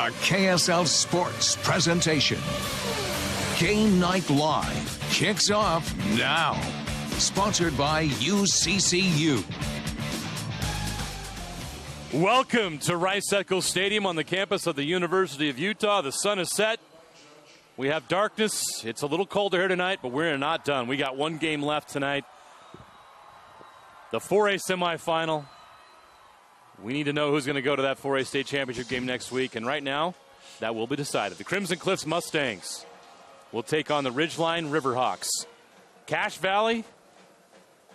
A KSL Sports presentation. Game Night Live kicks off now. Sponsored by UCCU. Welcome to Rice-Eccles Stadium on the campus of the University of Utah. The sun is set. We have darkness. It's a little colder here tonight, but we're not done. We got one game left tonight. The 4A semifinal. We need to know who's going to go to that 4A state championship game next week, and right now, that will be decided. The Crimson Cliffs Mustangs will take on the Ridgeline Riverhawks. Cache Valley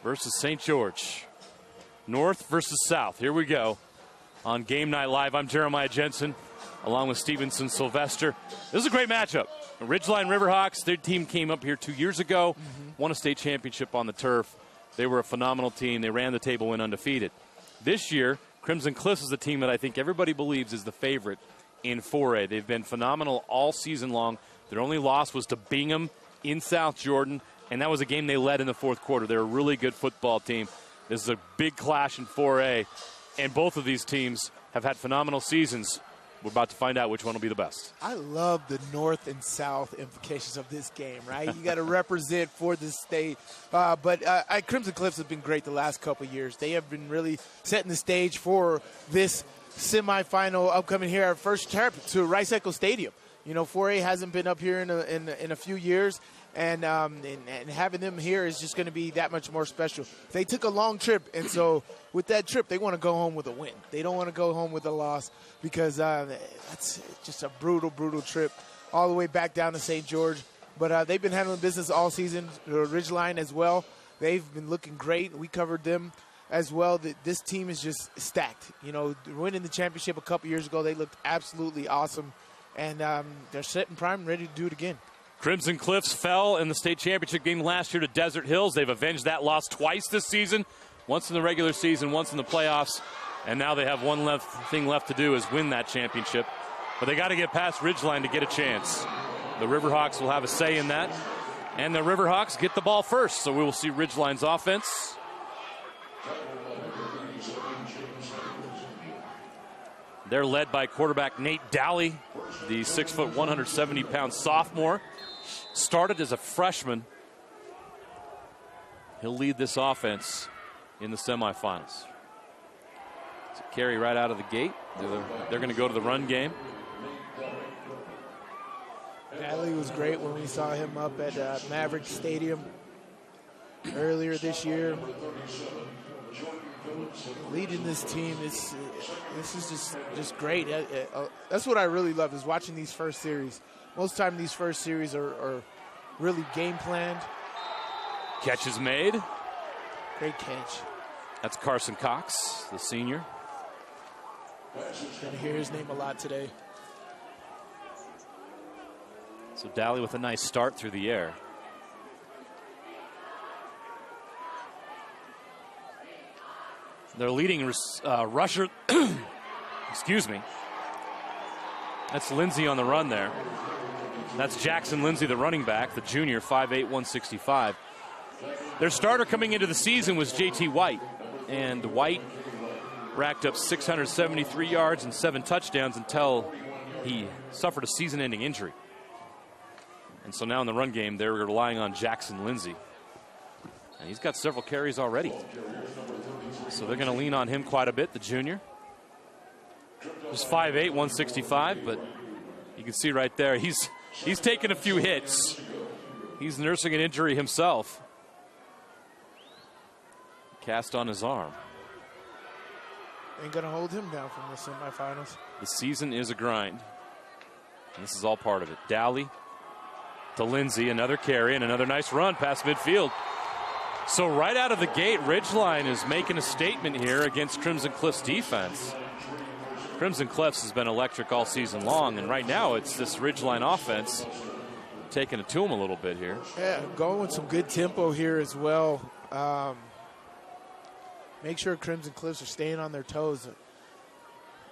versus St. George. North versus South. Here we go on Game Night Live. I'm Jeremiah Jensen, along with Stevenson Sylvester. This is a great matchup. The Ridgeline Riverhawks, their team came up here 2 years ago, won a state championship on the turf. They were a phenomenal team. They ran the table, went undefeated. This year, Crimson Cliffs is the team that I think everybody believes is the favorite in 4A. They've been phenomenal all season long. Their only loss was to Bingham in South Jordan, and that was a game they led in the fourth quarter. They're a really good football team. This is a big clash in 4A, and both of these teams have had phenomenal seasons. We're about to find out which one will be the best. I love the north and south implications of this game, right? You got to represent for the state. But Crimson Cliffs have been great the last couple of years. They have been really setting the stage for this semifinal upcoming here, our first trip to Rice-Eccles Stadium. You know, 4A hasn't been up here in a few years, and having them here is just going to be that much more special. They took a long trip, and so with that trip, they want to go home with a win. They don't want to go home with a loss because that's just a brutal, brutal trip all the way back down to St. George. But they've been handling business all season, Ridgeline as well. They've been looking great. We covered them as well. This team is just stacked. You know, winning the championship a couple years ago, they looked absolutely awesome. And they're set and prime, ready to do it again. Crimson Cliffs fell in the state championship game last year to Desert Hills. They've avenged that loss twice this season, once in the regular season, once in the playoffs. And now they have one thing left to do is win that championship. But they got to get past Ridgeline to get a chance. The Riverhawks will have a say in that. And the Riverhawks get the ball first, so we will see Ridgeline's offense. They're led by quarterback Nate Dowley, the 6', 170-pound sophomore. Started as a freshman. He'll lead this offense in the semifinals. It's a carry right out of the gate. They're going to go to the run game. Dowley was great when we saw him up at Maverick Stadium earlier this year. Leading this team, this is just great. That's what I really love is watching these first series. Most of the time these first series are really game planned. Catch is made. Great catch. That's Carson Cox, the senior. Going to hear his name a lot today. So Dowley with a nice start through the air. Their leading rusher, excuse me. That's Lindsey on the run there. That's Jackson Lindsey, the running back, the junior, 5'8", 165. Their starter coming into the season was J.T. White, and White racked up 673 yards and 7 touchdowns until he suffered a season-ending injury. And so now in the run game, they're relying on Jackson Lindsey. And he's got several carries already. So they're going to lean on him quite a bit, the junior. Just 5'8", 165, but you can see right there, he's taken a few hits. He's nursing an injury himself. Cast on his arm. Ain't going to hold him down from the semifinals. The season is a grind. And this is all part of it. Dowley to Lindsey, another carry and another nice run past midfield. So right out of the gate, Ridgeline is making a statement here against Crimson Cliffs defense. Crimson Cliffs has been electric all season long, and right now it's this Ridgeline offense taking it to them a little bit here. Yeah, going with some good tempo here as well. Make sure Crimson Cliffs are staying on their toes.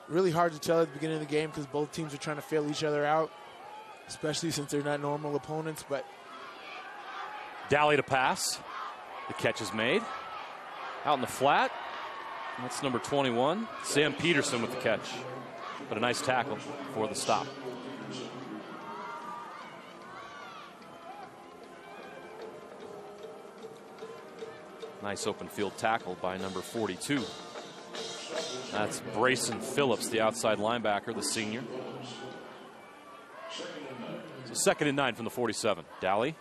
Really hard to tell at the beginning of the game because both teams are trying to fail each other out, especially since they're not normal opponents. But Dowley to pass. The catch is made. Out in the flat. That's number 21. Sam Peterson with the catch. but a nice tackle for the stop. Nice open field tackle by number 42. That's Brayson Phillips, the outside linebacker, the senior. So 2nd and 9 from the 47. Dally.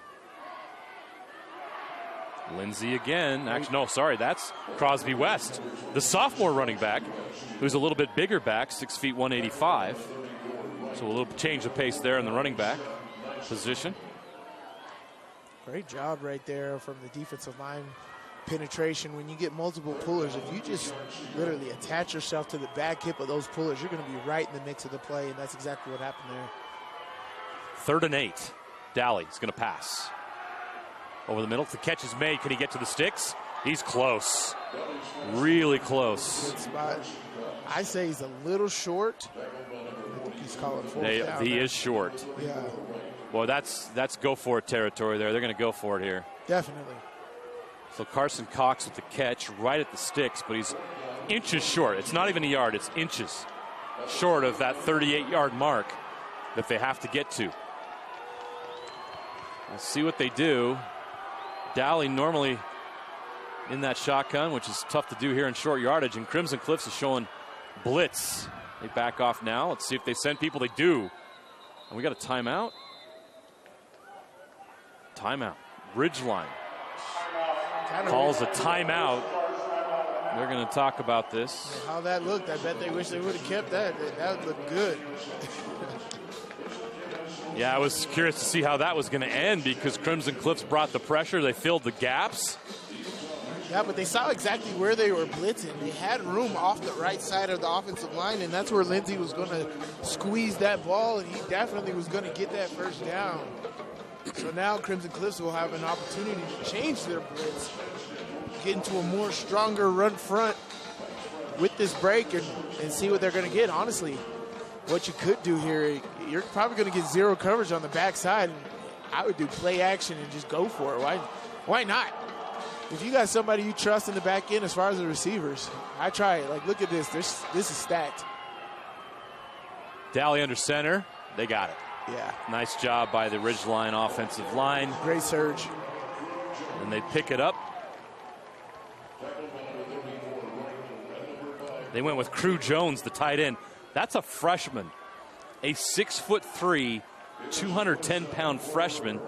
Lindsay again. Actually, no, sorry, that's Crosby West, the sophomore running back, who's a little bit bigger back, 6 feet 185. So a little change of pace there in the running back position. Great job right there from the defensive line penetration. When you get multiple pullers, if you just literally attach yourself to the back hip of those pullers, you're going to be right in the mix of the play, and that's exactly what happened there. 3rd and 8. Dally is going to pass. Over the middle. The catch is made. Can he get to the sticks? He's close. Really close. Good spot. I say he's a little short. I think he's calling 4th down. He is short. Yeah. Well, that's go for it territory there. They're going to go for it here. Definitely. So Carson Cox with the catch right at the sticks, but he's inches short. It's not even a yard. It's inches short of that 38-yard mark that they have to get to. Let's see what they do. Dally normally in that shotgun, which is tough to do here in short yardage, and Crimson Cliffs is showing blitz. They back off now. Let's see if they send people. They do. And we got a timeout. Timeout. Ridgeline calls a timeout. They're going to talk about this. How that looked, I bet they wish they would have kept that. That looked good. Yeah, I was curious to see how that was going to end because Crimson Cliffs brought the pressure. They filled the gaps. Yeah, but they saw exactly where they were blitzing. They had room off the right side of the offensive line, and that's where Lindsay was going to squeeze that ball, and he definitely was going to get that first down. So now Crimson Cliffs will have an opportunity to change their blitz, get into a more stronger run front with this break and see what they're going to get. Honestly, what you could do here, you're probably going to get zero coverage on the backside. I would do play action and just go for it. Why not? If you got somebody you trust in the back end as far as the receivers, I try it. Like, look at this. This is stacked. Dally under center. They got it. Yeah. Nice job by the Ridgeline offensive line. Great surge. And they pick it up. They went with Crew Jones, the tight end. That's a freshman. A 6'3", 210-pound freshman.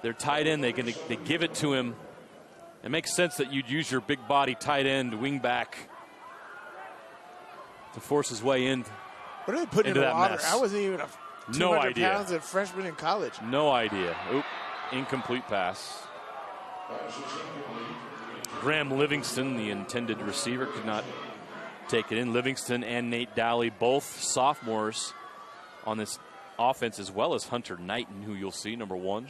Their tight end, they give it to him. It makes sense that you'd use your big body tight end, wing back, to force his way in. What are they putting in the water? Mess. I wasn't even 200 pounds of freshman in college. No idea. Oop, incomplete pass. Graham Livingston, the intended receiver, could not take it in. Livingston and Nate Dally, both sophomores on this offense, as well as Hunter Knighton, who you'll see, number 1.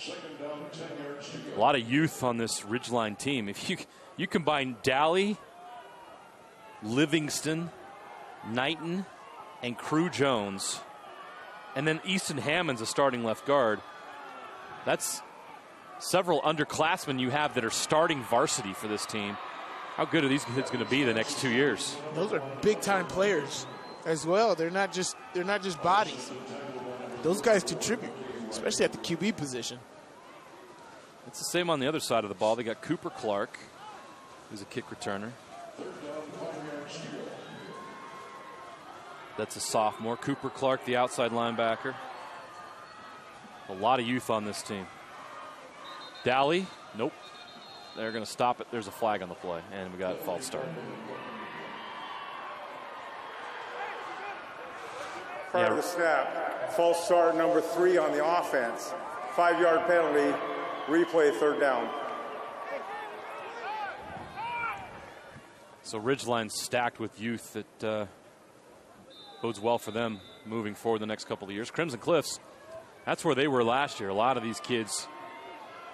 A lot of youth on this Ridgeline team. If you combine Dally, Livingston, Knighton, and Crew Jones, and then Easton Hammond's a starting left guard, that's several underclassmen you have that are starting varsity for this team. How good are these kids going to be the next 2 years? Those are big-time players as well. They're not just bodies. Those guys contribute, especially at the QB position. It's the same on the other side of the ball. They got Cooper Clark, who's a kick returner. That's a sophomore. Cooper Clark, the outside linebacker. A lot of youth on this team. Dally, nope. They're going to stop it. There's a flag on the play, and we got a false start. Prior to the snap, false start number 3 on the offense. 5-yard penalty, replay, 3rd down. So Ridgeline's stacked with youth that bodes well for them moving forward the next couple of years. Crimson Cliffs, that's where they were last year. A lot of these kids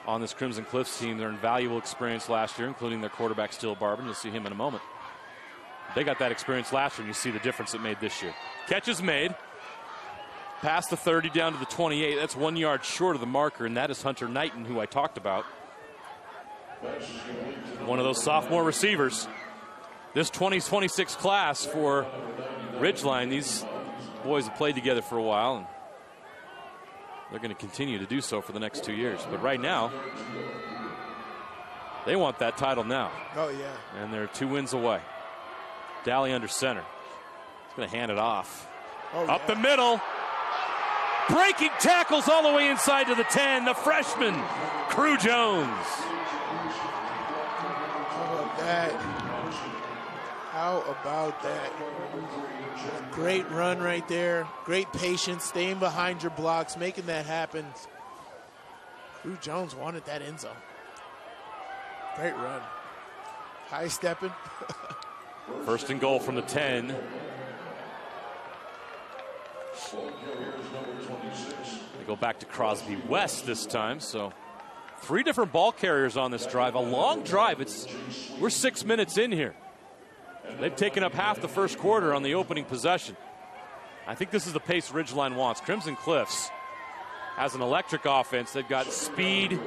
on this Crimson Cliffs team, they're invaluable experience last year, including their quarterback, Still Barban. You'll see him in a moment. They got that experience last year, and you see the difference it made this year. Catch is made. Past the 30 down to the 28. That's 1 yard short of the marker, and that is Hunter Knighton, who I talked about. One of those sophomore receivers. This 2026 class for Ridgeline, these boys have played together for a while, and they're going to continue to do so for the next 2 years. But right now, they want that title now. Oh, yeah. And they're 2 wins away. Daly under center. He's going to hand it off. Up the middle. Breaking tackles all the way inside to the 10. The freshman, Crew Jones. How about that? How about that? Great run right there. Great patience, staying behind your blocks, making that happen. Crew Jones wanted that end zone. Great run. High stepping. First and goal from the 10. They go back to Crosby West this time, so 3 different ball carriers on this drive. A long drive. We're 6 minutes in here. They've taken up half the first quarter on the opening possession. I think this is the pace Ridgeline wants. Crimson Cliffs has an electric offense. They've got speed,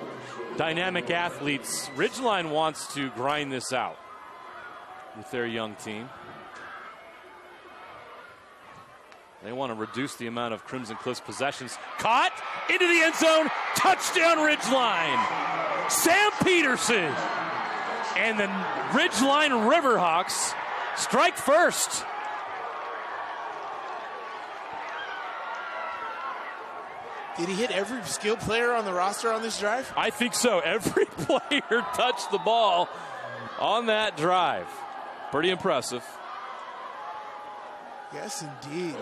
dynamic athletes. Ridgeline wants to grind this out with their young team. They want to reduce the amount of Crimson Cliffs possessions. Caught into the end zone. Touchdown Ridgeline. Sam Peterson. And the Ridgeline Riverhawks strike first. Did he hit every skilled player on the roster on this drive? I think so. Every player touched the ball on that drive. Pretty impressive. Yes, indeed.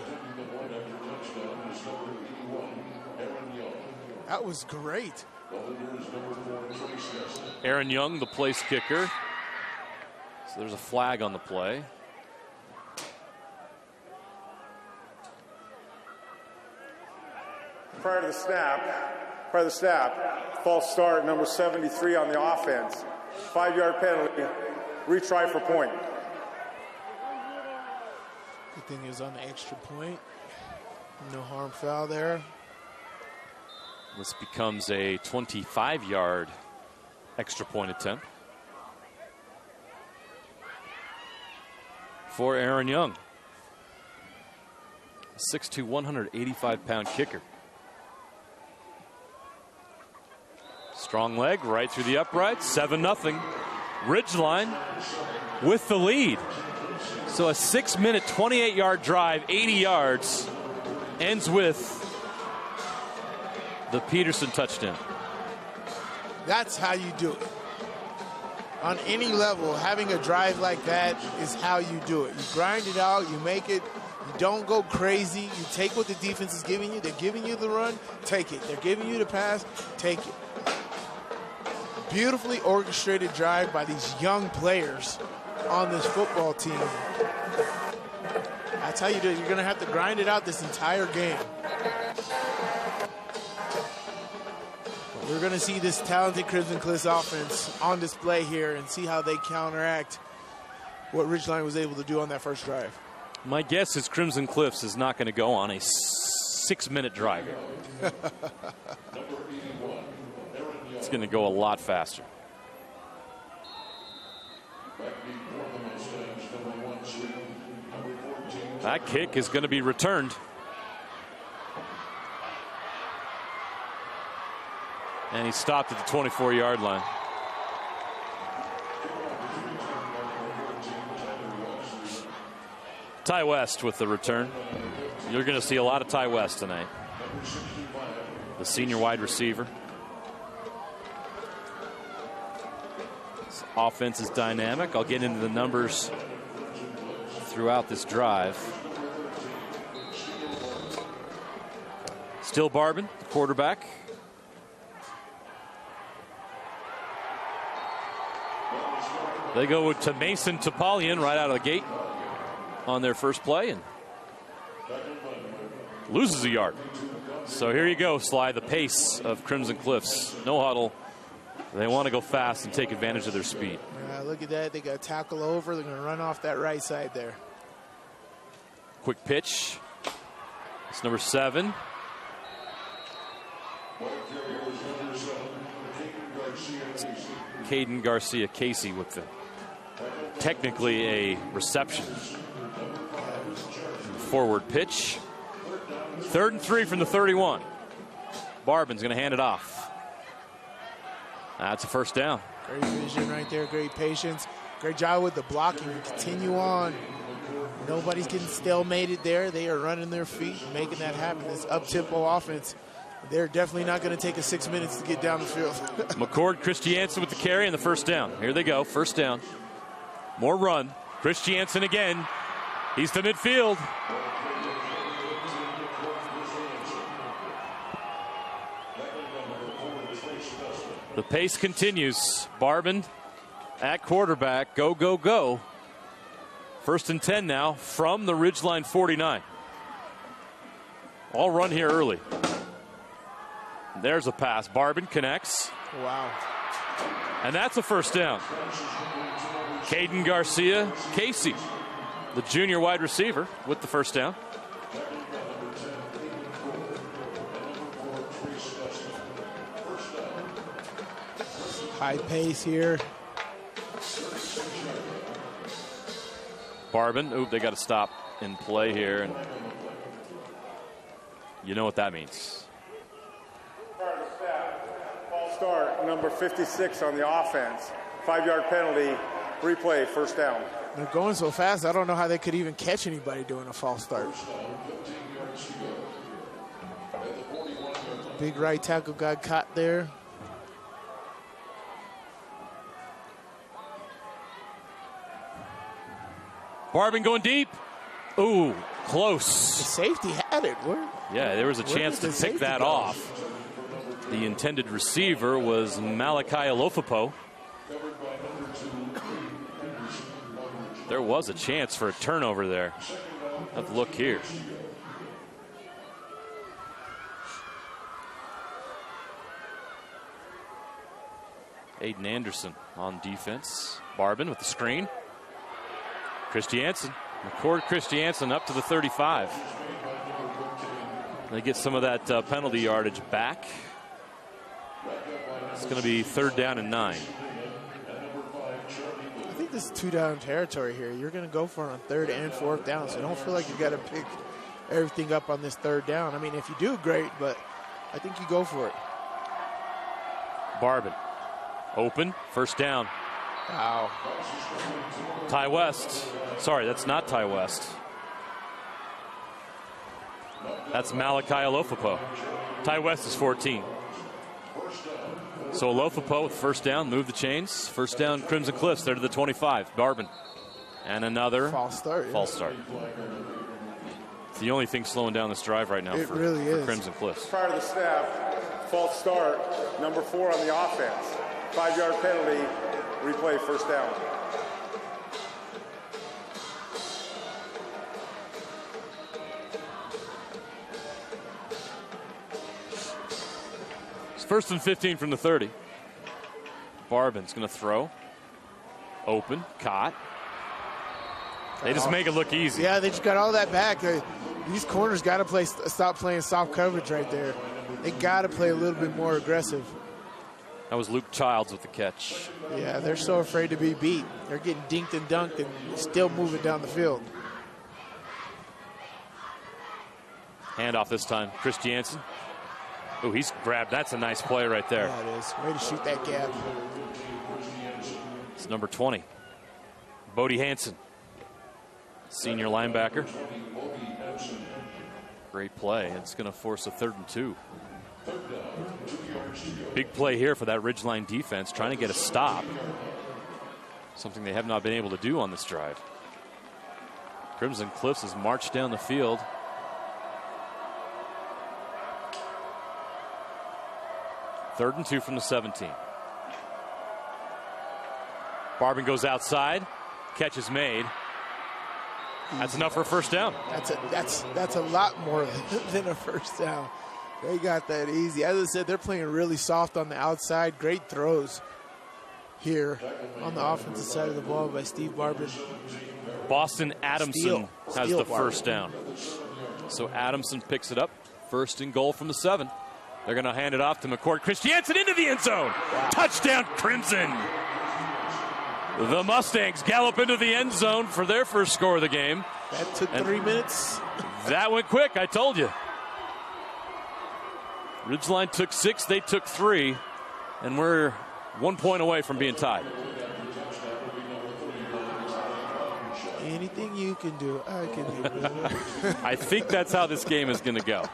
That was great. Aaron Young, the place kicker. So there's a flag on the play. Prior to the snap, false start, number 73 on the offense. 5-yard penalty, retry for point. Good thing is on the extra point. No harm foul there. This becomes a 25-yard extra point attempt for Aaron Young. 6'2", 185-pound kicker. Strong leg right through the uprights. 7-0. Ridgeline with the lead. So a 6-minute, 28-yard drive, 80 yards, ends with the Peterson touchdown. That's how you do it. On any level, having a drive like that is how you do it. You grind it out, you make it, you don't go crazy. You take what the defense is giving you. They're giving you the run, take it. They're giving you the pass, take it. Beautifully orchestrated drive by these young players on this football team. That's how you do it. You're going to have to grind it out this entire game. We're going to see this talented Crimson Cliffs offense on display here and see how they counteract what Ridgeline was able to do on that first drive. My guess is Crimson Cliffs is not going to go on a 6-minute drive here. It's going to go a lot faster. That kick is going to be returned. And he stopped at the 24-yard line. Ty West with the return. You're going to see a lot of Ty West tonight. The senior wide receiver. This offense is dynamic. I'll get into the numbers throughout this drive. Still Barbin, the quarterback. They go to Mason Topalian right out of the gate on their first play and loses a yard. So here you go, Sly, the pace of Crimson Cliffs. No huddle. They want to go fast and take advantage of their speed. Look at that. They got to tackle over. They're going to run off that right side there. Quick pitch. It's number 7. Caden Garcia Casey with the technically a reception. Forward pitch. 3rd and 3 from the 31. Barbin's going to hand it off. That's a first down. Great vision right there, great patience. Great job with the blocking. Continue on. Nobody's getting stalemated there. They are running their feet and making that happen. This up-tempo offense, they're definitely not going to take us 6 minutes to get down the field. McCord Christiansen with the carry and the first down. Here they go, first down. More run. Christiansen again. He's to midfield. The pace continues. Barbin at quarterback. Go, go, go. 1st and 10 now from the Ridgeline 49. All run here early. There's a pass. Barbin connects. Wow. And that's a first down. Caden Garcia Casey, the junior wide receiver, with the first down. High pace here. Barbin, oop, they got to stop in play here. And you know what that means. False start, number 56 on the offense. 5-yard penalty, replay, first down. They're going so fast, I don't know how they could even catch anybody doing a false start. Big right tackle got caught there. Barbin going deep. Ooh, The close. safety had it. Yeah, there was a chance to pick that off. The intended receiver was Malachi Alofapo. There was a chance for a turnover there. Have a look here. Aiden Anderson on defense. Barbin with the screen. Christiansen. McCord Christiansen up to the 35. They get some of that penalty yardage back. It's going to be 3rd down and 9. I think this is 2-down territory here. You're going to go for it on 3rd and 4th down, so don't feel like you got to pick everything up on this 3rd down. I mean, if you do, great, but I think you go for it. Barbin. Open. First down. Wow. Ty West. Sorry, that's not Ty West. That's Malachi Alofapo. Ty West is 14. So Alofapo with first down, move the chains. First down, Crimson Cliffs, they're to the 25. Barbin. And another false start. False start. It's the only thing slowing down this drive right now It for, really for is. Crimson Cliffs. Prior to the snap, false start, number 4 on the offense. 5-yard penalty, replay, first down. It's 1st and 15 from the 30. Barbin's going to throw. Open, caught. They just make it look easy. Yeah, they just got all that back. These corners got to stop playing soft coverage right there. They got to play a little bit more aggressive. That was Luke Childs with the catch. Yeah, they're so afraid to be beat. They're getting dinked and dunked and still moving down the field. Handoff this time, Christiansen. Oh, he's grabbed. That's a nice play right there. Yeah, it is. Way to shoot that gap. It's number 20, Bodie Hansen, senior linebacker. Great play. It's going to force a 3rd and 2. Big play here for that Ridgeline defense, trying to get a stop. Something they have not been able to do on this drive. Crimson Cliffs has marched down the field. Third and 2 from the 17. Barbin goes outside. Catch is made. That's enough for a first down. That's a lot more than a first down. They got that easy. As I said, they're playing really soft on the outside. Great throws here on the offensive side of the ball by Steve Barbin. Boston Adamson has the Barbin. first down. So Adamson picks it up. 1st and goal from the 7. They're going to hand it off to McCord Christiansen into the end zone. Wow. Touchdown, Crimson. The Mustangs gallop into the end zone for their first score of the game. That took 3 minutes. That went quick, I told you. Ridgeline took 6, they took 3, and we're 1 point away from being tied. Anything you can do, I can do. I think that's how this game is going to go.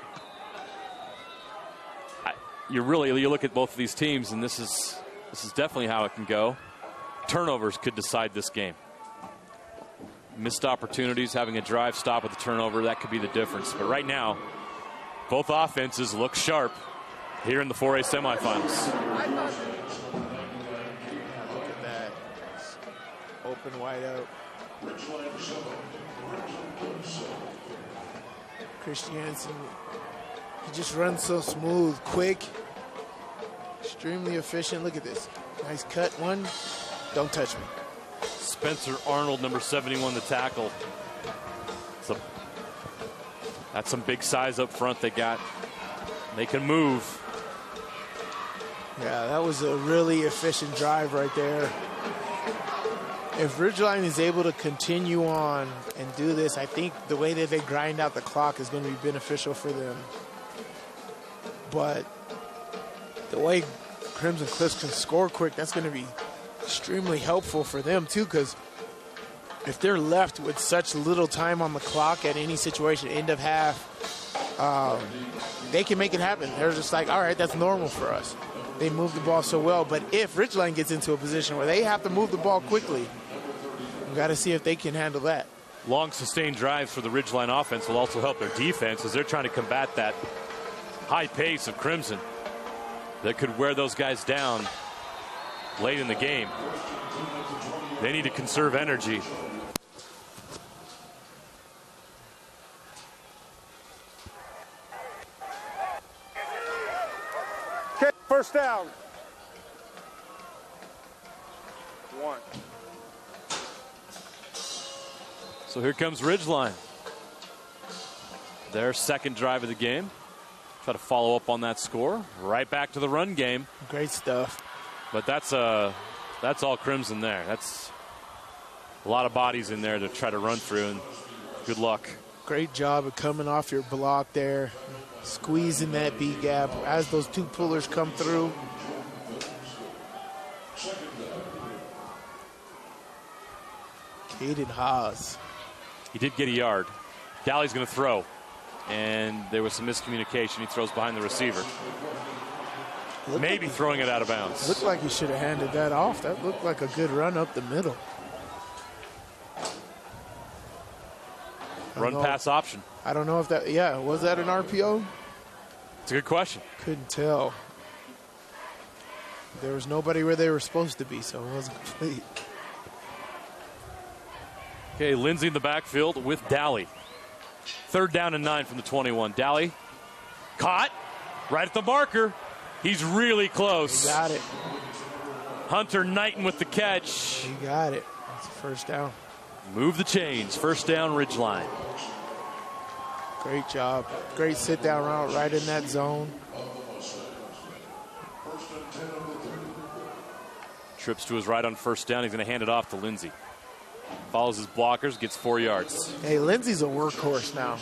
You look at both of these teams, and this is definitely how it can go. Turnovers could decide this game. Missed opportunities, having a drive stop with a turnover, that could be the difference. But right now, both offenses look sharp here in the 4A semifinals. Look at that. Open wide out. Christiansen, he just runs so smooth, quick, extremely efficient. Look at this. Nice cut one. Don't touch me. Spencer Arnold, number 71, the tackle. That's some big size up front they got. They can move. Yeah, that was a really efficient drive right there. If Ridgeline is able to continue on and do this, I think the way that they grind out the clock is going to be beneficial for them. But the way Crimson Cliffs can score quick, that's going to be extremely helpful for them too, because if they're left with such little time on the clock at any situation, end of half, they can make it happen. They're just like, all right, that's normal for us. They move the ball so well. But if Ridgeline gets into a position where they have to move the ball quickly, we've got to see if they can handle that. Long sustained drives for the Ridgeline offense will also help their defense as they're trying to combat that high pace of Crimson that could wear those guys down late in the game. They need to conserve energy. Okay, first down. 1. So here comes Ridgeline. Their second drive of the game. Try to follow up on that score. Right back to the run game. Great stuff. But that's all Crimson there. That's a lot of bodies in there to try to run through, and good luck. Great job of coming off your block there, squeezing that B gap as those two pullers come through. Caden Haas. He did get a yard. Dalley's going to throw, and there was some miscommunication. He throws behind the receiver. Maybe throwing it out of bounds. Looked like he should have handed that off. That looked like a good run up the middle. Run pass option. I don't know if that, was that an RPO? It's a good question. Couldn't tell. There was nobody where they were supposed to be, so it wasn't complete. Okay, Lindsey in the backfield with Dalley. 3rd down and 9 from the 21. Dalley caught right at the marker. He's really close. He got it. Hunter Knighton with the catch. He got it. That's a first down. Move the chains. First down, Ridgeline. Great job. Great sit-down route right in that zone. Trips to his right on first down. He's going to hand it off to Lindsey. Follows his blockers, gets 4 yards. Hey, Lindsey's a workhorse now.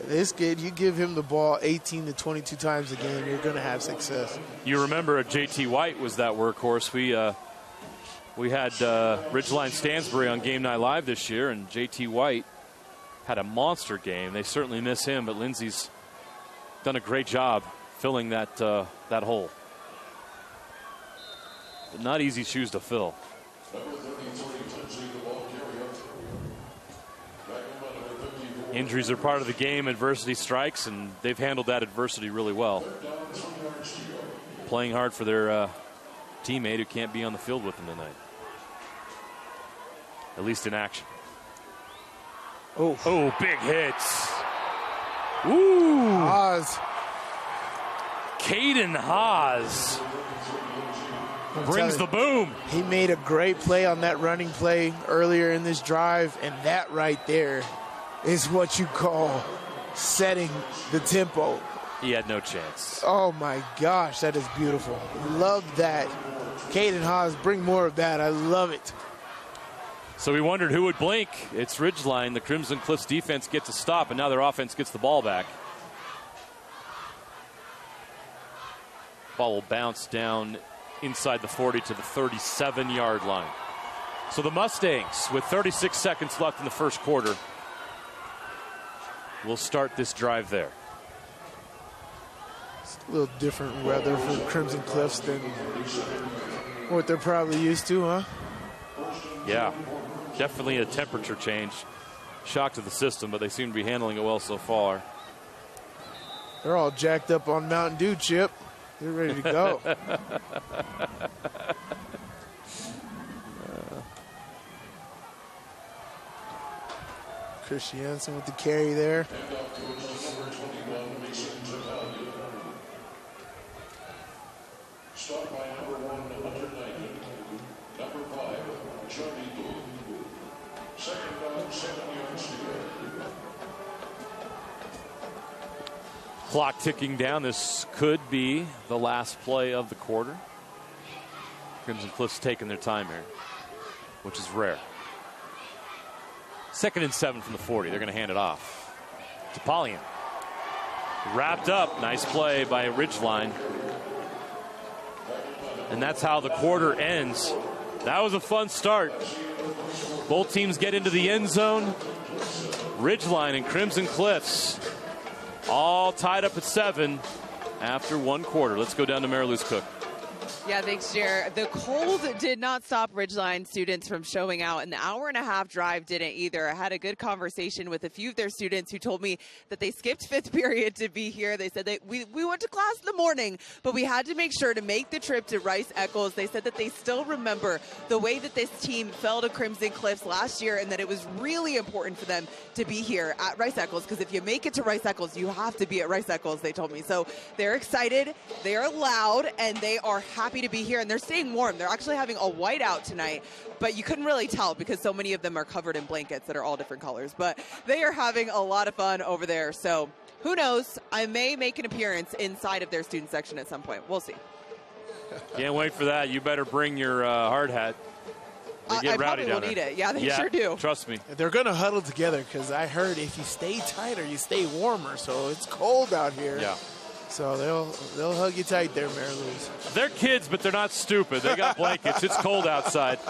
This kid, you give him the ball 18 to 22 times a game, you're going to have success. You remember J.T. White was that workhorse. We had Ridgeline Stansbury on Game Night Live this year, and J.T. White had a monster game. They certainly miss him, but Lindsey's done a great job filling that hole. But not easy shoes to fill. Injuries are part of the game. Adversity strikes, and they've handled that adversity really well. Playing hard for their teammate who can't be on the field with them tonight. At least in action. Oh, big hits. Ooh. Haas. Caden Haas brings the boom. He made a great play on that running play earlier in this drive, and that right there is what you call setting the tempo. He had no chance. Oh my gosh, that is beautiful. Love that. Caden Haas, bring more of that. I love it. So we wondered who would blink. It's Ridgeline. The Crimson Cliffs defense gets a stop, and now their offense gets the ball back. Ball will bounce down inside the 40 to the 37-yard line. So the Mustangs, with 36 seconds left in the first quarter, will start this drive there. It's a little different weather for Crimson Cliffs than what they're probably used to, huh? Yeah, definitely a temperature change. Shock to the system, but they seem to be handling it well so far. They're all jacked up on Mountain Dew, Chip. They're ready to go. Christiansen with the carry there. Stop by number 190, number 5, Charlie Boo. Second down, 7 yards to go. Clock ticking down. This could be the last play of the quarter. Crimson Cliffs taking their time here, which is rare. 2nd and 7 from the 40. They're going to hand it off to Polyan. Wrapped up. Nice play by Ridgeline. And that's how the quarter ends. That was a fun start. Both teams get into the end zone. Ridgeline and Crimson Cliffs all tied up at 7 after one quarter. Let's go down to Mary Lou's Cook. Yeah, thanks, Jer. The cold did not stop Ridgeline students from showing out, and the hour-and-a-half drive didn't either. I had a good conversation with a few of their students who told me that they skipped fifth period to be here. They said we went to class in the morning, but we had to make sure to make the trip to Rice-Eccles. They said that they still remember the way that this team fell to Crimson Cliffs last year, and that it was really important for them to be here at Rice-Eccles, because if you make it to Rice-Eccles, you have to be at Rice-Eccles, they told me. So they're excited, they are loud, and they are happy to be here, and they're staying warm. They're actually having a whiteout tonight, but you couldn't really tell because so many of them are covered in blankets that are all different colors. But they are having a lot of fun over there. So who knows? I may make an appearance inside of their student section at some point. We'll see. Can't wait for that. You better bring your hard hat. They get I rowdy probably down will there. need it. Yeah, they sure do. Trust me. They're going to huddle together because I heard if you stay tighter, you stay warmer. So it's cold out here. Yeah. So they'll hug you tight there, Mary Lou's. They're kids, but they're not stupid. They got blankets. It's cold outside.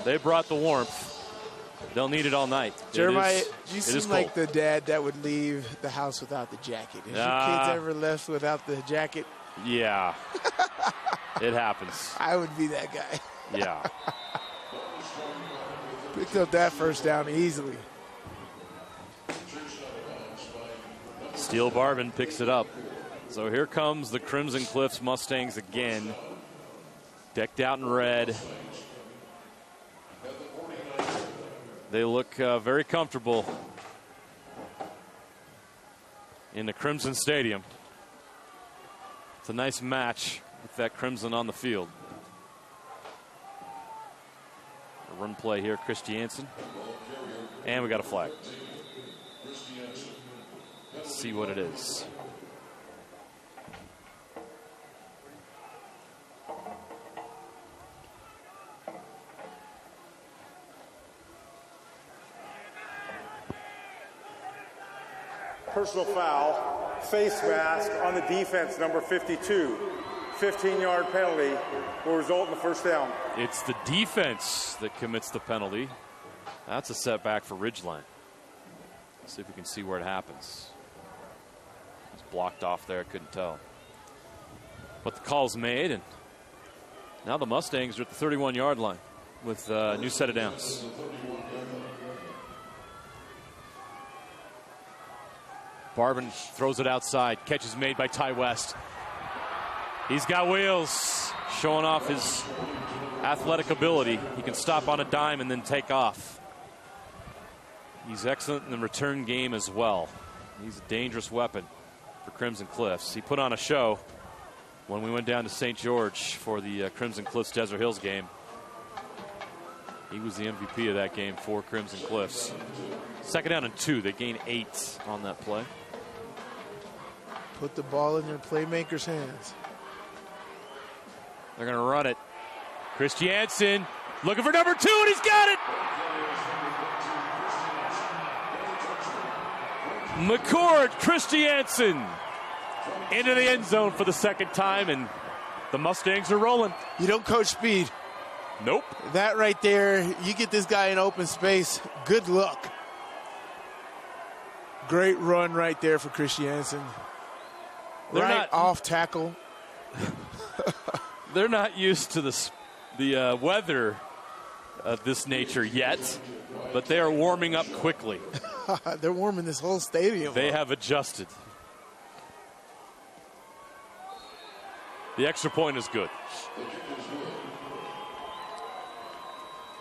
They brought the warmth. They'll need it all night. Jeremiah, you seem like the dad that would leave the house without the jacket. Has your kids ever left without the jacket? Yeah. It happens. I would be that guy. Yeah. Picked up that first down easily. Steele Barvin picks it up. So here comes the Crimson Cliffs Mustangs again. Decked out in red. They look very comfortable in the Crimson Stadium. It's a nice match with that Crimson on the field. A run play here, Christiansen. And we got a flag. Let's see what it is. Personal foul, face mask on the defense, number 52. 15-yard penalty will result in the first down. It's the defense that commits the penalty. That's a setback for Ridgeline. Let's see if we can see where it happens. It's blocked off there, couldn't tell. But the call's made, and now the Mustangs are at the 31-yard line with a new set of downs. Barvin throws it outside. Catch is made by Ty West. He's got wheels, showing off his athletic ability. He can stop on a dime and then take off. He's excellent in the return game as well. He's a dangerous weapon for Crimson Cliffs. He put on a show when we went down to St. George for the Crimson Cliffs Desert Hills game. He was the MVP of that game for Crimson Cliffs. 2nd down and 2. They gain 8 on that play. Put the ball in your playmaker's hands. They're going to run it. Christiansen looking for number 2, and he's got it. McCord Christiansen into the end zone for the second time, and The Mustangs are rolling. You don't coach speed. Nope. That right there, you get this guy in open space, good luck. Great run right there for Christiansen. They're right not off tackle. They're not used to the weather of this nature yet, but they are warming up quickly. They're warming this whole stadium They up. have adjusted. The extra point is good.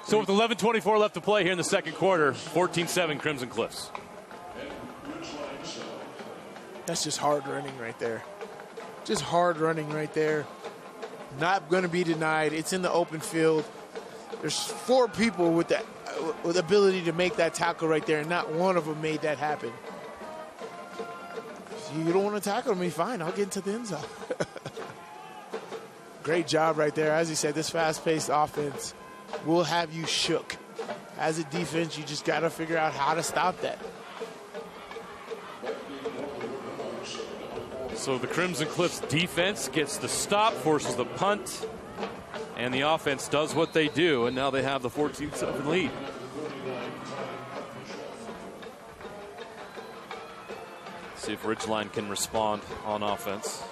So with 11:24 left to play here in the second quarter, 14-7 Crimson Cliffs. That's just hard running right there. Just hard running right there. Not going to be denied. It's in the open field. There's 4 people with the ability to make that tackle right there, and not one of them made that happen. If you don't want to tackle me, fine. I'll get into the end zone. Great job right there. As he said, this fast-paced offense will have you shook. As a defense, you just got to figure out how to stop that. So the Crimson Cliffs defense gets the stop, forces the punt, and the offense does what they do, and now they have the 14-7 lead. See if Ridgeline can respond on offense.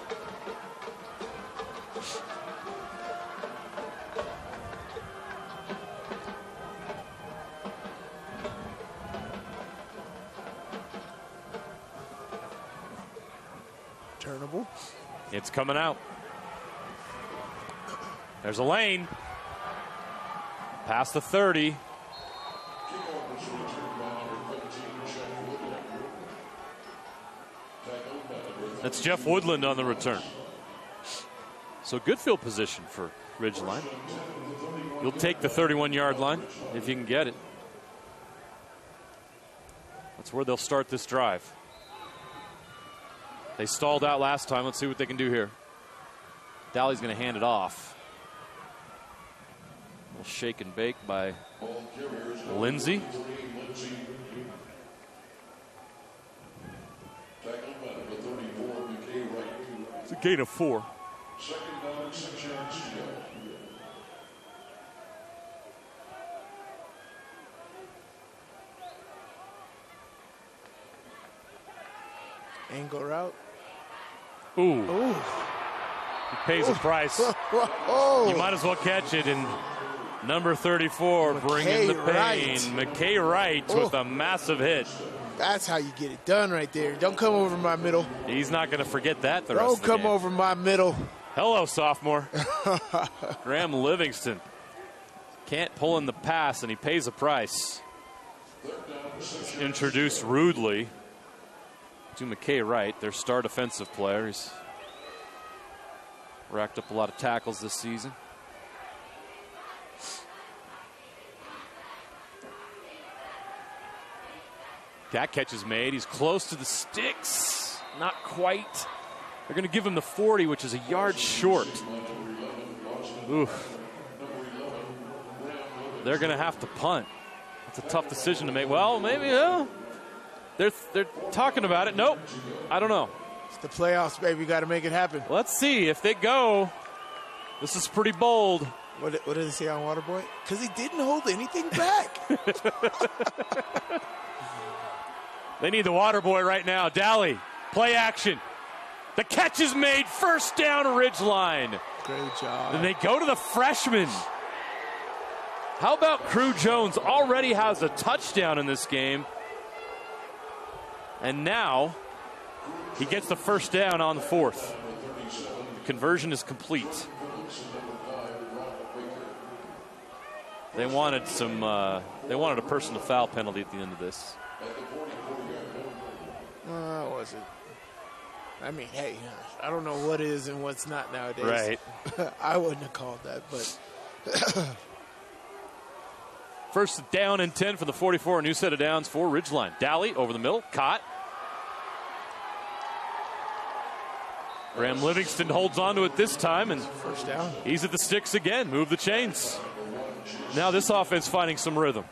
Turnable. It's coming out. There's a lane. Past the 30. That's Jeff Woodland on the return. So good field position for Ridgeline. You'll take the 31-yard line if you can get it. That's where they'll start this drive. They stalled out last time. Let's see what they can do here. Dowley's going to hand it off. A little shake and bake by Lindsey. It's a gain of 4. Angle route. Ooh. Ooh. He pays a price. You might as well catch it. And number 34 bringing the pain. McKay Wright with a massive hit. That's how you get it done right there. Don't come over my middle. He's not going to forget that the rest Don't of the come game. over my middle. Hello, sophomore. Graham Livingston can't pull in the pass, and he pays a price. He's introduced rudely to McKay Wright, their star defensive player. He's racked up a lot of tackles this season. That catch is made. He's close to the sticks. Not quite. They're going to give him the 40, which is a yard short. Oof. They're going to have to punt. That's a tough decision to make. Well, maybe, They're talking about it. Nope. I don't know. It's the playoffs, baby. Got to make it happen. Let's see if they go. This is pretty bold. What did they say on Waterboy? Because he didn't hold anything back. They need the water boy right now. Dally, play action. The catch is made. First down, Ridgeline. Great job. Then they go to the freshman. How about Crew Jones? Already has a touchdown in this game. And now he gets the first down on the 4th. The conversion is complete. They wanted a personal foul penalty at the end of this. Was it? I mean, hey, I don't know what is and what's not nowadays. Right. I wouldn't have called that, but. First down and 10 for the 44. A new set of downs for Ridgeline. Dally over the middle. Caught. Graham Livingston holds on to it this time, and first down. He's at the sticks again. Move the chains. Now this offense finding some rhythm.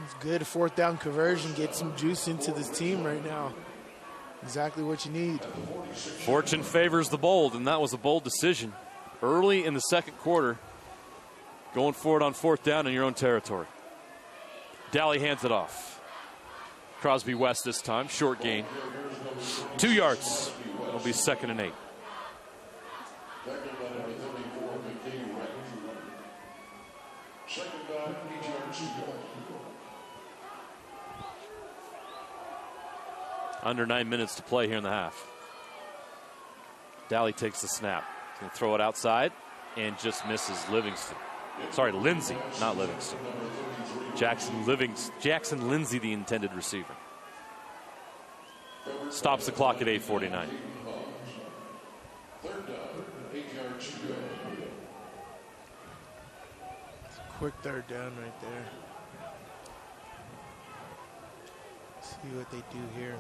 It's good. 4th down conversion. Get some juice into this team right now. Exactly what you need. Fortune favors the bold, and that was a bold decision. early in the second quarter, going for it on 4th down in your own territory. Daly hands it off. Crosby West this time, short gain. 2 yards. It'll be 2nd and 8. Under 9 minutes to play here in the half. Daly takes the snap. He's going to throw it outside and just misses Livingston. Sorry, Lindsay, not Livingston. Jackson Lindsay, the intended receiver. Stops the clock at 8:49. Quick 3rd down right there. See what they do here.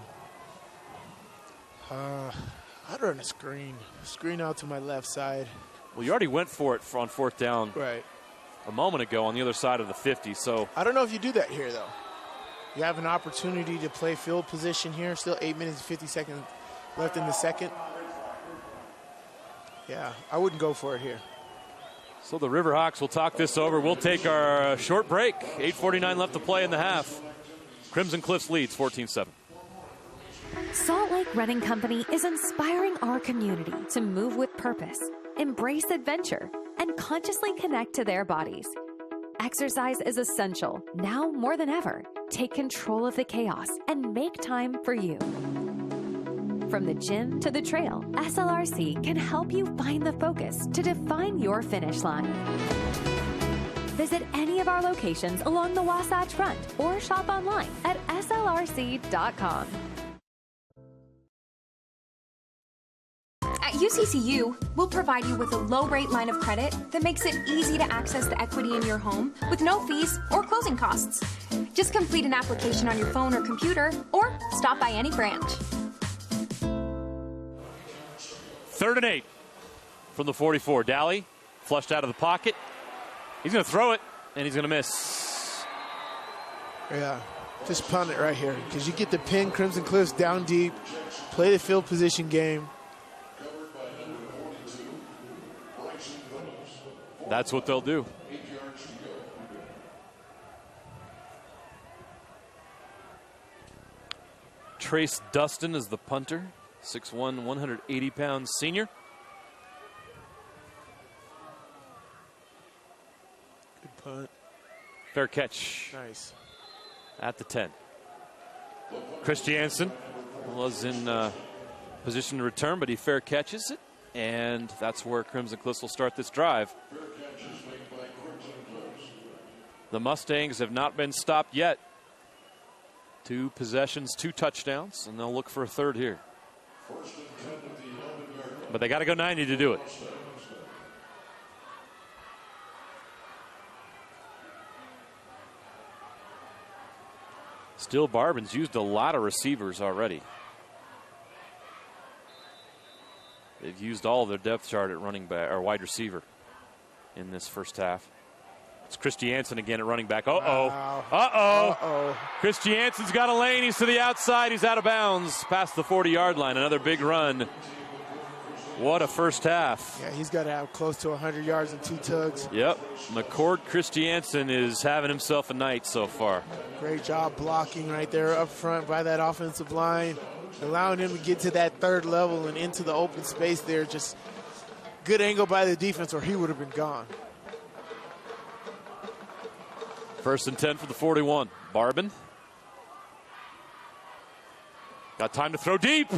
I'd run a screen. Screen out to my left side. Well, you already went for it on 4th down a moment ago on the other side of the 50. So I don't know if you do that here, though. You have an opportunity to play field position here. Still 8 minutes and 50 seconds left in the second. Yeah, I wouldn't go for it here. So the Riverhawks will talk this over. We'll take our short break. 8:49 left to play in the half. Crimson Cliffs leads 14-7. Salt Lake Running Company is inspiring our community to move with purpose, embrace adventure, and consciously connect to their bodies. Exercise is essential now more than ever. Take control of the chaos and make time for you. From the gym to the trail, SLRC can help you find the focus to define your finish line. Visit any of our locations along the Wasatch Front or shop online at slrc.com. At UCCU, we'll provide you with a low-rate line of credit that makes it easy to access the equity in your home with no fees or closing costs. Just complete an application on your phone or computer, or stop by any branch. 3rd and 8 from the 44. Daly flushed out of the pocket. He's going to throw it, and he's going to miss. Yeah, just punt it right here because you get the pin Crimson Cliffs down deep, play the field position game. That's what they'll do. Trace Dustin is the punter, 6'1", 180-pound senior. Good punt. Fair catch. Nice. At the 10. Christiansen was in position to return, but he fair catches it. And that's where Crimson Cliffs will start this drive. The Mustangs have not been stopped yet. 2 possessions, 2 touchdowns, and they'll look for a 3rd here. But they got to go 90 to do it. Still, Barban's used a lot of receivers already. They've used all of their depth chart at running back or wide receiver in this first half. It's Christiansen again at running back. Uh-oh. Christiansen's got a lane. He's to the outside. He's out of bounds past the 40-yard line. Another big run. What a first half. Yeah, he's got to have close to 100 yards and 2 tugs. Yep. McCord Christiansen is having himself a night so far. Great job blocking right there up front by that offensive line, allowing him to get to that 3rd level and into the open space there. Just good angle by the defense or he would have been gone. 1st and 10 for the 41. Barban. Got time to throw deep.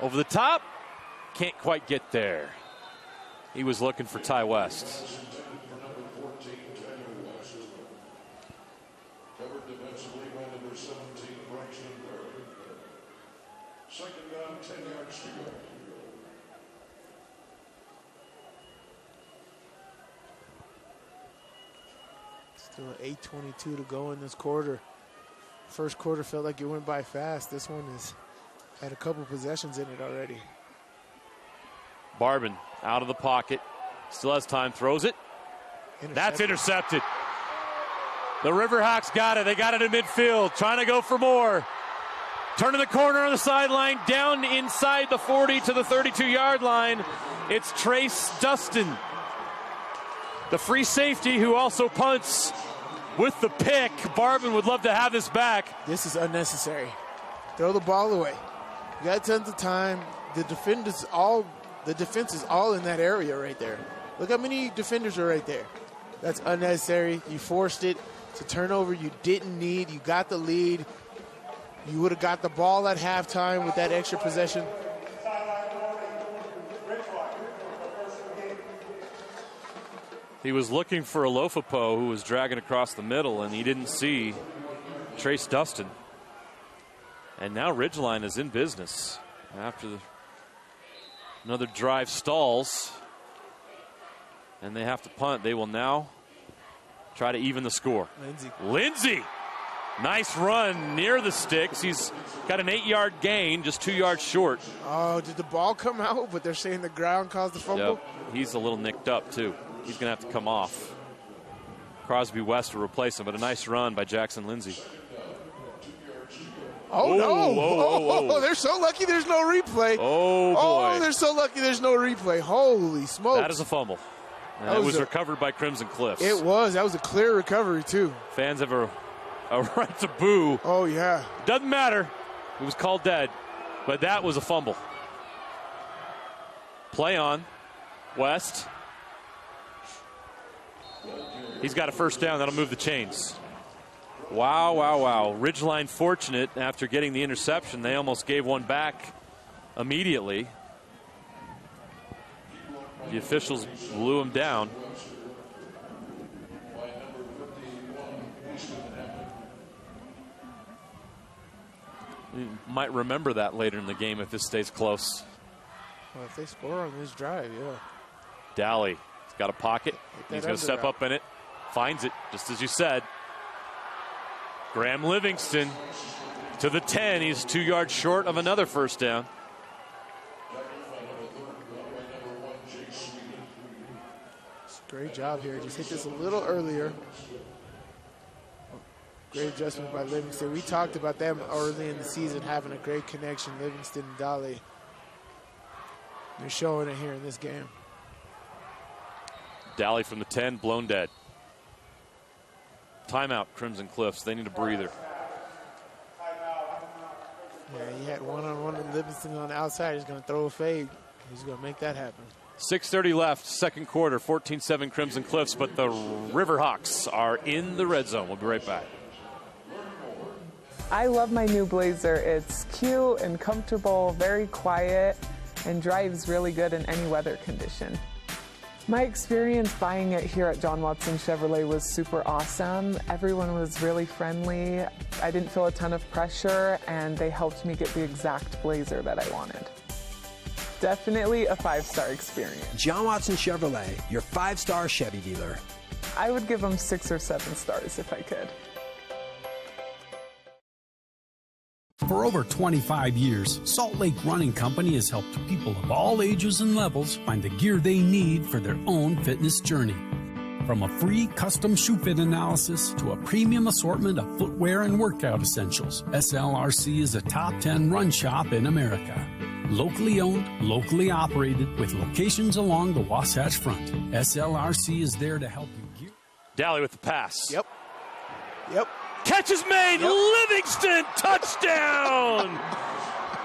Over the top. Can't quite get there. He was looking for Ty West. Covered defensively by number 17, Bryson Berg. 2nd down, 10 yards to go. Still 8:22 to go in this quarter. First quarter felt like it went by fast. This one has had a couple possessions in it already. Barban out of the pocket. Still has time. Throws it. That's intercepted. The Riverhawks got it. They got it in midfield. Trying to go for more. Turning the corner on the sideline, down inside the 40 to the 32-yard line. It's Trace Dustin, the free safety who also punts with the pick. Barban would love to have this back. This is unnecessary. Throw the ball away. You got tons of time. The defense is all in that area right there. Look how many defenders are right there. That's unnecessary. You forced it. It's a turnover you didn't need. You got the lead. You would have got the ball at halftime with that extra possession. He was looking for Alofapo, who was dragging across the middle, and he didn't see Trace Dustin. And now Ridgeline is in business after another drive stalls, and they have to punt. They will now try to even the score. Lindsey. Nice run near the sticks. He's got an 8-yard gain, just 2 yards short. Oh, did the ball come out, but they're saying the ground caused the fumble? Yep. He's a little nicked up, too. He's going to have to come off. Crosby West will replace him, but a nice run by Jackson Lindsey. Oh, no. Whoa. They're so lucky there's no replay. Oh, boy. Oh, they're so lucky there's no replay. Holy smokes. That is a fumble. And it was recovered by Crimson Cliffs. It was. That was a clear recovery, too. Fans have a right to boo. Oh, yeah. Doesn't matter. It was called dead. But that was a fumble. Play on. West. He's got a first down. That'll move the chains. Wow. Ridgeline fortunate after getting the interception. They almost gave one back immediately. The officials blew him down. You might remember that later in the game if this stays close. Well, if they score on this drive, yeah. Dally, he's got a pocket. He's going to step up in it. Finds it, just as you said. Graham Livingston to the 10. He's 2 yards short of another first down. Great job here. Just hit this a little earlier. Great adjustment by Livingston. We talked about them early in the season having a great connection, Livingston and Dali. They're showing it here in this game. Dally from the 10, blown dead. Timeout, Crimson Cliffs. They need a breather. Yeah, he had one-on-one with Livingston on the outside. He's going to throw a fade. He's going to make that happen. 6:30 left, second quarter, 14-7 Crimson Cliffs, but the Riverhawks are in the red zone. We'll be right back. I love my new Blazer. It's cute and comfortable, very quiet, and drives really good in any weather condition. My experience buying it here at John Watson Chevrolet was super awesome. Everyone was really friendly. I didn't feel a ton of pressure, and they helped me get the exact Blazer that I wanted. Definitely a 5-star experience. John Watson Chevrolet, your 5-star Chevy dealer. I would give them 6 or 7 stars if I could. For over 25 years, Salt Lake Running Company has helped people of all ages and levels find the gear they need for their own fitness journey. From a free custom shoe fit analysis to a premium assortment of footwear and workout essentials, SLRC is a top 10 run shop in America. Locally owned, locally operated, with locations along the Wasatch Front. SLRC is there to help you gear. Dally with the pass. Yep. Catch is made. Yep. Livingston, touchdown.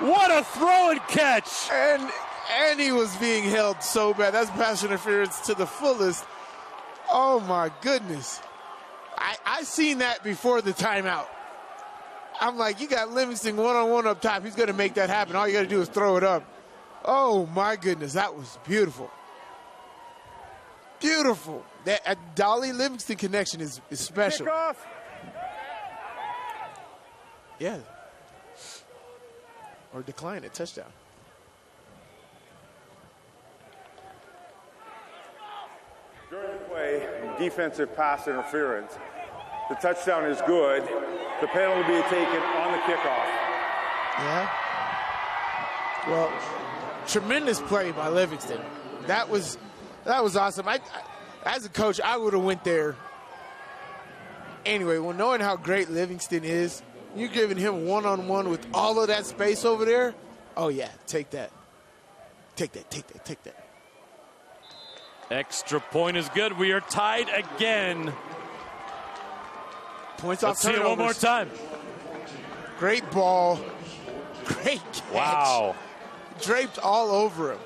What a throw and catch. And he was being held so bad. That's pass interference to the fullest. Oh, my goodness. I seen that before the timeout. I'm like, you got Livingston one-on-one up top. He's going to make that happen. All you got to do is throw it up. Oh, my goodness. That was beautiful. Beautiful. That Dolly-Livingston connection is special. Kickoff. Yeah. Or decline it. Touchdown. During the play, defensive pass interference. The touchdown is good. The penalty will be taken on the kickoff. Yeah. Well, tremendous play by Livingston. That was awesome. I as a coach, I would have went there anyway. Well, knowing how great Livingston is, You're giving him one-on-one with all of that space over there. Oh, yeah, take that. Take that, take that, take that. Extra point is good. We are tied again. Points off turnovers. Let's see it one more time. Great ball. Great catch. Wow. Draped all over him.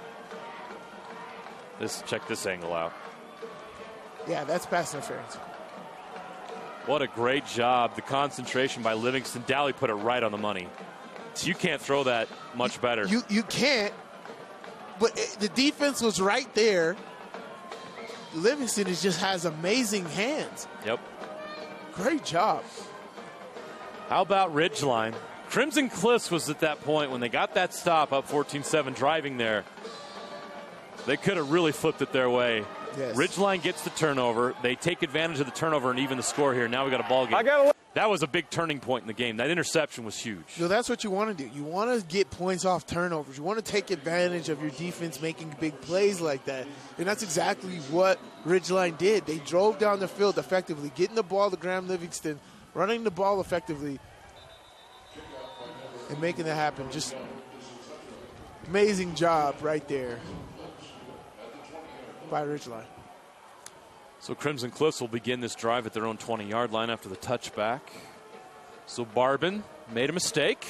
Check this angle out. Yeah, that's pass interference. What a great job. The concentration by Livingston. Dally put it right on the money. So you can't throw that much better. You can't. But the defense was right there. Livingston just has amazing hands. Yep. Great job. How about Ridgeline? Crimson Cliffs was at that point when they got that stop up 14-7 driving there. They could have really flipped it their way. Yes. Ridgeline gets the turnover. They take advantage of the turnover and even the score here. Now we got a ball game. That was a big turning point in the game. That interception was huge. So that's what you want to do. You want to get points off turnovers. You want to take advantage of your defense making big plays like that. And that's exactly what Ridgeline did. They drove down the field effectively, getting the ball to Graham Livingston, running the ball effectively, and making that happen. Just amazing job right there by Ridgeline. So Crimson Cliffs will begin this drive at their own 20-yard line after the touchback. So Barbin made a mistake.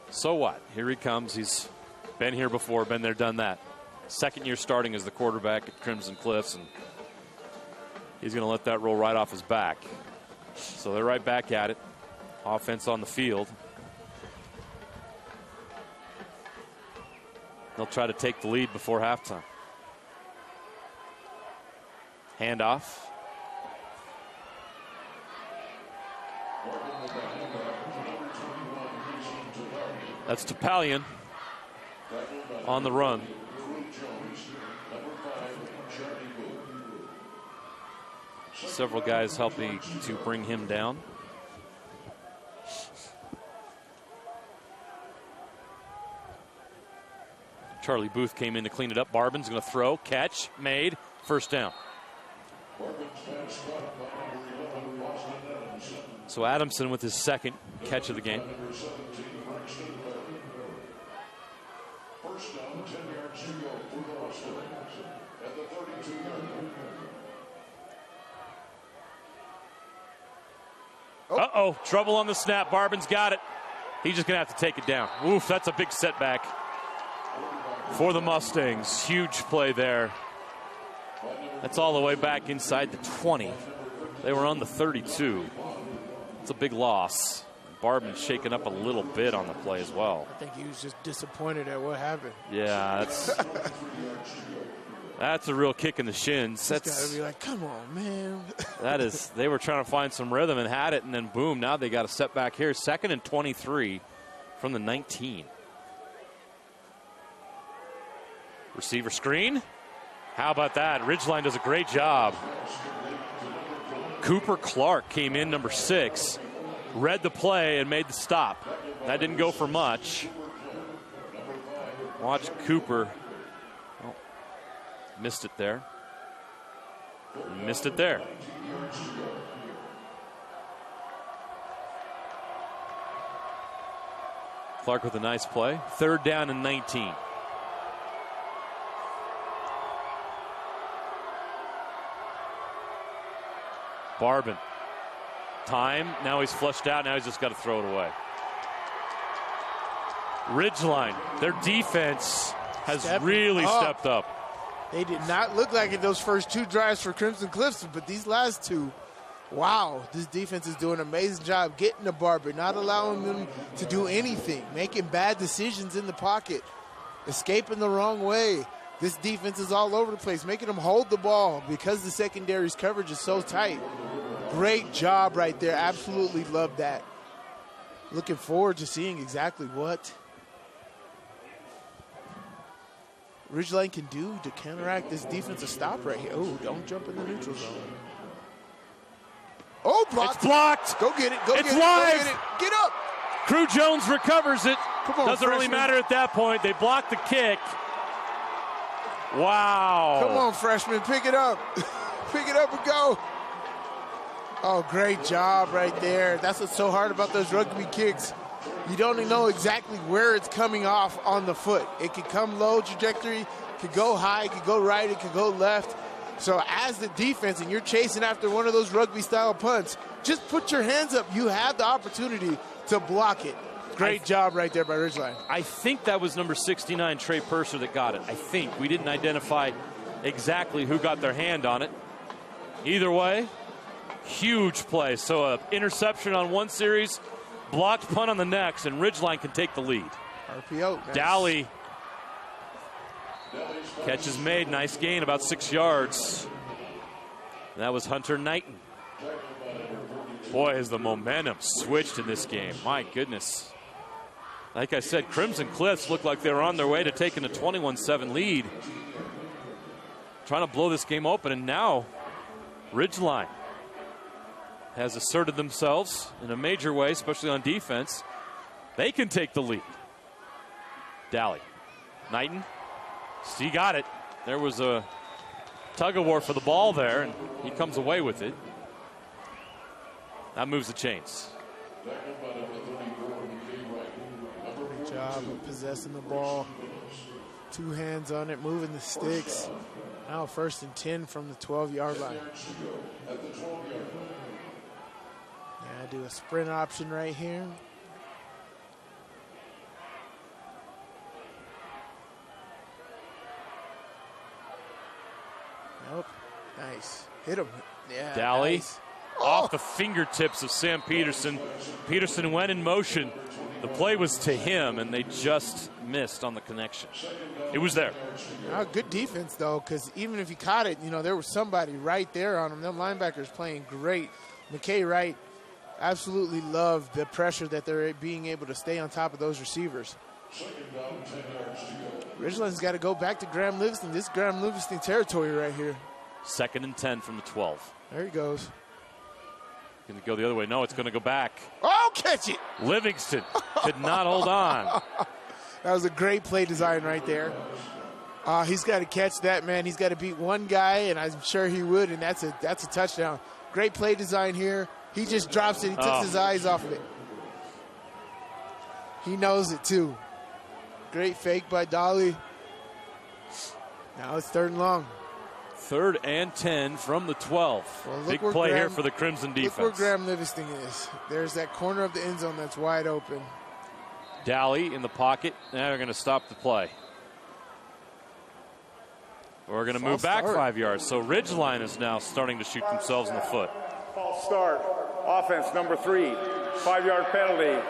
So what? Here he comes. He's been here before, been there, done that. Second year starting as the quarterback at Crimson Cliffs, and he's going to let that roll right off his back. So they're right back at it. Offense on the field. They'll try to take the lead before halftime. Handoff. That's Topalian on the run. Several guys helping to bring him down. Charlie Booth came in to clean it up. Barbin's going to throw, catch, made, first down. So Adamson with his second catch of the game. First down, 10 yards to go for the Mustangs at the 32-yard line. Uh-oh, trouble on the snap. Barbin's got it. He's just going to have to take it down. Oof, that's a big setback for the Mustangs. Huge play there. That's all the way back inside the 20. They were on the 32. It's a big loss. Barbin shaken up a little bit on the play as well. I think he was just disappointed at what happened. Yeah, that's a real kick in the shins. That's got to be like, come on, man. They were trying to find some rhythm and had it, and then boom, now they got a step back here. 2nd and 23 from the 19. Receiver screen. How about that? Ridgeline does a great job. Cooper Clark came in, number 6, read the play and made the stop. That didn't go for much. Watch Cooper. Oh, missed it there. Missed it there. Clark with a nice play. 3rd down and 19. Barbin. Time. Now he's flushed out. Now he's just got to throw it away. Ridgeline. Their defense has really stepped up. They did not look like it those first 2 drives for Crimson Cliffs, but these last 2, wow, this defense is doing an amazing job getting to Barbin, not allowing them to do anything, making bad decisions in the pocket, escaping the wrong way. This defense is all over the place, making them hold the ball because the secondary's coverage is so tight. Great job right there. Absolutely love that. Looking forward to seeing exactly what Ridgeline can do to counteract this defensive stop right here. Oh, don't jump in the neutral zone. Oh, blocked. It's blocked. Go get it. Go it's get live. it. Go get it. Get up. Crew Jones recovers it. Come on, Doesn't really matter at that point. They blocked the kick. Wow. Come on, freshman. Pick it up. Pick it up and go. Oh, great job right there. That's what's so hard about those rugby kicks. You don't know exactly where it's coming off on the foot. It could come low trajectory, could go high, could go right, it could go left. So as the defense, and you're chasing after one of those rugby-style punts, just put your hands up. You have the opportunity to block it. Great job right there by Ridgeline. I think that was number 69, Trey Purser, that got it. I think. We didn't identify exactly who got their hand on it. Either way, huge play. So an interception on one series, blocked punt on the next, and Ridgeline can take the lead. RPO. Nice. Dowley. Catch is made. Nice gain, about 6 yards. That was Hunter Knighton. Boy, has the momentum switched in this game. My goodness. Like I said, Crimson Cliffs looked like they were on their way to taking a 21-7 lead. Trying to blow this game open, and now Ridgeline has asserted themselves in a major way, especially on defense. They can take the lead. Dowley. Knighton. He got it. There was a tug-of-war for the ball there, and he comes away with it. That moves the chains. Good job of possessing the ball. 2 hands on it, moving the sticks. Now 1st and 10 from the 12-yard line. Yeah, do a sprint option right here. Nope. Nice. Hit him. Yeah. Dowley. Nice. Off the fingertips of Sam Peterson. Peterson went in motion. The play was to him, and they just missed on the connection. It was there. Good defense, though, because even if he caught it, there was somebody right there on him. Them linebackers playing great. McKay Wright absolutely loved the pressure that they're being able to stay on top of those receivers. Ridgeline's got to go back to Graham Livingston. This is Graham Livingston territory right here. 2nd and 10 from the 12. There he goes. Going to go the other way. No, it's going to go back. Oh, catch it. Livingston could not hold on. That was a great play design right there. He's got to catch that, man. He's got to beat one guy, and I'm sure he would, and that's a touchdown. Great play design here. He just drops it. He takes his eyes off of it. He knows it, too. Great fake by Dowley. Now it's 3rd and long. 3rd and 10 from the 12. Well, big play here for the Crimson defense. Look where Graham Livingston is. There's that corner of the end zone that's wide open. Dowley in the pocket. Now they're going to stop the play. We're going to move back 5 yards. So Ridgeline is now starting to shoot themselves in the foot. False start. Offense number 3. 5-yard penalty.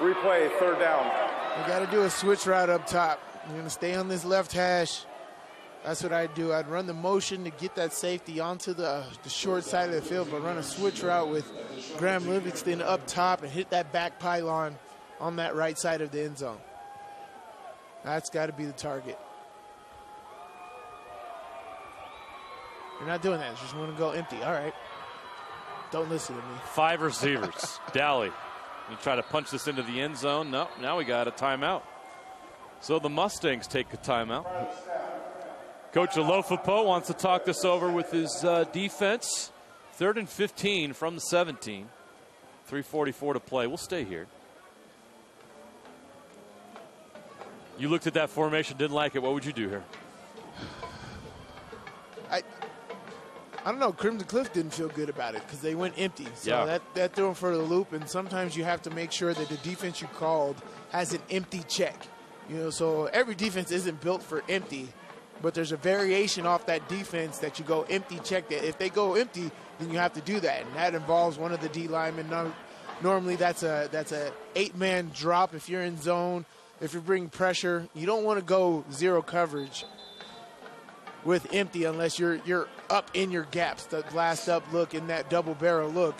Replay, 3rd down. We got to do a switch route up top. You're going to stay on this left hash. That's what I'd do. I'd run the motion to get that safety onto the short side of the field, but run a switch route with Graham Livingston up top and hit that back pylon on that right side of the end zone. That's got to be the target. You're not doing that. You just want to go empty. All right. Don't listen to me. 5 receivers. Dowley. You try to punch this into the end zone. No, now we got a timeout. So the Mustangs take a timeout. Coach Alofapo wants to talk this over with his defense. 3rd and 15 from the 17. 3:44 to play. We'll stay here. You looked at that formation, didn't like it. What would you do here? I don't know. Crimson Cliff didn't feel good about it because they went empty. So that threw them for the loop, and sometimes you have to make sure that the defense you called has an empty check. So every defense isn't built for empty. But there's a variation off that defense that you go empty check. That if they go empty, then you have to do that, and that involves one of the D linemen. Normally, that's a 8-man drop if you're in zone. If you're bringing pressure, you don't want to go zero coverage with empty unless you're up in your gaps, the blast up look and that double barrel look.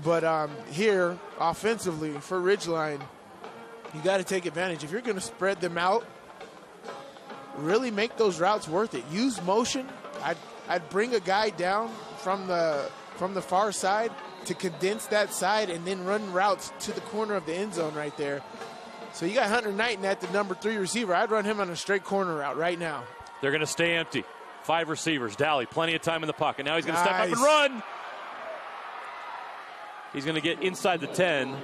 But here, offensively for Ridgeline, you got to take advantage. If you're going to spread them out, really make those routes worth it. Use motion. I'd bring a guy down from the far side to condense that side and then run routes to the corner of the end zone right there. So you got Hunter Knighton at the number 3 receiver. I'd run him on a straight corner route right now. They're going to stay empty. 5 receivers. Dowley, plenty of time in the pocket. Now he's going to step up and run. He's going to get inside the 10.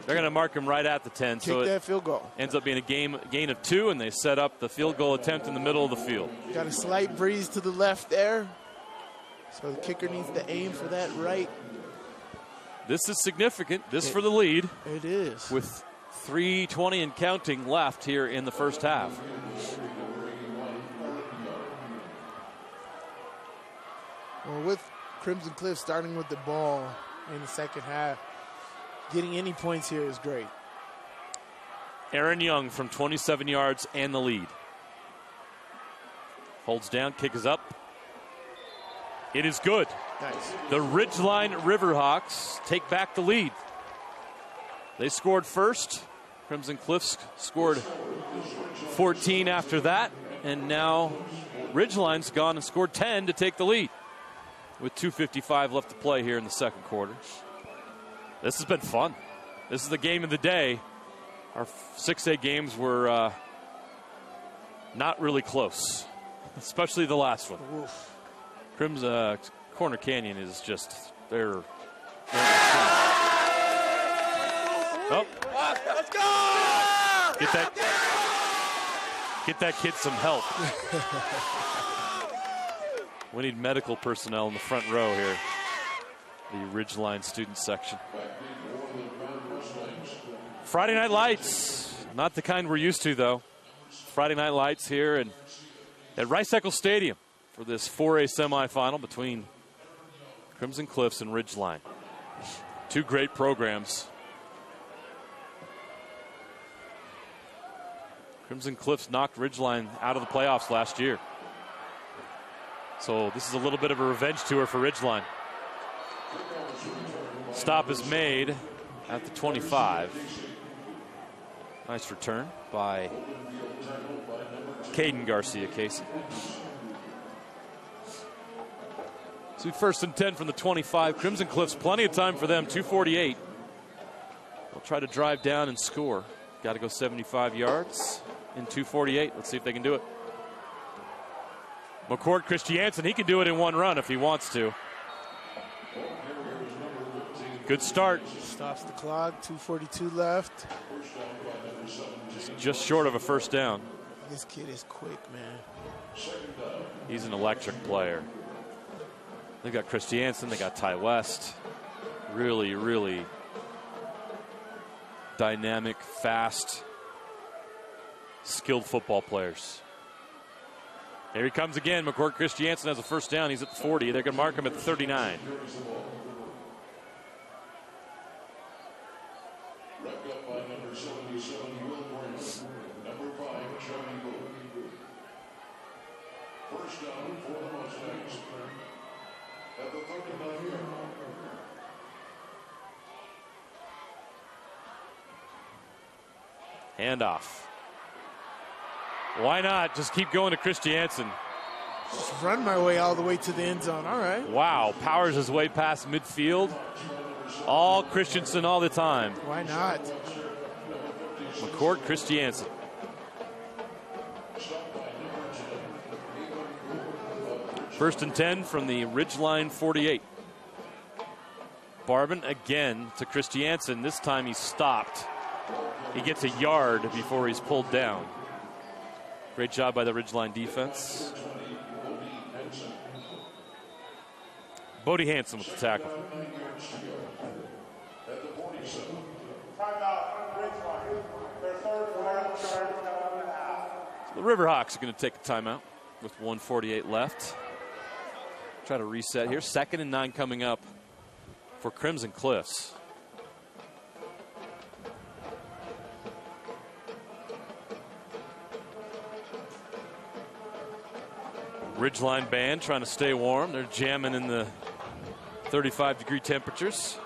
They're going to mark him right at the 10. Kick that field goal. Ends up being a gain of 2, and they set up the field goal attempt in the middle of the field. Got a slight breeze to the left there. So the kicker needs to aim for that right. This is significant. This for the lead. It is. With 3:20 and counting left here in the first half. Well, with Crimson Cliff starting with the ball in the second half, getting any points here is great. Aaron Young from 27 yards and the lead. Holds down, kick is up. It is good. Nice. The Ridgeline Riverhawks take back the lead. They scored first. Crimson Cliffs scored 14 after that. And now Ridgeline's gone and scored 10 to take the lead, with 2:55 left to play here in the second quarter. This has been fun. This is the game of the day. Our 6A games were not really close, especially the last one. Oof. Crimson Corner Canyon is just, they're oh. Let's go! Get that kid some help. We need medical personnel in the front row here. The Ridgeline student section. Friday Night Lights. Not the kind we're used to, though. Friday Night Lights here at Rice-Eccles Stadium for this 4A semifinal between Crimson Cliffs and Ridgeline. Two great programs. Crimson Cliffs knocked Ridgeline out of the playoffs last year. So this is a little bit of a revenge tour for Ridgeline. Stop is made at the 25. Nice return by Caden Garcia Casey. So 1st and 10 from the 25. Crimson Cliffs, plenty of time for them, 2:48. They'll try to drive down and score. Got to go 75 yards in 2:48. Let's see if they can do it. McCord Christiansen, he can do it in one run if he wants to. Good start. Stops the clock, 2:42 left. Just short of a first down. This kid is quick, man. He's an electric player. They've got Christiansen, they got Ty West. Really, really dynamic, fast, skilled football players. Here he comes again. McCord Christiansen has a first down. He's at the 40. They're going to mark him at the 39. Wrapped up by number 77, Will Green. Number 5, Johnny Boone. First down for the Mustangs at the 39-yard line. Handoff. Why not? Just keep going to Christiansen. Just run my way all the way to the end zone. All right. Wow. Powers his way past midfield. All Christensen all the time. Why not? McCord Christiansen. First and 10 from the Ridgeline 48. Barban again to Christiansen. This time he's stopped. He gets a yard before he's pulled down. Great job by the Ridgeline defense. Bodie Hansen with the tackle. So the Riverhawks are going to take a timeout with 1:48 left. Try to reset here. 2nd and 9 coming up for Crimson Cliffs. Ridgeline band trying to stay warm. They're jamming in the 35-degree temperatures.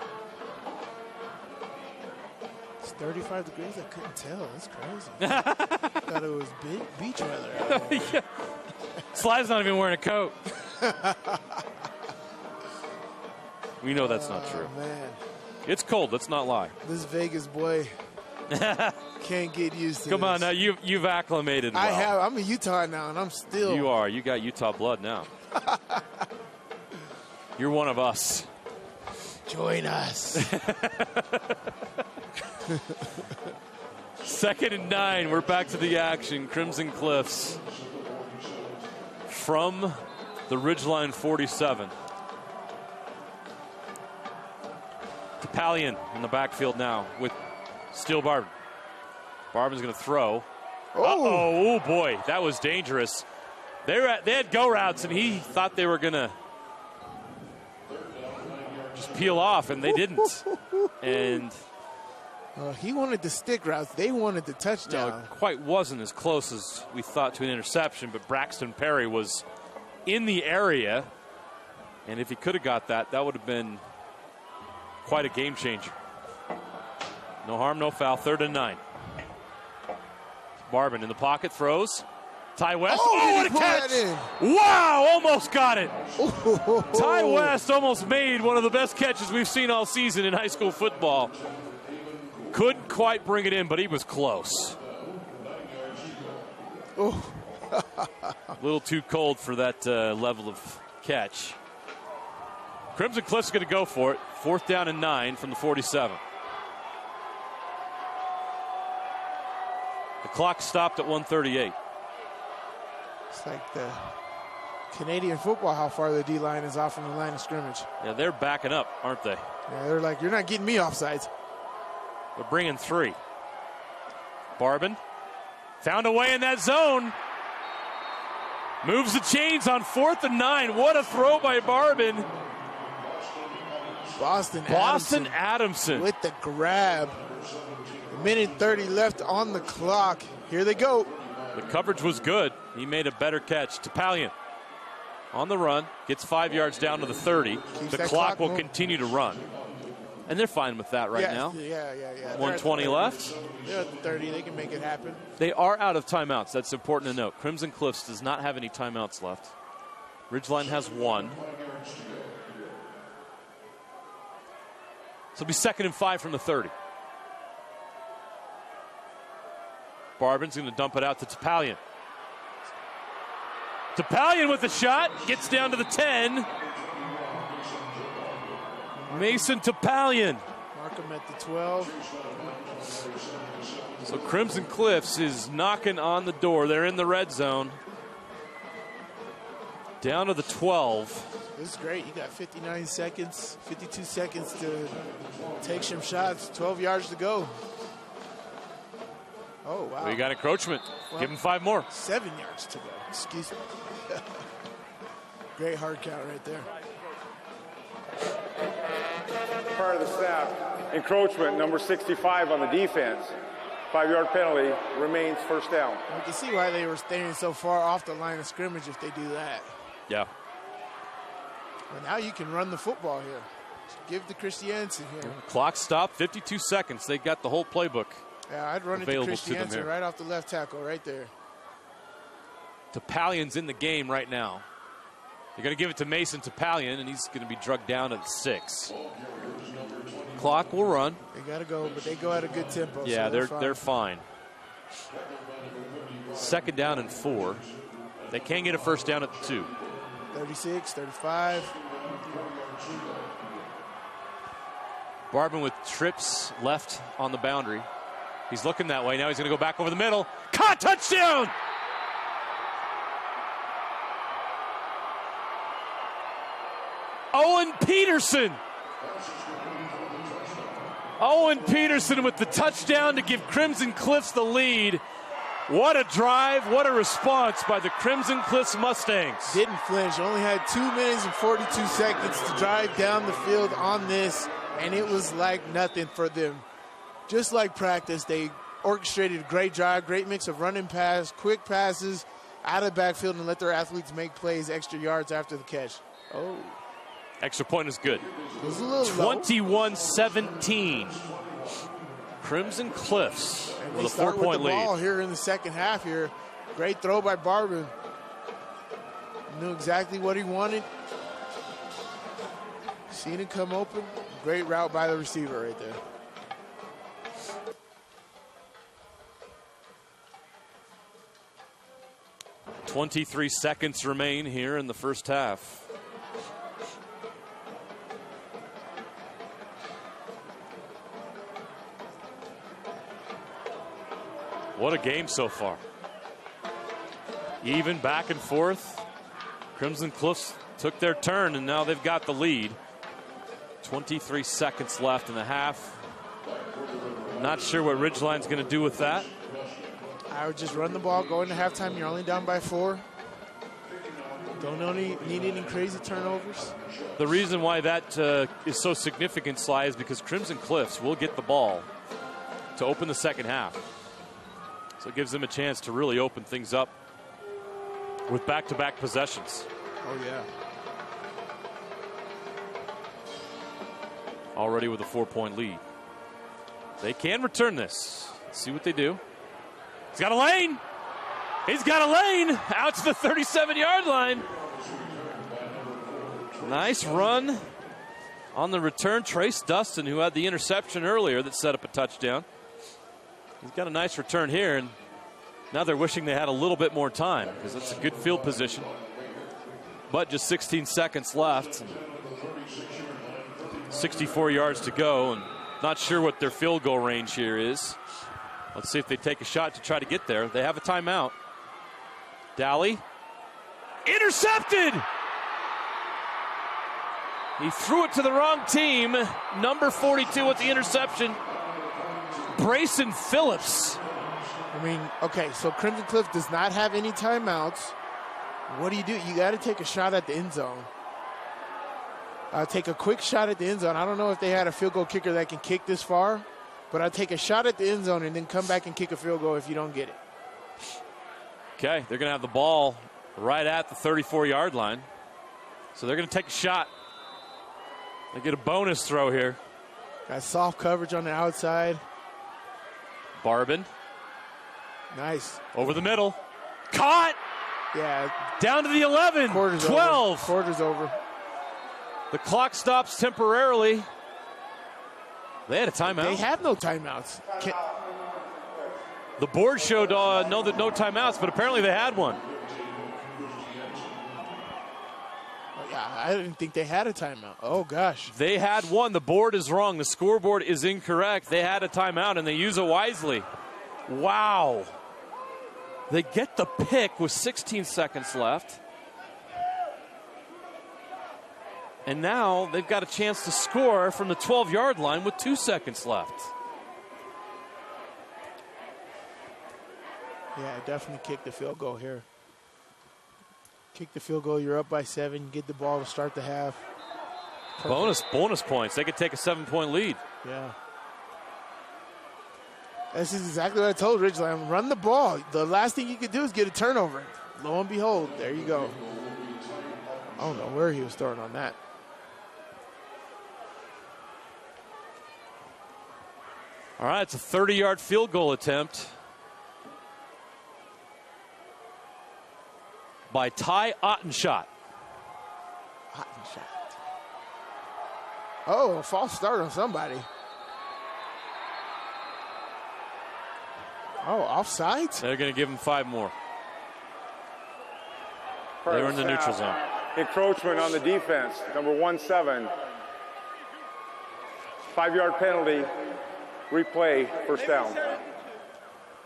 It's 35 degrees? I couldn't tell. That's crazy. I thought it was beach weather. Yeah. Sly's not even wearing a coat. We know that's not true. Man. It's cold. Let's not lie. This Vegas boy can't get used to Come this. on now. You've acclimated well. I have. I'm in Utah now, and I'm still. You are. You got Utah blood now. You're one of us. Join us. 2nd and 9. We're back to the action. Crimson Cliffs from the Ridgeline 47. Topalian in the backfield now with Steele Barben. Barben's going to throw. Oh boy, that was dangerous. They had go routes, and he thought they were going to just peel off, and they didn't. And he wanted the stick routes. They wanted the touchdown. No, it quite wasn't as close as we thought to an interception, but Braxton Perry was in the area, and if he could have got that, that would have been quite a game changer. No harm, no foul. 3rd and 9. Barben in the pocket, throws. Ty West. Oh, what a catch! Wow, almost got it. Ty West almost made one of the best catches we've seen all season in high school football. Couldn't quite bring it in, but he was close. A little too cold for that level of catch. Crimson Cliff's going to go for it. 4th down and 9 from the 47. The clock stopped at 1:38. It's like the Canadian football, how far the D-line is off from the line of scrimmage. Yeah, they're backing up, aren't they? Yeah, they're like, you're not getting me offsides. They're bringing 3. Barben found a way in that zone. Moves the chains on 4th and 9. What a throw by Barben. Boston Adamson with the grab. 1:30 left on the clock. Here they go. The coverage was good. He made a better catch. Topalian on the run. Gets 5 yards down to the 30. The clock will continue to run. And they're fine with that right now. Yeah. 1:20 left. They're at the 30. They can make it happen. They are out of timeouts. That's important to note. Crimson Cliffs does not have any timeouts left. Ridgeline has 1. So it'll be 2nd and 5 from the 30. Barben's going to dump it out to Topalian. Topalian with the shot. Gets down to the 10. Mason Topalian. Mark him at the 12. So Crimson Cliffs is knocking on the door. They're in the red zone. Down to the 12. This is great. You got 59 seconds, 52 seconds to take some shots. 12 yards to go. Oh, wow. We got encroachment. Well, give him 5 more. 7 yards to go. Excuse me. Great hard count right there. Prior to the snap, encroachment, number 65 on the defense. 5-yard penalty, remains 1st down. You can see why they were staying so far off the line of scrimmage if they do that. Yeah. Well, now you can run the football here. Give the Christiansen here. Clock stopped, 52 seconds. They got the whole playbook. Yeah, I'd run it to Christiansen right off the left tackle right there. Topalian's in the game right now. They're going to give it to Mason Topalian, and he's going to be drugged down at 6. Clock will run. They got to go, but they go at a good tempo. Yeah, so they're fine. 2nd down and 4. They can get a 1st down at 2. 36, 35. Barben with trips left on the boundary. He's looking that way. Now he's going to go back over the middle. Caught, touchdown! Owen Peterson. Owen Peterson with the touchdown to give Crimson Cliffs the lead. What a drive, what a response by the Crimson Cliffs Mustangs. Didn't flinch, only had 2 minutes and 42 seconds to drive down the field on this, and it was like nothing for them. Just like practice, they orchestrated a great drive, great mix of running pass, quick passes, out of the backfield, and let their athletes make plays, extra yards after the catch. Oh. Extra point is good. 21-17. Crimson Cliffs with a 4-point lead. Ball here in the second half here. Great throw by Barben. Knew exactly what he wanted. Seen it come open. Great route by the receiver right there. .23 seconds remain here in the first half. What a game so far. Even back and forth. Crimson Cliffs took their turn, and now they've got the lead. 23 seconds left in the half. Not sure what Ridgeline's going to do with that. I would just run the ball, go into halftime. You're only down by 4. Don't need any crazy turnovers. The reason why that is so significant, Sly, is because Crimson Cliffs will get the ball to open the second half. So it gives them a chance to really open things up with back-to-back possessions. Oh, yeah. Already with a 4-point lead. They can return this. Let's see what they do. He's got a lane. He's got a lane out to the 37-yard line. Nice run on the return. Trace Dustin, who had the interception earlier that set up a touchdown. He's got a nice return here, and now they're wishing they had a little bit more time because it's a good field position. But just 16 seconds left. 64 yards to go, and not sure what their field goal range here is. Let's see if they take a shot to try to get there. They have a timeout. Dally. Intercepted! He threw it to the wrong team. Number 42 with the interception. Brayson Phillips. I mean, okay, so Crimson Cliff does not have any timeouts. What do? You got to take a shot at the end zone. Take a quick shot at the end zone. I don't know if they had a field goal kicker that can kick this far, but I'll take a shot at the end zone and then come back and kick a field goal if you don't get it. Okay, they're going to have the ball right at the 34-yard line. So they're going to take a shot. They get a bonus throw here. Got soft coverage on the outside. Barbin. Nice. Over the middle. Caught! Yeah. Down to the 11. Quarter's 12. Over. Quarter's over. The clock stops temporarily. They had a timeout. They have no timeouts. The board showed no timeouts, but apparently they had one. Yeah, I didn't think they had a timeout. Oh, gosh. They had one. The board is wrong. The scoreboard is incorrect. They had a timeout, and they use it wisely. Wow. They get the pick with 16 seconds left. And now they've got a chance to score from the 12-yard line with 2 seconds left. Yeah, definitely kick the field goal here. Kick the field goal, you're up by 7, get the ball to start the half. Bonus points. They could take a 7-point lead. Yeah. This is exactly what I told Ridgeline. Run the ball. The last thing you could do is get a turnover. Lo and behold, there you go. I don't know where he was throwing on that. All right, it's a 30-yard field goal attempt by Ty Ottenshot. Oh, a false start on somebody. Oh, offsides? They're going to give him 5 more. They were in the neutral zone. Encroachment on the defense, number 17. 5-yard penalty. Replay, first down.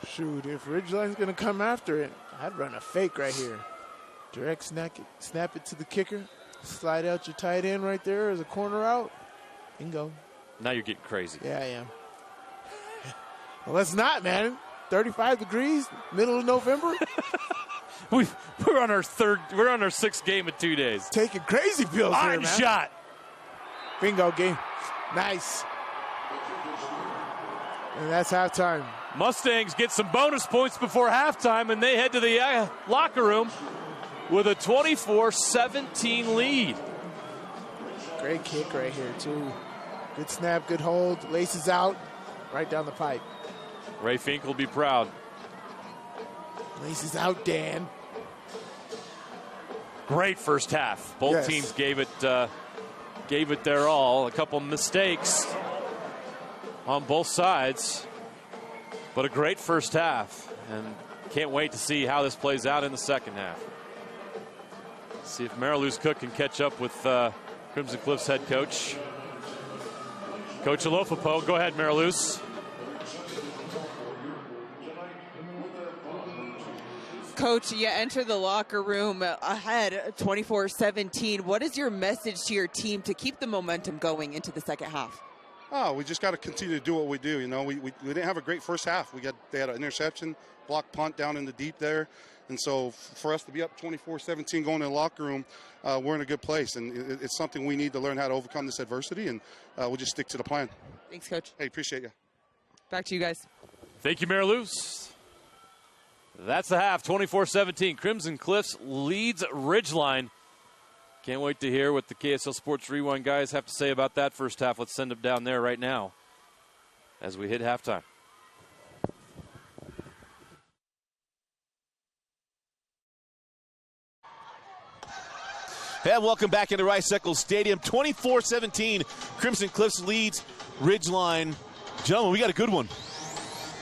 Shoot, if Ridgeline's going to come after it, I'd run a fake right here. Direct snap it to the kicker. Slide out your tight end right there as a corner out. And go. Now you're getting crazy. Yeah, I am. Well, let's not, man. 35 degrees, middle of November. We're on our 6th game in 2 days. Taking crazy pills here, man. Shot. Bingo game. Nice. And that's halftime. Mustangs get some bonus points before halftime, and they head to the locker room with a 24-17 lead. Great kick right here, too. Good snap, good hold. Laces out, right down the pipe. Ray Fink will be proud. Laces out, Dan. Great first half. Both teams gave it their all. A couple mistakes on both sides, but a great first half, and can't wait to see how this plays out in the second half. See if Mariluz Cook can catch up with Crimson Cliffs head coach. Coach Alofapo, go ahead, Mariluz. Coach, you enter the locker room ahead 24-17. What is your message to your team to keep the momentum going into the second half? Oh, we just got to continue to do what we do. You know, we didn't have a great first half. They had an interception, block punt down in the deep there. And so for us to be up 24-17 going in the locker room, we're in a good place. And it's something we need to learn how to overcome this adversity, and we'll just stick to the plan. Thanks, Coach. Hey, appreciate you. Back to you guys. Thank you, Mariluz. That's the half, 24-17. Crimson Cliffs leads Ridgeline. Can't wait to hear what the KSL Sports Rewind guys have to say about that first half. Let's send them down there right now as we hit halftime. And welcome back into Rice-Eccles Stadium. 24-17, Crimson Cliffs leads Ridgeline. Gentlemen, we got a good one.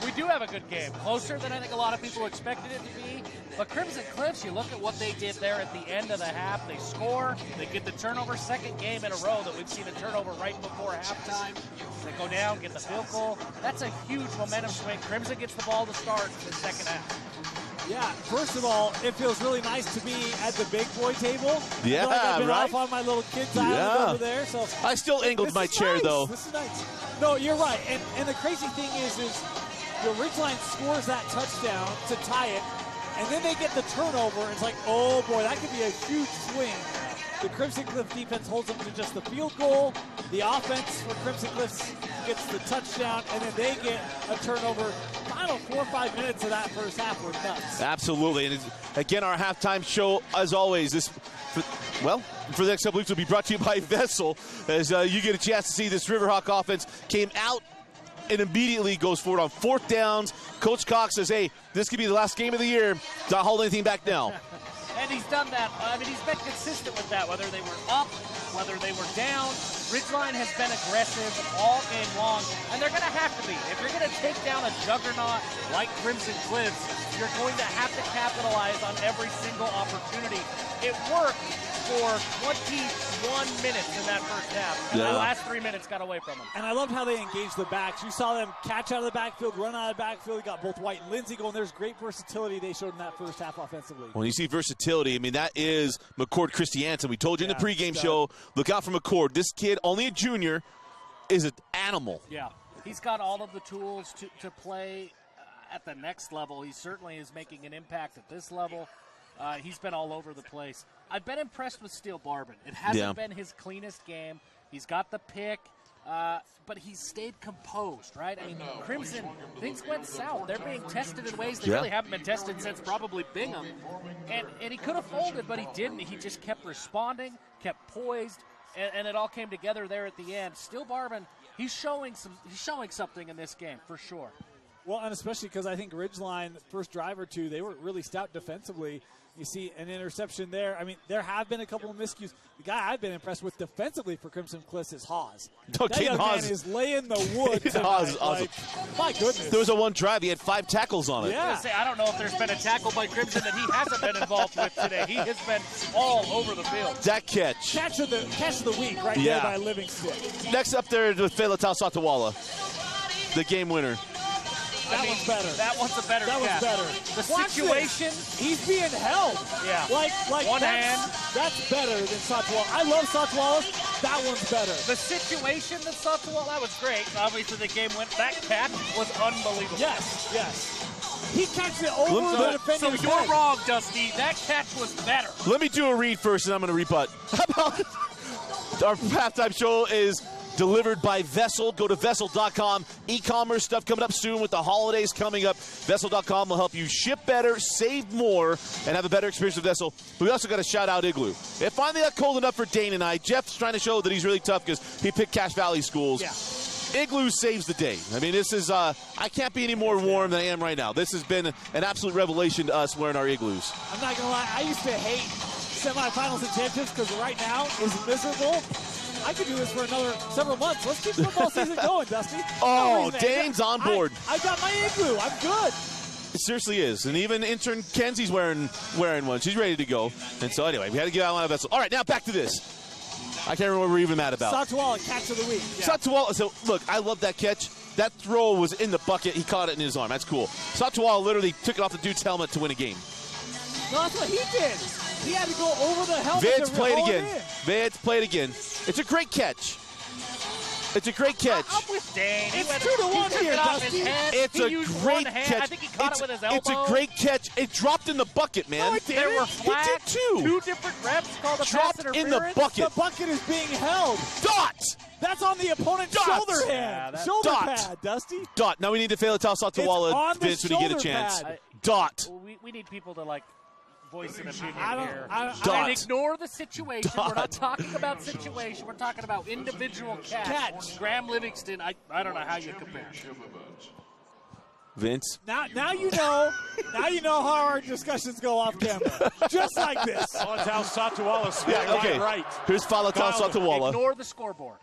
We do have a good game. Closer than I think a lot of people expected it to be. But Crimson Cliffs, you look at what they did there at the end of the half. They score. They get the turnover. Second game in a row that we've seen a turnover right before halftime. They go down, get the field goal. That's a huge momentum swing. Crimson gets the ball to start in the second half. Yeah, first of all, it feels really nice to be at the big boy table. Yeah, I've been right? off on my little kids' island over there. So I still angled my chair, though. This is nice. No, you're right. And the crazy thing is Ridgeline scores that touchdown to tie it, and then they get the turnover, and it's like, oh boy, that could be a huge swing. The Crimson Cliff defense holds them to just the field goal. The offense for Crimson Cliffs gets the touchdown, and then they get a turnover. Final 4 or 5 minutes of that first half were nuts. Absolutely. And again, our halftime show, as always, for the next couple weeks will be brought to you by Vessel, as you get a chance to see this Riverhawk offense came out and immediately goes forward on fourth downs. Coach Cox says, hey, this could be the last game of the year. Don't hold anything back now. And he's done that. I mean, he's been consistent with that, whether they were up, whether they were down. Ridgeline has been aggressive all game long, and they're going to have to be. If you're going to take down a juggernaut like Crimson Cliffs, you're going to have to capitalize on every single opportunity. It worked for 21 minutes in that first half. And the last 3 minutes got away from them. And I loved how they engaged the backs. You saw them catch out of the backfield, run out of the backfield. You got both White and Lindsay going. There's great versatility they showed in that first half offensively. When you see versatility, I mean, that is McCord Christiansen. We told you in the pregame show, look out for McCord. This kid, only a junior, is an animal. Yeah, he's got all of the tools to play at the next level. He certainly is making an impact at this level. He's been all over the place. I've been impressed with Steele Barbin. It hasn't been his cleanest game. He's got the pick, but he's stayed composed, right? I mean, Crimson, things went south. They're being tested in ways they really haven't been tested since probably Bingham. And he could have folded, but he didn't. He just kept responding, kept poised, and it all came together there at the end. Steele Barbin, he's showing something in this game for sure. Well, and especially because I think Ridgeline, first drive or two, they were really stout defensively. You see an interception there. I mean, there have been a couple of miscues. The guy I've been impressed with defensively for Crimson Cliffs is Hawes. That young man is laying the wood. Hawes is awesome. My goodness. There was a one drive. He had 5 tackles on it. Yeah. I don't know if there's been a tackle by Crimson that he hasn't been involved with today. He has been all over the field. That catch. Catch of the week right there by Livingston. Next up there with Felatal Satawala, the game winner. That one's better. That one's a better That catch. was better. The situation. He's being held. Yeah. Like one hand. That's better than Satawala. I love Satawala. That one's better. The situation that Satawala, that was great. Obviously, the game went. That catch was unbelievable. Yes. He catched it over the defender's So you're head. wrong, Dusty. That catch was better. Let me do a read first, and I'm going to rebut. How about our halftime show is delivered by Vessel. Go to Vessel.com. E-commerce stuff coming up soon with the holidays coming up. Vessel.com will help you ship better, save more, and have a better experience with Vessel. But we also got to shout out Igloo. It finally got cold enough for Dane and I. Jeff's trying to show that he's really tough because he picked Cache Valley schools. Yeah. Igloo saves the day. I mean, this is, I can't be any more warm than I am right now. This has been an absolute revelation to us wearing our Igloos. I'm not going to lie. I used to hate semifinals and championships because right now is miserable. I could do this for another several months. Let's keep football season going, Dusty. Oh, Dane's on board. I got my Igloo. I'm good. It seriously is. And even intern Kenzie's wearing one. She's ready to go. And so anyway, we had to get out on a Vessel. All right, now back to this. I can't remember what we're even mad about. Satawala, catch of the week. Yeah. Satawala, so look, I love that catch. That throw was in the bucket. He caught it in his arm. That's cool. Satawala literally took it off the dude's helmet to win a game. No, that's what he did. He had to go over the helmet. Vince, to play it haul again. in. Vince, play it again. It's a great catch. It's a great catch. I'm with Dane. It's 2-1 here, Dusty. It's a great catch. I think he caught it with his elbow. It's a great catch. It dropped in the bucket, man. No, it didn't. There were flags. It did too. 2 different refs called a Dropped pass in the interference. bucket. The bucket is being held. Dot. That's on the opponent's Dot. shoulder hand. Yeah, shoulder Dot. pad, Dusty. Dot. Now we need to fail a toss out to It's Walla, on the Vince, when you get a shoulder chance. pad. Dot. We need people to, voice an opinion I here. Dot. And ignore the situation. Dot. We're not talking about situation. We're talking about individual catch. Graham Livingston, I don't know how you compare. Vince. Now you know. Now you know how our discussions go off camera. Just like this. Falatau Satuala swung Okay. right. Here's Falatau Satuala. Ignore the scoreboard.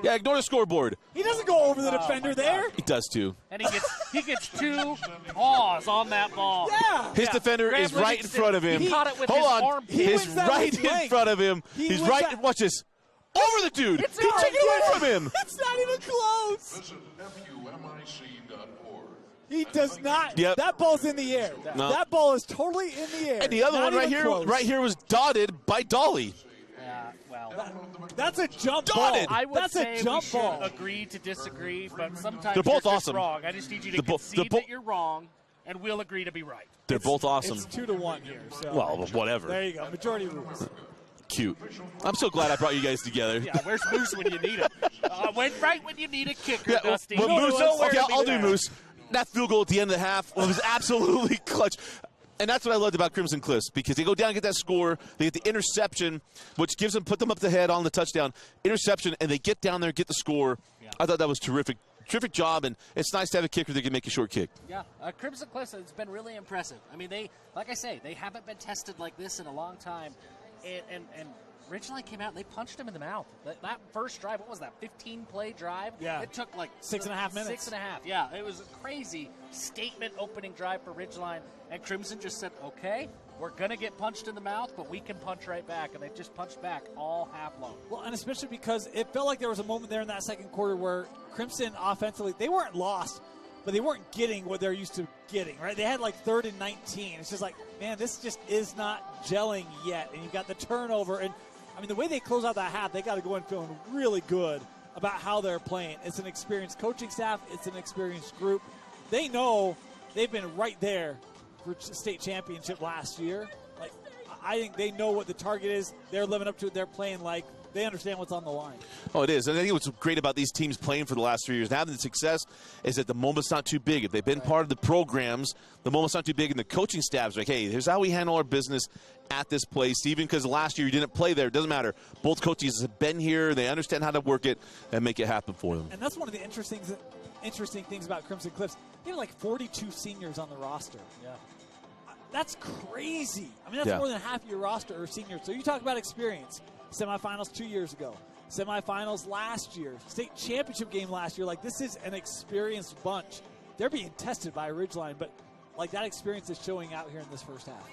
Yeah, ignore the scoreboard. He doesn't go over the defender there. He does too. And he gets 2 paws on that ball. Yeah. His defender Graham is right in Livingston, front of him. He caught it with Hold his on. arm. He He's wins that right with his in leg. front of him. He He's wins right. that- Watch this. Over the dude. He It's took not it away from him. It's not even close. Visit FUMIC.org. He does not. Yep. That ball's in the air. No. That ball is totally in the air. And the other Not one even close. right here was dotted by Dolly. Yeah, well. That's a jump Dotted. ball. I would That's say a jump we should ball. agree to disagree, but sometimes They're both you're just awesome. wrong. I just need you to The bo- concede the bo- that you're wrong, and we'll agree to be right. They're both awesome. It's 2-1 here. So. Well, whatever. There you go. Majority rules. Cute. I'm so glad I brought you guys together. Yeah, where's Moose when you need him? Went right when you need a kicker, Yeah, Dusty. well, Moose, Nowhere okay, to be I'll do there. Moose. That field goal at the end of the half was absolutely clutch. And that's what I loved about Crimson Cliffs, because they go down and get that score. They get the interception, which put them up the head on the touchdown. Interception, and they get down there and get the score. Yeah. I thought that was terrific. Terrific job, and it's nice to have a kicker that can make a short kick. Yeah, Crimson Cliffs has been really impressive. I mean, like I say, they haven't been tested like this in a long time. And Ridgeline came out and they punched him in the mouth. That first drive, what was that, 15-play drive? Yeah. It took 6.5 minutes. 6.5, yeah. It was a crazy statement opening drive for Ridgeline. And Crimson just said, okay, we're going to get punched in the mouth, but we can punch right back. And they've just punched back all half long. Well, and especially because it felt like there was a moment there in that second quarter where Crimson offensively, they weren't lost, but they weren't getting what they're used to getting, right? They had 3rd and 19. It's just like, man, this just is not gelling yet. And you've got the turnover. And, I mean, the way they close out that half, they got to go in feeling really good about how they're playing. It's an experienced coaching staff. It's an experienced group. They know they've been right there for state championship last year. I think they know what the target is. They're living up to it. They're playing they understand what's on the line. Oh, it is. And I think what's great about these teams playing for the last 3 years and having the success is that the moment's not too big. If they've been part of the programs, the moment's not too big, and the coaching staff's like, hey, here's how we handle our business at this place. Even because last year you didn't play there, it doesn't matter. Both coaches have been here. They understand how to work it and make it happen for them. And that's one of the interesting things about Crimson Cliffs. They have 42 seniors on the roster. Yeah. That's crazy. I mean, that's more than half your roster are seniors. So you talk about experience. Semifinals 2 years ago. Semifinals last year. State championship game last year. This is an experienced bunch. They're being tested by Ridgeline, but that experience is showing out here in this first half.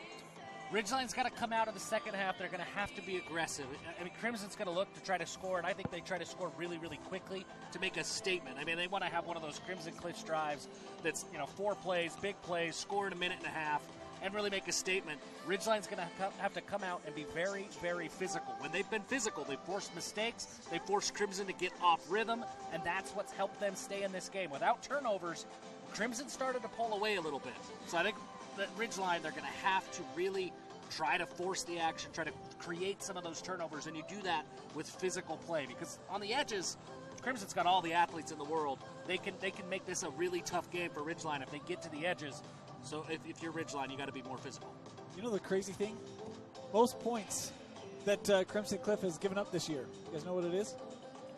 Ridgeline's got to come out of the second half. They're going to have to be aggressive. I mean, Crimson's going to look to try to score, and I think they try to score really, really quickly to make a statement. I mean, they want to have one of those Crimson Cliffs drives that's, 4 plays, big plays, score in a minute and a half, and really make a statement. Ridgeline's going to have to come out and be very, very physical. When they've been physical, they've forced mistakes, they've forced Crimson to get off rhythm, and that's what's helped them stay in this game. Without turnovers, Crimson started to pull away a little bit. So I think that Ridgeline, they're going to have to really try to force the action, try to create some of those turnovers, and you do that with physical play. Because on the edges, Crimson's got all the athletes in the world. They can make this a really tough game for Ridgeline if they get to the edges. So if you're Ridgeline, you got to be more physical. You know the crazy thing? Most points that Crimson Cliff has given up this year. You guys know what it is?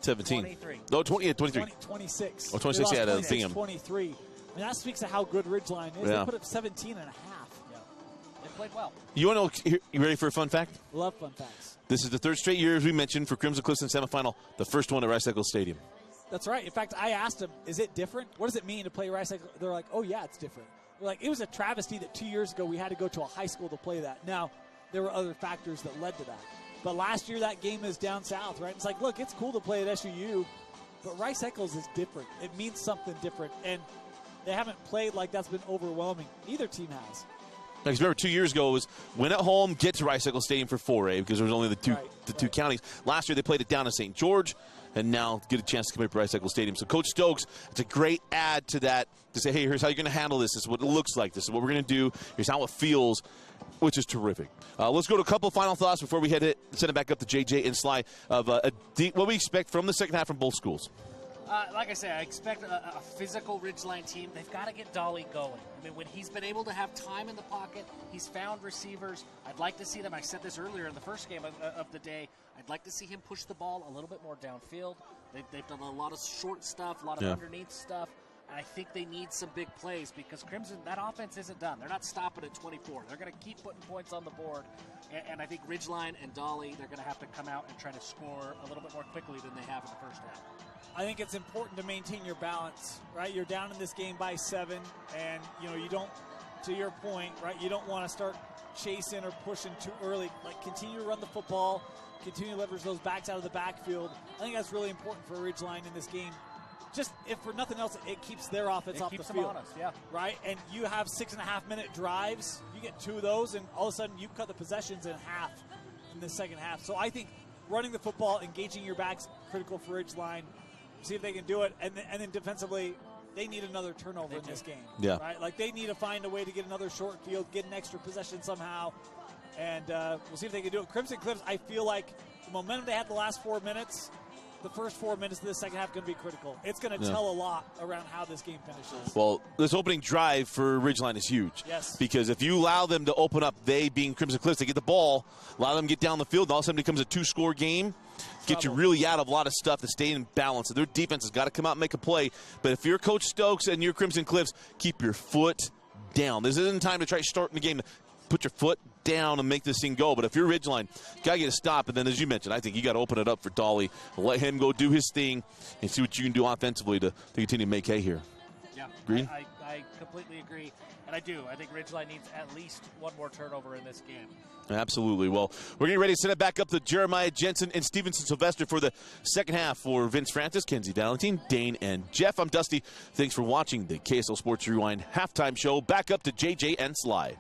17. 23. No, 23. 26. Oh, 26, yeah, the Bingham. 23. I mean, that speaks to how good Ridgeline is. Yeah. They put up 17 and a half. Yeah. They played well. You want to know, you ready for a fun fact? Love fun facts. This is the 3rd straight year, as we mentioned, for Crimson Cliffs in semifinal, the first one at Rice-Eccles Stadium. That's right. In fact, I asked them, is it different? What does it mean to play Rice-Eccles? They're like, oh, yeah, it's different. It was a travesty that 2 years ago we had to go to a high school to play that. Now, there were other factors that led to that. But last year that game is down south, right? It's like, look, it's cool to play at SUU, but Rice-Eccles is different. It means something different. And they haven't played like that's been overwhelming. Neither team has. Because remember, 2 years ago it was win at home, get to Rice-Eccles Stadium for 4A because there was only the two counties. Last year they played it down in St. George, and now get a chance to come up to Rice-Eccles Stadium. So Coach Stokes, it's a great add to that to say, hey, here's how you're going to handle this. This is what it looks like. This is what we're going to do. Here's how it feels, which is terrific. Let's go to a couple of final thoughts before we send it back up to JJ and Sly of what we expect from the second half from both schools. Like I say, I expect a physical Ridgeline team. They've got to get Dolly going. I mean, when he's been able to have time in the pocket, he's found receivers. I'd like to see them. I said this earlier in the first game of the day. I'd like to see him push the ball a little bit more downfield. They've done a lot of short stuff, a lot of underneath stuff. And I think they need some big plays because Crimson, that offense isn't done. They're not stopping at 24. They're going to keep putting points on the board. And I think Ridgeline and Dolly, they're going to have to come out and try to score a little bit more quickly than they have in the first half. I think it's important to maintain your balance, right? You're down in this game by 7, and, you don't, to your point, right, you don't want to start chasing or pushing too early. Like, continue to run the football, continue to leverage those backs out of the backfield. I think that's really important for Ridgeline in this game. Just, if for nothing else, it keeps their offense off the field. Keeps them honest, yeah. Right? And you have 6.5-minute drives. You get 2 of those, and all of a sudden you cut the possessions in half in the second half. So I think running the football, engaging your backs, critical for Ridgeline. See if they can do it, and then defensively, they need another turnover in this game. Yeah. Right? Like, they need to find a way to get another short field, get an extra possession somehow, and we'll see if they can do it. Crimson Cliffs, I feel like the momentum they had the last 4 minutes, the first 4 minutes of the second half are going to be critical. It's going to tell a lot around how this game finishes. Well, this opening drive for Ridgeline is huge. Yes. Because if you allow them to open up, they being Crimson Cliffs, they get the ball, allow them to get down the field, and all of a sudden it becomes a 2-score game. Get you really out of a lot of stuff to stay in balance. So their defense has got to come out and make a play. But if you're Coach Stokes and you're Crimson Cliffs, keep your foot down. This isn't time to try starting the game. Put your foot down and make this thing go. But if you're Ridgeline, got to get a stop. And then, as you mentioned, I think you got to open it up for Dolly. Let him go do his thing and see what you can do offensively to continue to make hay here. Yeah, Agree? I completely agree. And I do. I think Ridgeline needs at least one more turnover in this game. Absolutely. Well, we're getting ready to send it back up to Jeremiah Jensen and Stevenson Sylvester for the second half. For Vince Francis, Kenzie Valentine, Dane, and Jeff, I'm Dusty. Thanks for watching the KSL Sports Rewind halftime show. Back up to JJ and Sly.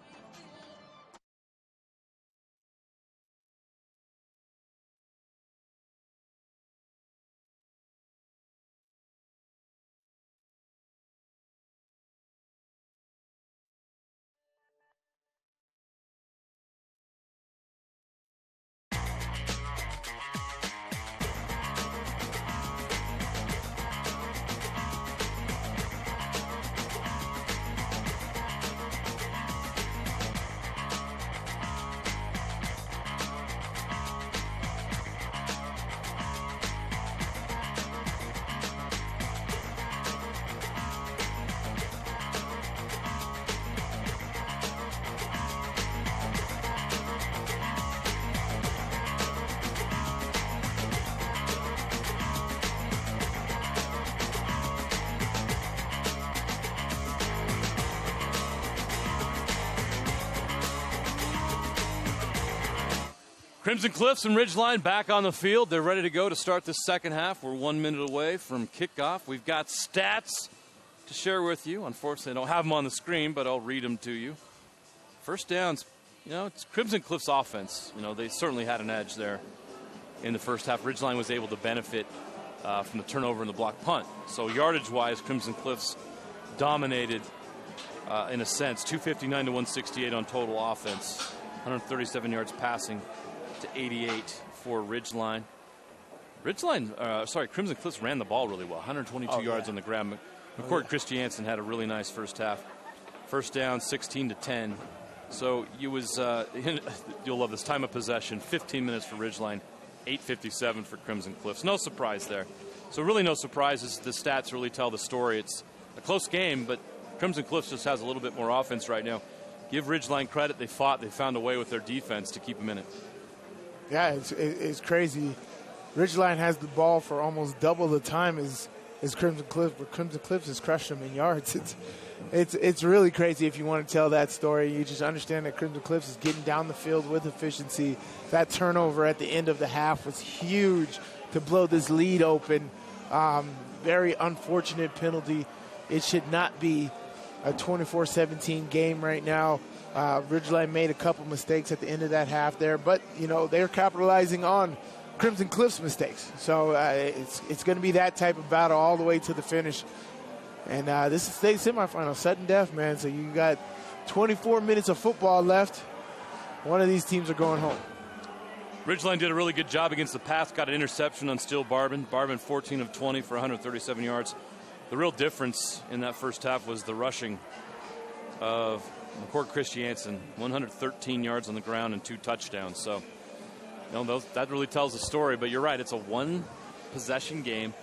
Crimson Cliffs and Ridgeline back on the field. They're ready to go to start the second half. We're 1 minute away from kickoff. We've got stats to share with you. Unfortunately, I don't have them on the screen, but I'll read them to you. First downs, it's Crimson Cliffs offense. They certainly had an edge there in the first half. Ridgeline was able to benefit from the turnover and the block punt. So yardage-wise, Crimson Cliffs dominated in a sense. 259 to 168 on total offense. 137 yards passing to 88 for Ridgeline. Crimson Cliffs ran the ball really well. 122 yards on the ground. McCord Christiansen had a really nice first half. First down, 16 to 10. So you'll love this time of possession. 15 minutes for Ridgeline, 8:57 for Crimson Cliffs. No surprise there. So really no surprises. The stats really tell the story. It's a close game, but Crimson Cliffs just has a little bit more offense right now. Give Ridgeline credit. They fought. They found a way with their defense to keep them in it. Yeah, it's crazy. Ridgeline has the ball for almost double the time as Crimson Cliffs, but Crimson Cliffs has crushed them in yards. It's really crazy if you want to tell that story. You just understand that Crimson Cliffs is getting down the field with efficiency. That turnover at the end of the half was huge to blow this lead open. Very unfortunate penalty. It should not be a 24-17 game right now. Ridgeline made a couple mistakes at the end of that half there, but, they're capitalizing on Crimson Cliff's mistakes. So it's going to be that type of battle all the way to the finish. And this is state semifinal, sudden death, man. So you got 24 minutes of football left. One of these teams are going home. Ridgeline did a really good job against the pass, got an interception on Steele Barbin. Barbin 14 of 20 for 137 yards. The real difference in that first half was the rushing of McCord Christiansen, 113 yards on the ground and 2 touchdowns. So, that really tells the story. But you're right, it's a one-possession game.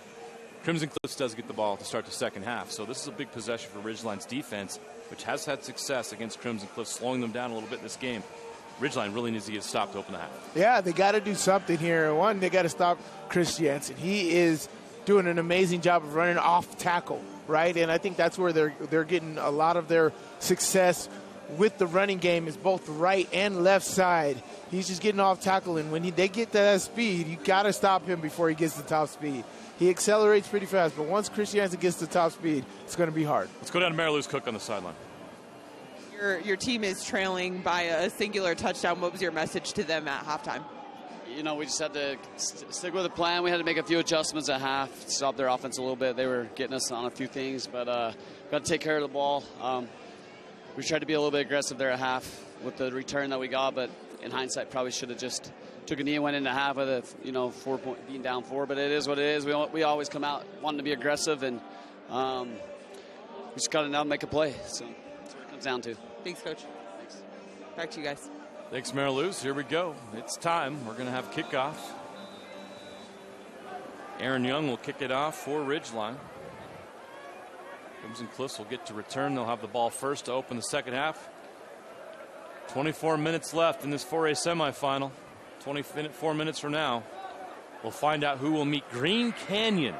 Crimson Cliffs does get the ball to start the second half. So this is a big possession for Ridgeline's defense, which has had success against Crimson Cliffs, slowing them down a little bit in this game. Ridgeline really needs to get stopped to open the half. Yeah, they got to do something here. One, they got to stop Christiansen. He is doing an amazing job of running off tackle, right? And I think that's where they're getting a lot of their success with the running game, is both the right and left side. He's just getting off tackle, and when they get to that speed, you got to stop him before he gets to top speed. He accelerates pretty fast, but once Christiansen gets to top speed, it's going to be hard. Let's go down to Mary Louise Cook on the sideline. Your team is trailing by a singular touchdown. What was your message to them at halftime? We just had to stick with the plan. We had to make a few adjustments at half, stop their offense a little bit. They were getting us on a few things, but got to take care of the ball. We tried to be a little bit aggressive there at half with the return that we got, but in hindsight, probably should have just took a knee and went into half with it, 4 point being down 4. But it is what it is. We always come out wanting to be aggressive, and we just got to now make a play. So that's what it comes down to. Thanks, Coach. Thanks. Back to you guys. Thanks, Mary Louise. Here we go. It's time. We're going to have kickoff. Aaron Young will kick it off for Ridgeline. Crimson Cliffs will get to return. They'll have the ball first to open the second half. 24 minutes left in this 4A semifinal. 24 minutes from now, we'll find out who will meet Green Canyon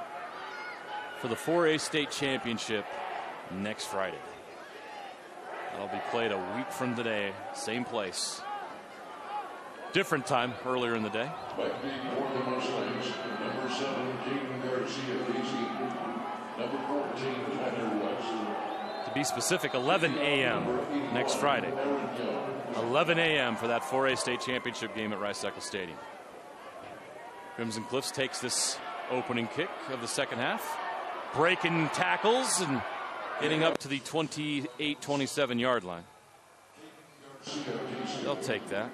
for the 4A state championship next Friday. That'll be played a week from today, same place. Different time earlier in the day. Back for the Mustangs, number 7, Caden Garcia-Casey, number 14, Tyler West. To be specific, 11 a.m. next Friday. 11 a.m. for that 4A state championship game at Rice-Eccles Stadium. Crimson Cliffs takes this opening kick of the second half, breaking tackles and getting up to the 28-27 yard line. They'll take that.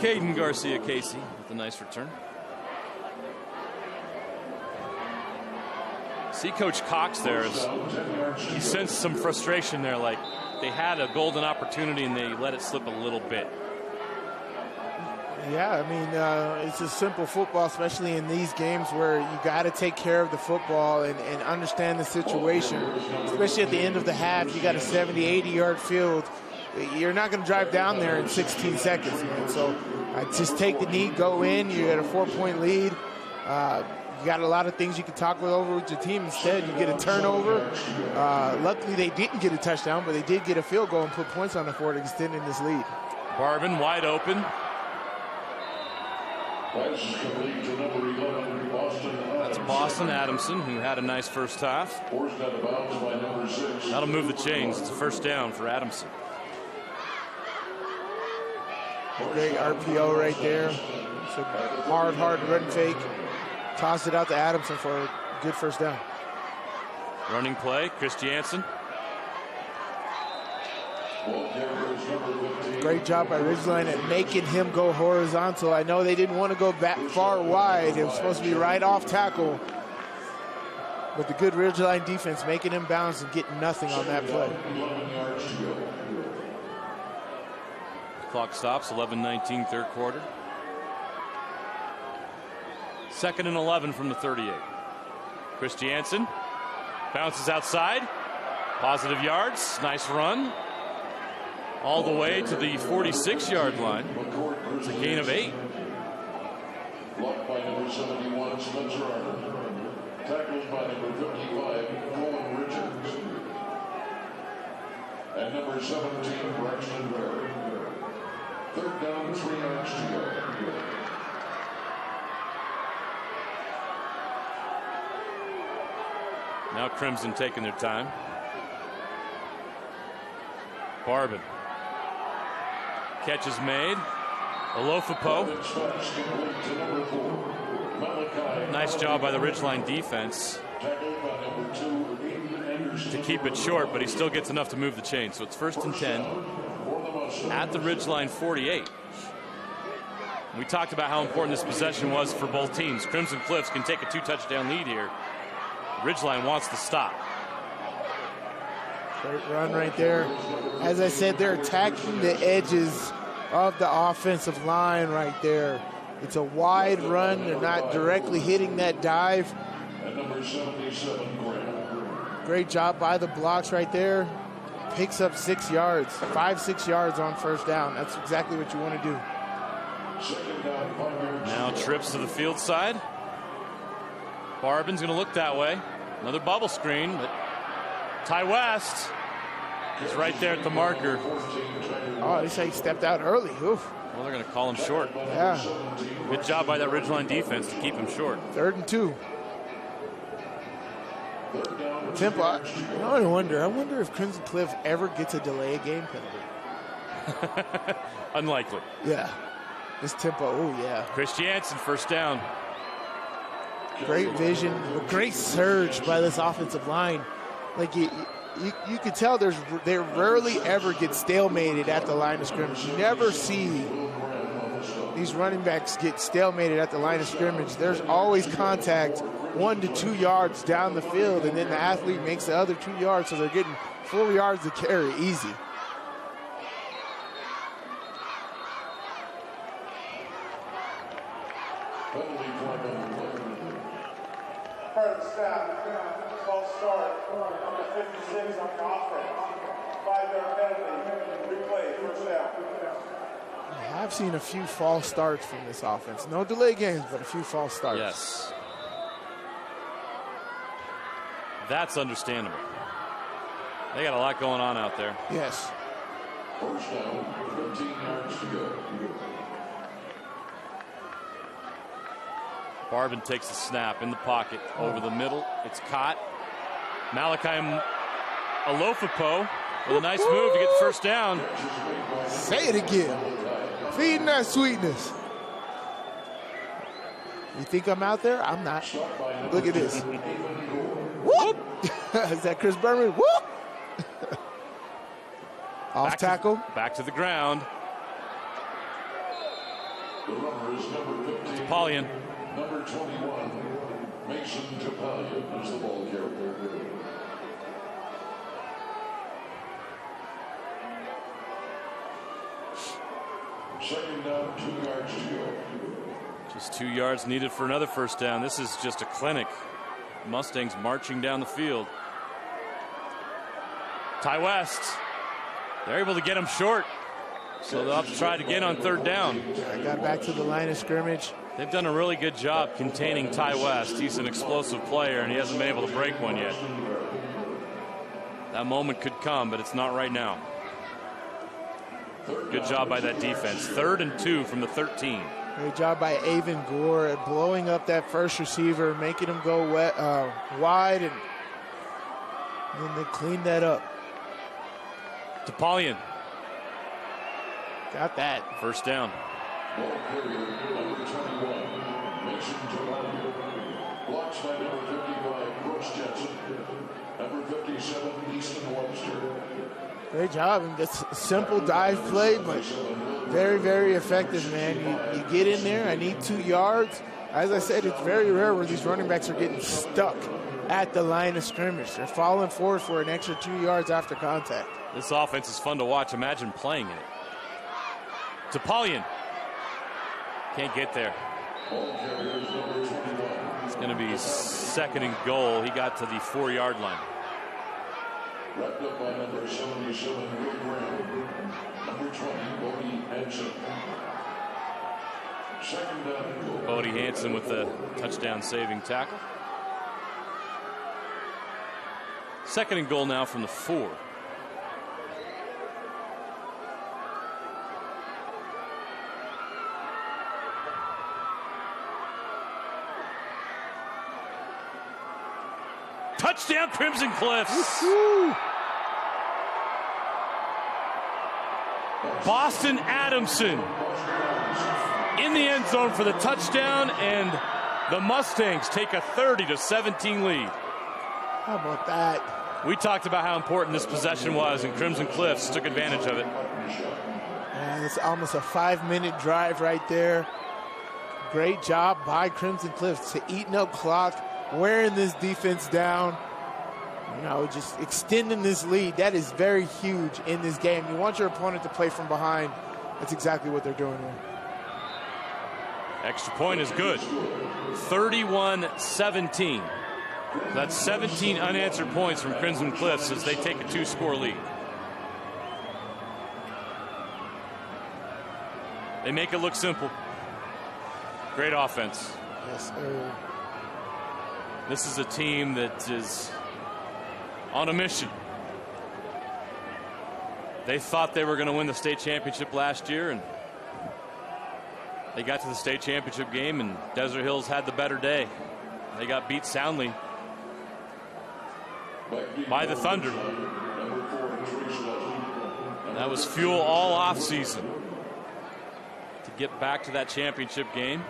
Caden Garcia-Casey with a nice return. See Coach Cox there. He sensed some frustration there, like they had a golden opportunity and they let it slip a little bit. Yeah, I mean, it's a simple football, especially in these games where you got to take care of the football and understand the situation. Especially at the end of the half, you got a 70, 80-yard field. You're not going to drive down there in 16 seconds, man. So just take the knee, go in. You got a 4-point lead. You got a lot of things you can talk over with your team. Instead, you get a turnover. Luckily, they didn't get a touchdown, but they did get a field goal and put points on the board, extending this lead. Barbin wide open. That's Boston Adamson, who had a nice first half. That'll move the chains. It's a first down for Adamson. Great RPO right there. It's a hard run fake. Toss it out to Adamson for a good first down. Running play, Christiansen. Great job by Ridgeline at making him go horizontal. I know they didn't want to go back far wide. It was supposed to be right off tackle. But the good Ridgeline defense making him bounce and getting nothing on that play. Clock stops, 11-19 third quarter. 2nd and 11 from the 38. Christiansen bounces outside. Positive yards. Nice run. All the way to the 46-yard line. It's a gain of 8. Blocked by number 71, Spencer Arnold. Tackled by number 55, Colin Richards. And number 17, Braxton Barrett. 3rd down, 3 yards to go. Now Crimson taking their time. Barbin. Catch is made. Olofupo. Nice job by the Ridgeline defense to keep it short, but he still gets enough to move the chain. So it's 1st and 10 at the Ridgeline 48. We talked about how important this possession was for both teams. Crimson Cliffs can take a 2-touchdown lead here. Ridgeline wants to stop. Great run right there. As I said, they're attacking the edges of the offensive line right there. It's a wide run. They're not directly hitting that dive. Great job by the blocks right there. Picks up 6 yards, 5-6 yards on 1st down. That's exactly what you want to do. Now trips to the field side. Barbin's going to look that way. Another bubble screen, but Ty West is right there at the marker. Oh, he said he stepped out early. Oof. Well, they're going to call him short. Yeah. Good job by that Ridgeline defense to keep him short. 3rd and 2. Tempo. I wonder if Crimson Cliff ever gets a delay a game penalty. Unlikely. Yeah. This tempo. Oh, yeah. Christiansen, 1st down. Great vision, great surge by this offensive line. Like you could tell they rarely ever get stalemated at the line of scrimmage. You never see these running backs get stalemated at the line of scrimmage. There's always contact 1 to 2 yards down the field, and then the athlete makes the other 2 yards, so they're getting 4 yards to carry easy. Part of the staff, false start, number 56 on the offense. 5-yard penalty, replay, 1st down. I've seen a few false starts from this offense. No delay games, but a few false starts. Yes. That's understandable. They got a lot going on out there. Yes. 1st down, 15 yards to go. Barbin takes the snap in the pocket over the middle. It's caught. Malachi Olofupo with a nice move to get the 1st down. Say it again. Feeding that sweetness. You think I'm out there? I'm not. Look at this. Whoop! Is that Chris Berman? Whoop! Off tackle. Back to the ground. Topalian. Number 21, Mason Topalian is the ball carrier. Second down, 2 yards to go. Just 2 yards needed for another 1st down. This is just a clinic. Mustangs marching down the field. Ty West. They're able to get him short. So they'll have to try it again on 3rd down. I got back to the line of scrimmage. They've done a really good job containing Ty West. He's an explosive player, and he hasn't been able to break one yet. That moment could come, but it's not right now. Good job by that defense. 3rd and 2 from the 13. Great job by Avon Gore at blowing up that first receiver, making him go wide, and then they cleaned that up. Topalian. Got that. 1st down. Ball carrier, number 21, Mason Topalian. Blocks by number 55, Brooks Jensen. Number 57, Easton Webster. Great job. And that's a simple dive play, but very, very effective, man. You get in there. I need 2 yards. As I said, it's very rare where these running backs are getting stuck at the line of scrimmage. They're falling forward for an extra 2 yards after contact. This offense is fun to watch. Imagine playing in it. Topalian. Can't get there. It's going to be 2nd and goal. He got to the 4-yard line. Wrapped up by number 77, Rick Graham. Number 20, Bodie Hansen. 2nd down and goal. Bodie Hansen with the touchdown saving tackle. 2nd and goal now from the 4. Touchdown, Crimson Cliffs. Woo-hoo. Boston Adamson in the end zone for the touchdown, and the Mustangs take a 30-17 lead. How about that? We talked about how important this possession was, and Crimson Cliffs took advantage of it. And it's almost a 5-minute drive right there. Great job by Crimson Cliffs to eating up clock, wearing this defense down, just extending this lead. That is very huge in this game. You want your opponent to play from behind. That's exactly what they're doing here. Extra point is good. 31-17. That's 17 unanswered points from Crimson Cliffs as they take a 2-score lead. They make it look simple. Great offense. Yes, sir. This is a team that is on a mission. They thought they were going to win the state championship last year, and they got to the state championship game, and Desert Hills had the better day. They got beat soundly by the Thunder. And that was fuel all off season to get back to that championship game.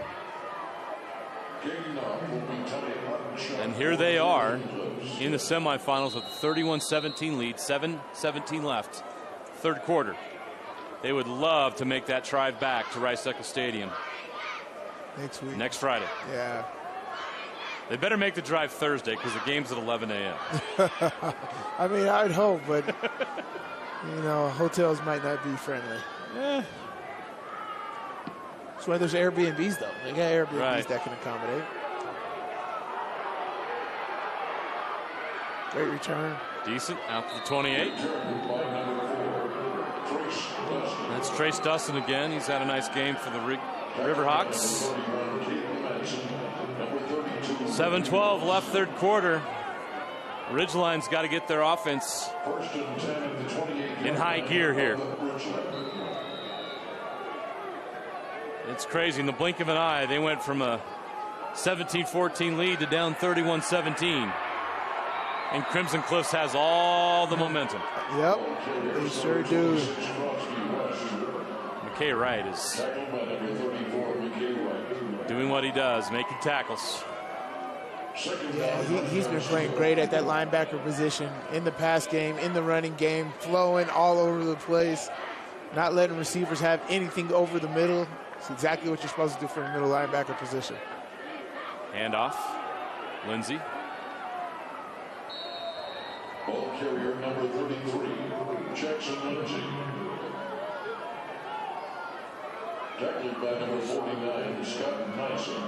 And here they are in the semifinals with a 31-17 lead, 7:17 left, third quarter. They would love to make that drive back to Rice-Eccles Stadium next week. Next Friday. Yeah. They better make the drive Thursday because the game's at 11 a.m. I mean, I'd hope, but, hotels might not be friendly. Yeah. That's why there's Airbnbs, though. They got Airbnbs Right. that can accommodate. Great return. Decent, out to the 28. That's Trace Dustin again. He's had a nice game for the Riverhawks. 7:12 left third quarter. Ridgeline's got to get their offense in high gear here. It's crazy. In the blink of an eye, they went from a 17-14 lead to down 31-17. And Crimson Cliffs has all the momentum. Yep, they sure do. McKay Wright is doing what he does, making tackles. Yeah, he's been playing great at that linebacker position in the pass game, in the running game, flowing all over the place, not letting receivers have anything over the middle. It's exactly what you're supposed to do for a middle linebacker position. Handoff, Lindsey. Ball carrier number 33, Jackson Lindsey. Tackled by number 49, Scott Nyson.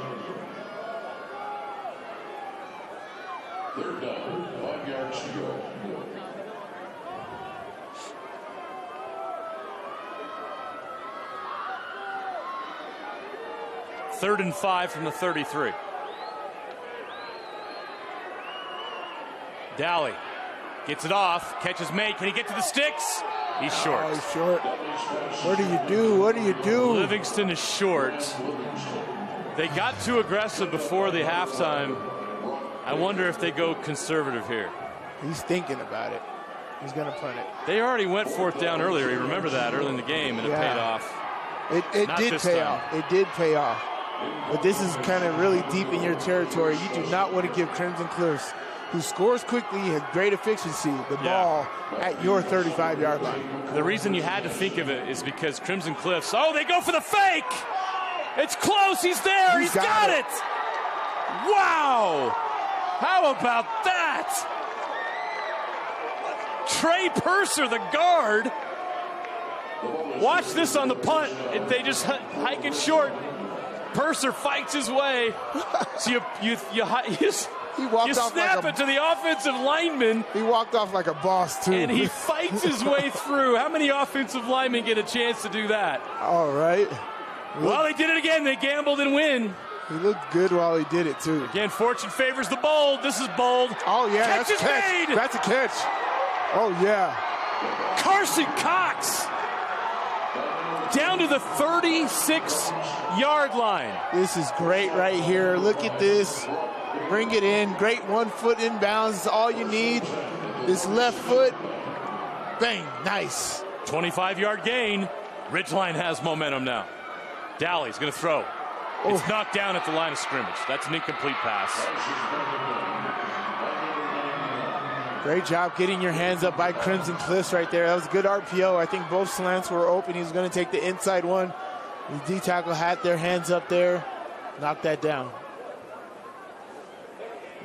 Third down, 5 yards to go. Third and 5 from the 33. Dally gets it off, catches May. Can he get to the sticks? He's short. Oh, he's short. What do you do? What do you do? Livingston is short. They got too aggressive before the halftime. I wonder if they go conservative here. He's thinking about it. He's going to punt it. They already went fourth down earlier. You remember that early in the game, and it paid off. It did pay off. It did pay off. But this is kind of really deep in your territory. You do not want to give Crimson Cliffs, who scores quickly, has great efficiency, the ball at your 35-yard line. The reason you had to think of it is because Crimson Cliffs, they go for the fake. It's close. He's there. He's got it. Wow. How about that? Trey Purser, the guard. Watch this on the punt. They just hike it short. Purser fights his way. So you snap it to the offensive lineman. He walked off like a boss, too. And he fights his way through. How many offensive linemen get a chance to do that? All right. Well, they did it again. They gambled and win. He looked good while he did it, too. Again, fortune favors the bold. This is bold. Oh, yeah. Catch is made. That's a catch. Oh, yeah. Carson Cox down to the 36-yard line. This is great right here. Look at this. Bring it in. Great 1 foot inbounds. It's all you need. This left foot. Bang. Nice. 25-yard gain. Ridgeline has momentum now. Dowley's going to throw. It's knocked down at the line of scrimmage. That's an incomplete pass. Great job getting your hands up by Crimson Cliffs right there. That was a good RPO. I think both slants were open. He was going to take the inside one. The D-tackle had their hands up there. Knocked that down.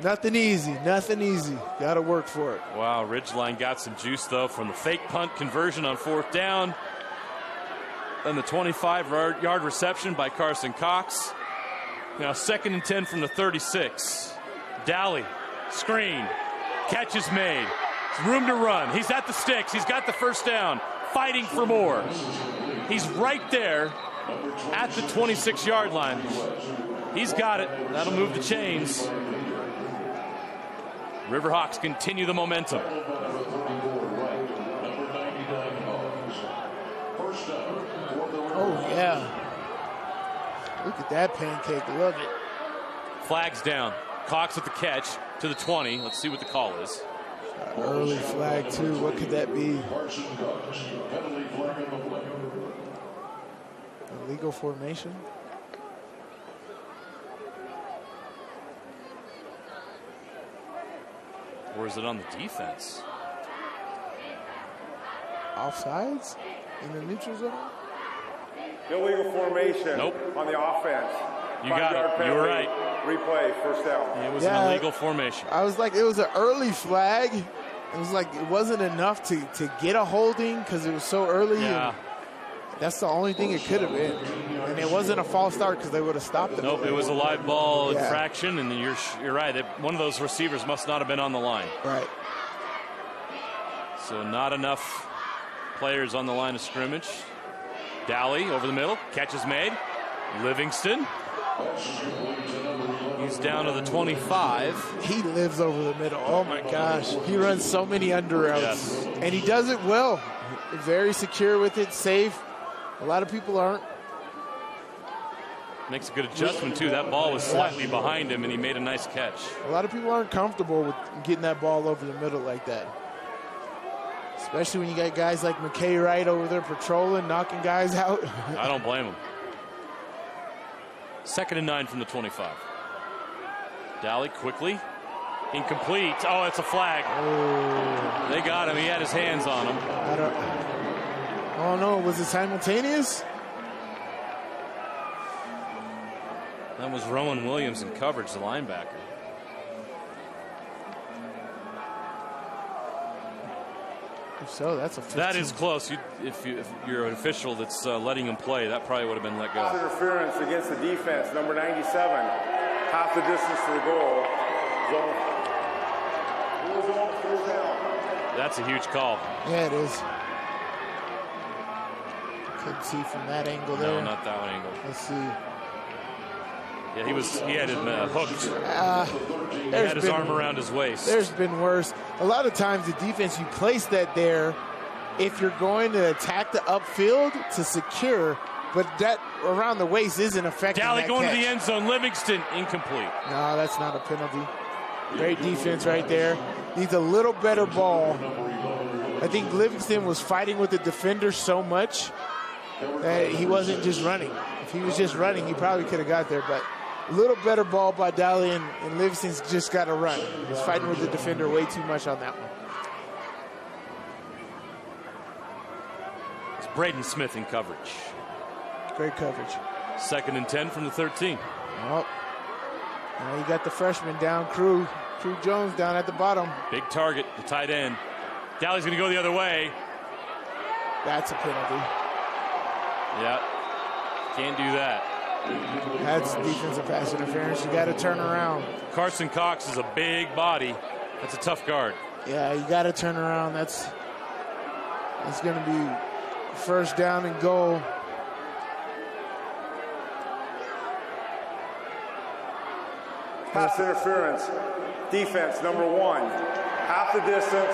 Nothing easy. Nothing easy. Got to work for it. Wow, Ridgeline got some juice, though, from the fake punt conversion on 4th down. Then the 25-yard reception by Carson Cox. Now 2nd and 10 from the 36. Dowley, screen. Catch is made. Room to run. He's at the sticks. He's got the first down. Fighting for more. He's right there at the 26-yard line. He's got it. That'll move the chains. Riverhawks continue the momentum. Oh, yeah. Look at that pancake. Love it. Flags down. Cox at the catch to the 20. Let's see what the call is. Early flag, too. What could that be? Illegal formation? Or is it on the defense? Offsides? In the neutral zone? Illegal formation. Nope. On the offense. You got it. You were right. Replay, first down. It was an illegal formation. I was like, it was an early flag. It was like it wasn't enough to get a holding because it was so early. Yeah. That's the only thing it could have been. And it wasn't a false start because they would have stopped it. Nope, it was a live ball infraction, and you're right. One of those receivers must not have been on the line. Right. So not enough players on the line of scrimmage. Dowley over the middle. Catch is made. Livingston. He's down to the 25. He lives over the middle. Oh, my gosh. He runs so many under routes. Yes. And he does it well. Very secure with it, safe. A lot of people aren't. Makes a good adjustment, too. That ball was slightly behind him, and he made a nice catch. A lot of people aren't comfortable with getting that ball over the middle like that. Especially when you got guys like McKay Wright over there patrolling, knocking guys out. I don't blame him. 2nd and 9 from the 25. Dowley quickly. Incomplete. Oh, it's a flag. Oh. They got him. He had his hands on him. Oh, no. Was it simultaneous? That was Rowan Williams in coverage, the linebacker. If so, that's a 15. That is close. If you're an official that's letting him play, that probably would have been let go. Interference against the defense, number 97. Half the distance to the goal. That's a huge call. Yeah, it is. Couldn't see from that angle there. No, not that one angle. Let's see. Yeah, he had him hooked. He had his arm around his waist. There's been worse. A lot of times the defense, you place that there if you're going to attack the upfield to secure, but that around the waist isn't affecting Dowley that going catch. to the end zone. Livingston, incomplete. No, that's not a penalty. Great defense right there. Needs a little better ball. I think Livingston was fighting with the defender so much that he wasn't just running. If he was just running, he probably could have got there, but a little better ball by Dowley, and Livingston's just got to run. He's fighting with the defender way too much on that one. It's Braden Smith in coverage. Great coverage. 2nd and 10 from the 13. Oh, now you got the freshman down, Crew Jones down at the bottom. Big target, the tight end. Dowley's going to go the other way. That's a penalty. Yeah, can't do that. That's defensive pass interference. You got to turn around. Carson Cox is a big body. That's a tough guard. Yeah, you got to turn around. That's going to be first down and goal. Pass interference. Defense, number 1. Half the distance.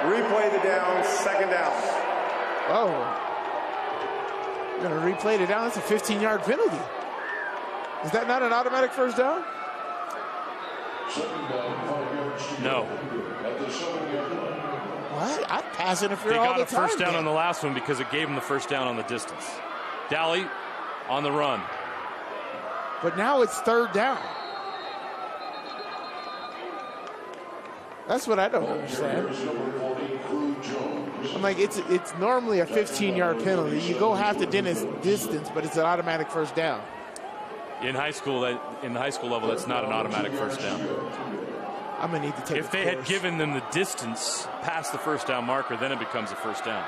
Replay the down. 2nd down. Oh. You're going to replay it down. That's a 15-yard penalty. Is that not an automatic first down? No. What? I pass interfere They all got the a time. first down then. on the last one because it gave them the first down on the distance. Dally on the run. But now it's third down. That's what I don't understand. I'm like, it's normally a 15-yard penalty. You go half the distance, but it's an automatic first down. In high school level, that's not an automatic first down. I'm gonna need to take. If they had given them the distance past the first down marker, then it becomes a first down.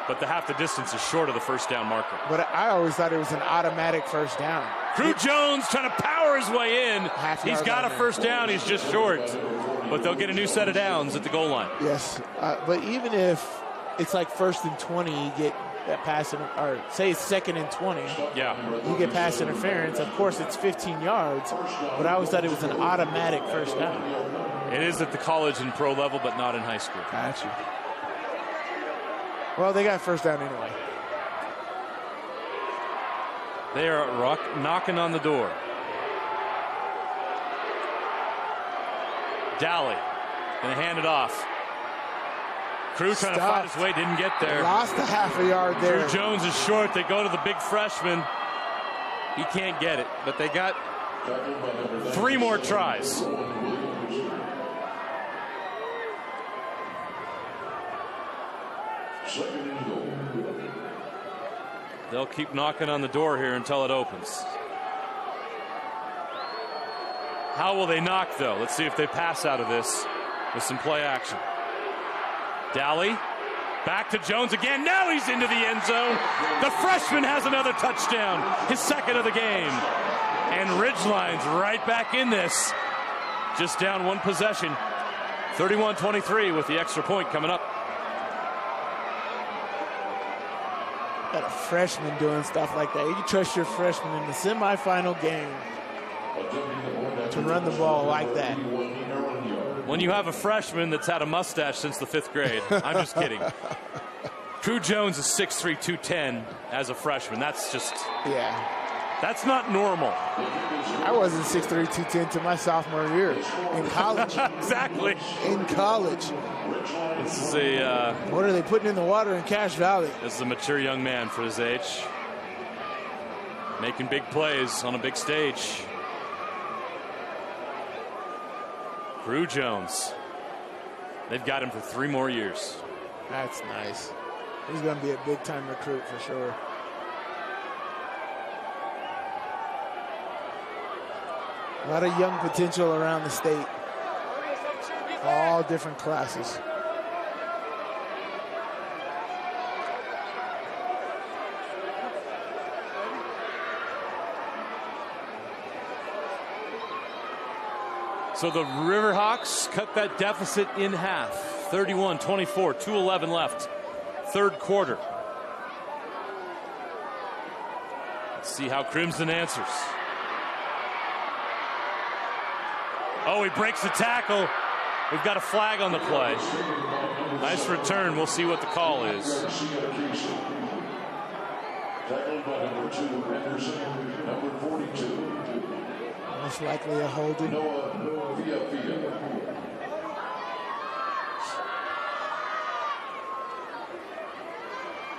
But the half the distance is short of the first down marker. But I always thought it was an automatic first down. Crew Jones trying to power his way in. He's got a first down. He's just short. But they'll get a new set of downs at the goal line. Yes, but even if it's like 1st and 20, you get that pass, or say it's 2nd and 20. Yeah. You get pass interference. Of course, it's 15 yards, but I always thought it was an automatic first down. It is at the college and pro level, but not in high school. Gotcha. Well, they got first down anyway. They are knocking on the door. Dally going to hand it off. Crew trying to fight his way, didn't get there. Lost a half a yard there. Crew Jones is short. They go to the big freshman. He can't get it, but they got 3 more tries. They'll keep knocking on the door here until it opens. How will they knock, though? Let's see if they pass out of this with some play action. Dally, back to Jones again. Now he's into the end zone. The freshman has another touchdown, his 2nd of the game. And Ridgeline's right back in this. Just down 1 possession. 31-23 with the extra point coming up. Got a freshman doing stuff like that. You can trust your freshman in the semifinal game to run the ball like that. When you have a freshman that's had a mustache since the 5th grade, I'm just kidding. Crew Jones is 6'3", 210 as a freshman. That's just... Yeah. That's not normal. I wasn't 6'3", 210 to my sophomore year in college. Exactly. In college. This is a... what are they putting in the water in Cache Valley? This is a mature young man for his age. Making big plays on a big stage. Crew Jones. They've got him for 3 more years. That's nice. He's going to be a big-time recruit for sure. A lot of young potential around the state. All different classes. So the Riverhawks cut that deficit in half. 31-24, 2:11 left. 3rd quarter. Let's see how Crimson answers. Oh, he breaks the tackle. We've got a flag on the play. Nice return. We'll see what the call is. Tackled by number 2, Anderson, number 42. Most likely a holding. Noah Villa.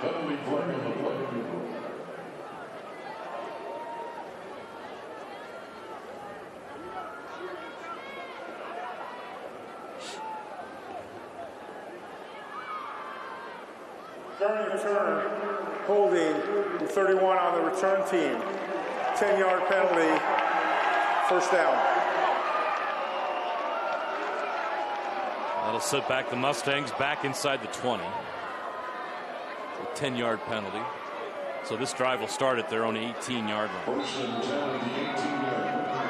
Penalty flag on the play. During the return, holding 31 on the return team. 10-yard penalty, first down. That'll set back the Mustangs back inside the 20. A 10-yard penalty. So this drive will start at their own 18-yard line. First and 10 at the 18-yard line.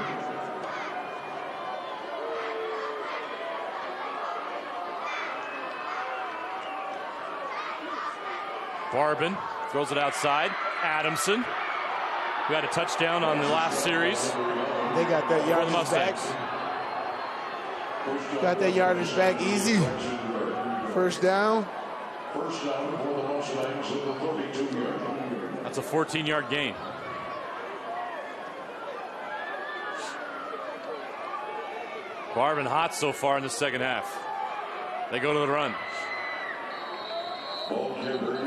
Barbin throws it outside. Adamson, who had a touchdown on the last series. They got that yardage back. Got that yardage back easy. First down. First down for the Mustangs at the 32-yard line. That's a 14-yard gain. Barben hot so far in the second half. They go to the run.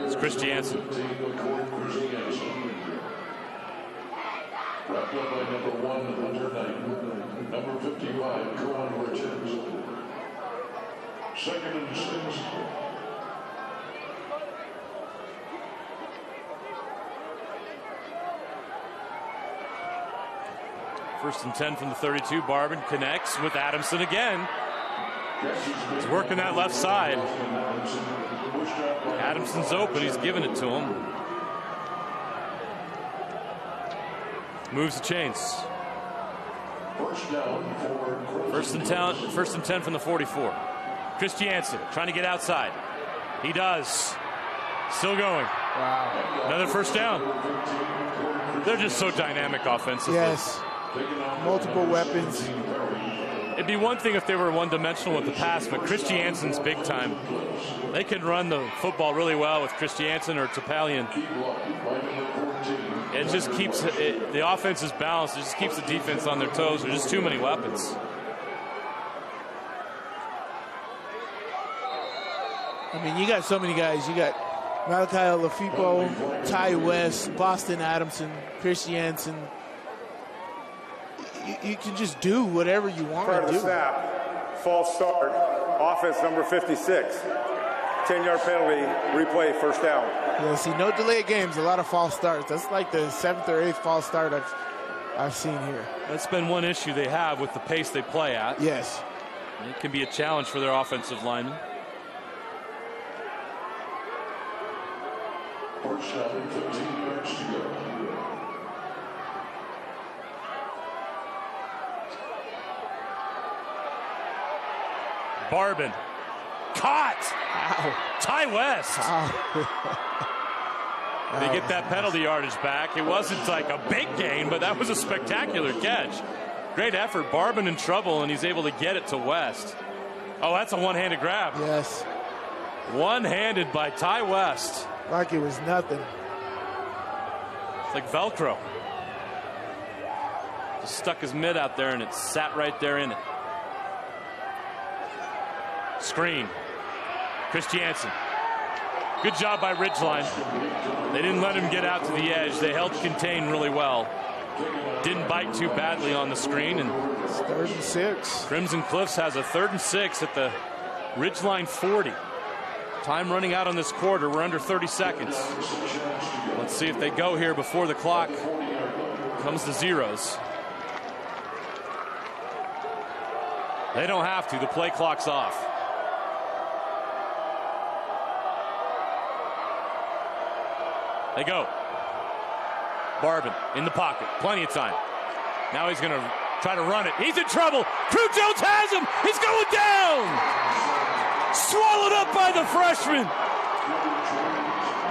It's Christiansen. Wrapped up by number 1, Hunter Knight. Number 55, Cohen Richards. Second and 6. First and 10 from the 32. Barben connects with Adamson again. He's working that left side. Adamson's open. He's giving it to him. Moves the chains. First and 10 from the 44. Christiansen trying to get outside. He does. Still going. Wow. Another first down. They're just so dynamic offensively. Yes. Multiple weapons. It'd be one thing if they were one-dimensional with the pass, but Christiansen's big time. They can run the football really well with Christiansen or Topalian. It just keeps the offense is balanced. It just keeps the defense on their toes. There's just too many weapons. I mean, you got so many guys. You got Malachi Lafipo, Ty West, Boston Adamson, Christiansen. You can just do whatever you want Prior to to do. Snap, false start, offense number 56. 10-yard penalty, replay, first down. Yeah, see, no delay games, a lot of false starts. That's like the 7th or 8th false start I've seen here. That's been one issue they have with the pace they play at. Yes. It can be a challenge for their offensive linemen. First down, 15 yards to go. Barben. Caught! Ow. Ty West. They get that penalty yardage back. It wasn't like a big gain, but that was a spectacular catch. Great effort. Barben in trouble, and he's able to get it to West. Oh, that's a one-handed grab. Yes. One-handed by Ty West. Like it was nothing. It's like Velcro. Just stuck his mid out there, and it sat right there in it. Screen. Christiansen. Good job by Ridgeline. They didn't let him get out to the edge. They held contain really well. Didn't bite too badly on the screen. And it's 3rd and 6. Crimson Cliffs has a 3rd and 6 at the Ridgeline 40. Time running out on this quarter. We're under 30 seconds. Let's see if they go here before the clock comes to zeros. They don't have to. The play clock's off. They go. Barben in the pocket. Plenty of time. Now he's going to try to run it. He's in trouble. Crew Jones has him. He's going down. Swallowed up by the freshman.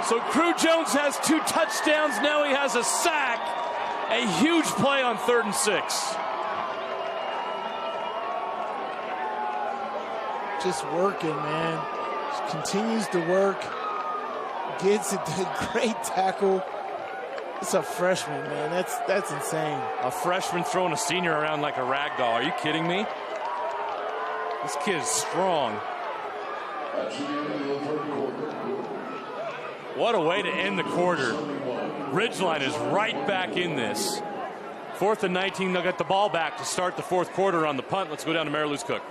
So Crew Jones has 2 touchdowns. Now he has a sack. A huge play on 3rd and 6. Just working, man. Just continues to work. Gets a great tackle. It's a freshman, man. That's insane. A freshman throwing a senior around like a rag doll. Are you kidding me? This kid is strong. What a way to end the quarter. Ridgeline is right back in this. 4th and 19. They'll get the ball back to start the 4th quarter on the punt. Let's go down to Mary Lou's Cook.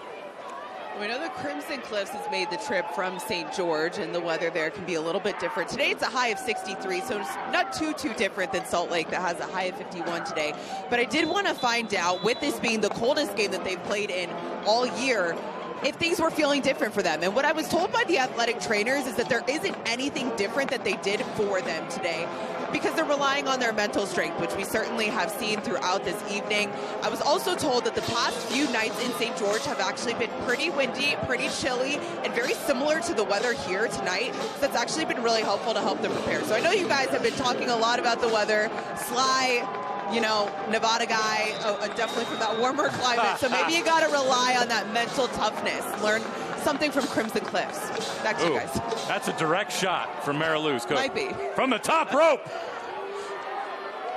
We know the Crimson Cliffs has made the trip from St. George, and the weather there can be a little bit different. Today it's a high of 63, so it's not too different than Salt Lake that has a high of 51 today. But I did want to find out, with this being the coldest game that they've played in all year, if things were feeling different for them. And what I was told by the athletic trainers is that there isn't anything different that they did for them today, because they're relying on their mental strength, which we certainly have seen throughout this evening. I was also told that the past few nights in St. George have actually been pretty windy, pretty chilly, and very similar to the weather here tonight. So that's actually been really helpful to help them prepare. So I know you guys have been talking a lot about the weather. Sly, you know, Nevada guy, definitely from that warmer climate. So maybe you got to rely on that mental toughness. Learn something from Crimson Cliffs. Back to you guys. That's a direct shot from Mary Lou's Cook. Might be. From the top rope.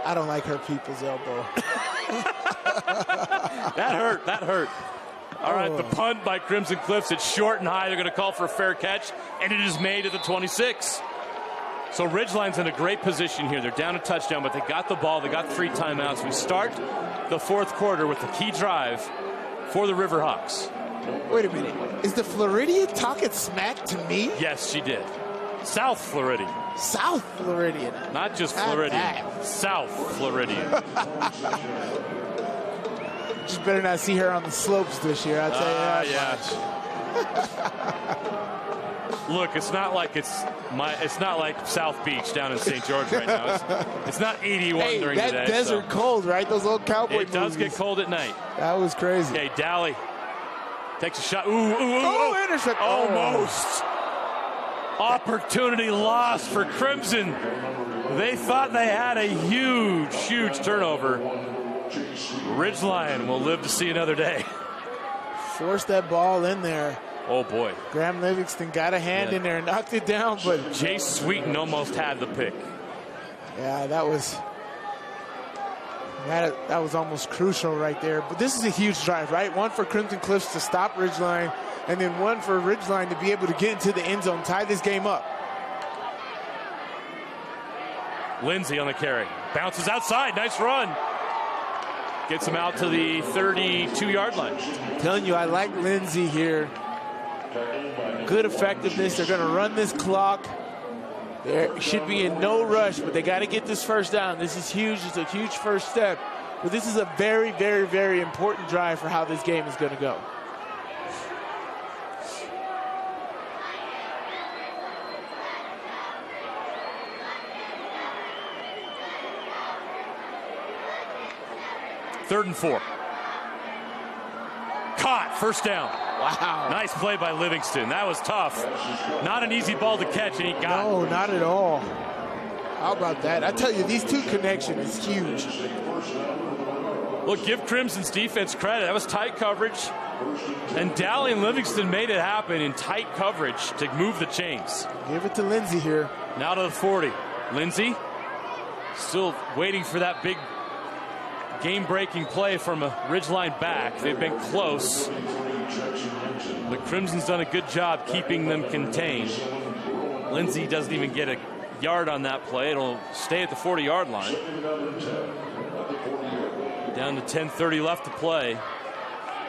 I don't like her people's elbow. That hurt. All right, the punt by Crimson Cliffs. It's short and high. They're going to call for a fair catch, and it is made at the 26. So Ridgeline's in a great position here. They're down a touchdown, but they got the ball. They got 3 timeouts. We start the fourth quarter with the key drive for the Riverhawks. Wait a minute. Is the Floridian talking smack to me? Yes, she did. South Floridian. South Floridian. Not just Floridian. South Floridian. Just better not see her on the slopes this year, I'll tell you that much. Look, it's not like it's not like South Beach down in St. George right now. It's not 81 during the day. That desert cold, right? Those old cowboy movies. It does get cold at night. That was crazy. Okay, Dally takes a shot. Ooh. Intercept. Almost. Opportunity lost for Crimson. They thought they had a huge turnover. Ridgeline will live to see another day. Force that ball in there. Oh, boy. Graham Livingston got a hand in there and knocked it down, but Jace Sweeten almost had the pick. Yeah, that was almost crucial right there. But this is a huge drive, right? One for Crimson Cliffs to stop Ridgeline, and then one for Ridgeline to be able to get into the end zone, tie this game up. Lindsay on the carry. Bounces outside. Nice run. Gets him out to the 32-yard line. I'm telling you, I like Lindsay here. Good effectiveness. They're going to run this clock. They should be in no rush, but they got to get this first down. This is huge. It's a huge first step. But this is a very, very, very important drive for how this game is going to go. Third and 4. Caught. First down. Wow. Nice play by Livingston. That was tough. Not an easy ball to catch, and he got it. No, not at all. How about that? I tell you, these two connections is huge. Look, give Crimson's defense credit. That was tight coverage. And Dally and Livingston made it happen in tight coverage to move the chains. Give it to Lindsay here. Now to the 40. Lindsay still waiting for that big game-breaking play from a Ridgeline back. They've been close. The Crimson's done a good job keeping them contained. Lindsay doesn't even get a yard on that play. It'll stay at the 40-yard line. Down to 10:30 left to play.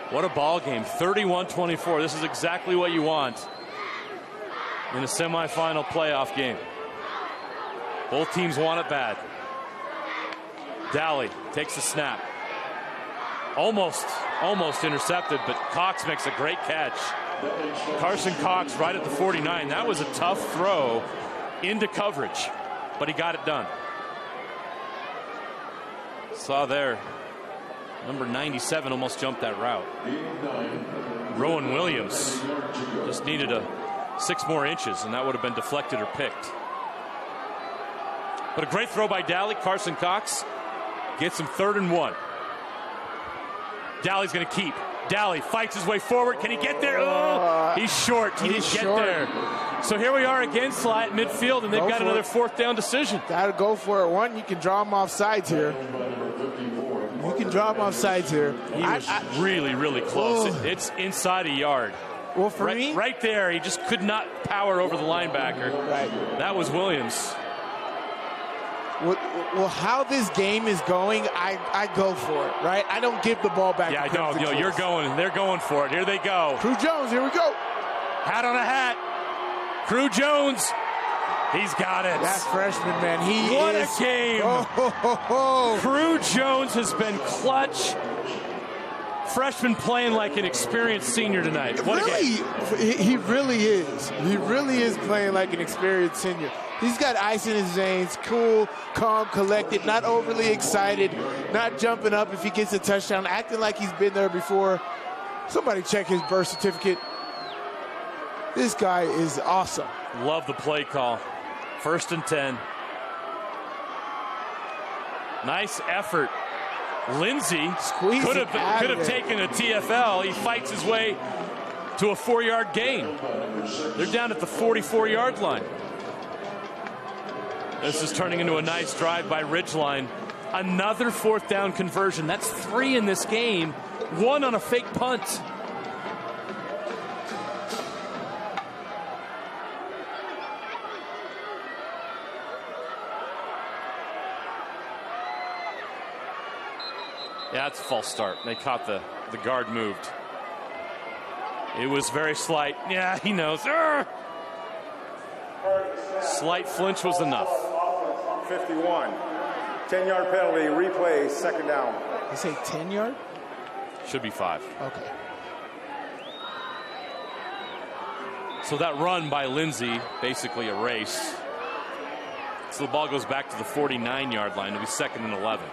What a ball game. 31-24. This is exactly what you want in a semifinal playoff game. Both teams want it bad. Dally takes the snap. Almost intercepted, but Cox makes a great catch. Carson Cox right at the 49. That was a tough throw into coverage, but he got it done. Saw there, number 97 almost jumped that route. Rowan Williams just needed 6 more inches, and that would have been deflected or picked. But a great throw by Dally. Carson Cox gets him 3rd and 1. Dally's going to keep. Dally fights his way forward. Can he get there? Oh, he's short. He didn't get there. So here we are again, Sly at midfield, and they've got another 4th down decision. Got to go for it. One, you can draw him off sides here. You can draw him off sides here. He was really close. It's inside a yard. Well, for me, right there, he just could not power over the linebacker. Right. That was Williams. Well, how this game is going, I go for it, right? I don't give the ball back. Yeah, I don't. You're going. They're going for it. Here they go. Crew Jones, here we go. Hat on a hat. Crew Jones. He's got it. That freshman, man. What a game. Crew Jones has been clutch. Freshman playing like an experienced senior tonight. What a game. He really is. He really is playing like an experienced senior. He's got ice in his veins, cool, calm, collected, not overly excited, not jumping up if he gets a touchdown, acting like he's been there before. Somebody check his birth certificate. This guy is awesome. Love the play call. 1st and 10. Nice effort. Lindsay could have taken a TFL. He fights his way to a 4-yard gain. They're down at the 44-yard line. This is turning into a nice drive by Ridgeline. Another 4th down conversion. That's 3 in this game. 1 on a fake punt. That's a false start. They caught the guard moved. It was very slight. Yeah, he knows. Slight flinch was enough. 51. 10-yard penalty, replay, second down. You say 10-yard? Should be 5. Okay. So that run by Lindsey, basically a race. So the ball goes back to the 49-yard line. It'll be 2nd and 11.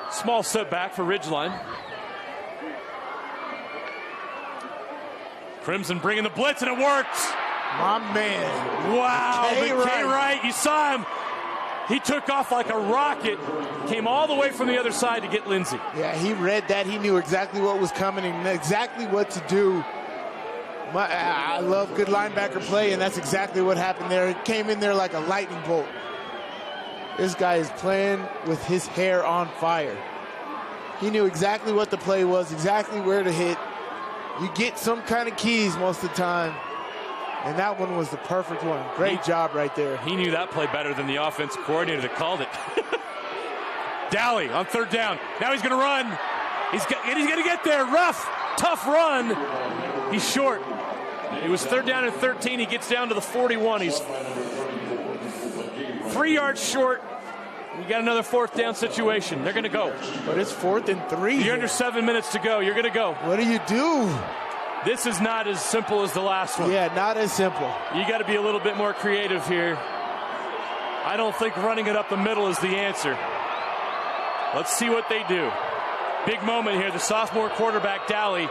Small setback for Ridgeline. Crimson bringing the blitz, and it works. My man. Wow. McKay Wright, you saw him. He took off like a rocket, came all the way from the other side to get Lindsey. Yeah, he read that. He knew exactly what was coming and exactly what to do. I love good linebacker play, and that's exactly what happened there. It came in there like a lightning bolt. This guy is playing with his hair on fire. He knew exactly what the play was, exactly where to hit. You get some kind of keys most of the time, and that one was the perfect one. Great job right there. He knew that play better than the offensive coordinator that called it. Dally on 3rd down. Now he's going to run. He's going to get there. Rough, tough run. He's short. It was 3rd down and 13. He gets down to the 41. He's 3 yards short. We got another 4th down situation. They're going to go. But it's 4th and 3. You're under 7 minutes to go. You're going to go. What do you do? This is not as simple as the last one. Yeah, not as simple. You got to be a little bit more creative here. I don't think running it up the middle is the answer. Let's see what they do. Big moment here. The sophomore quarterback, Dally.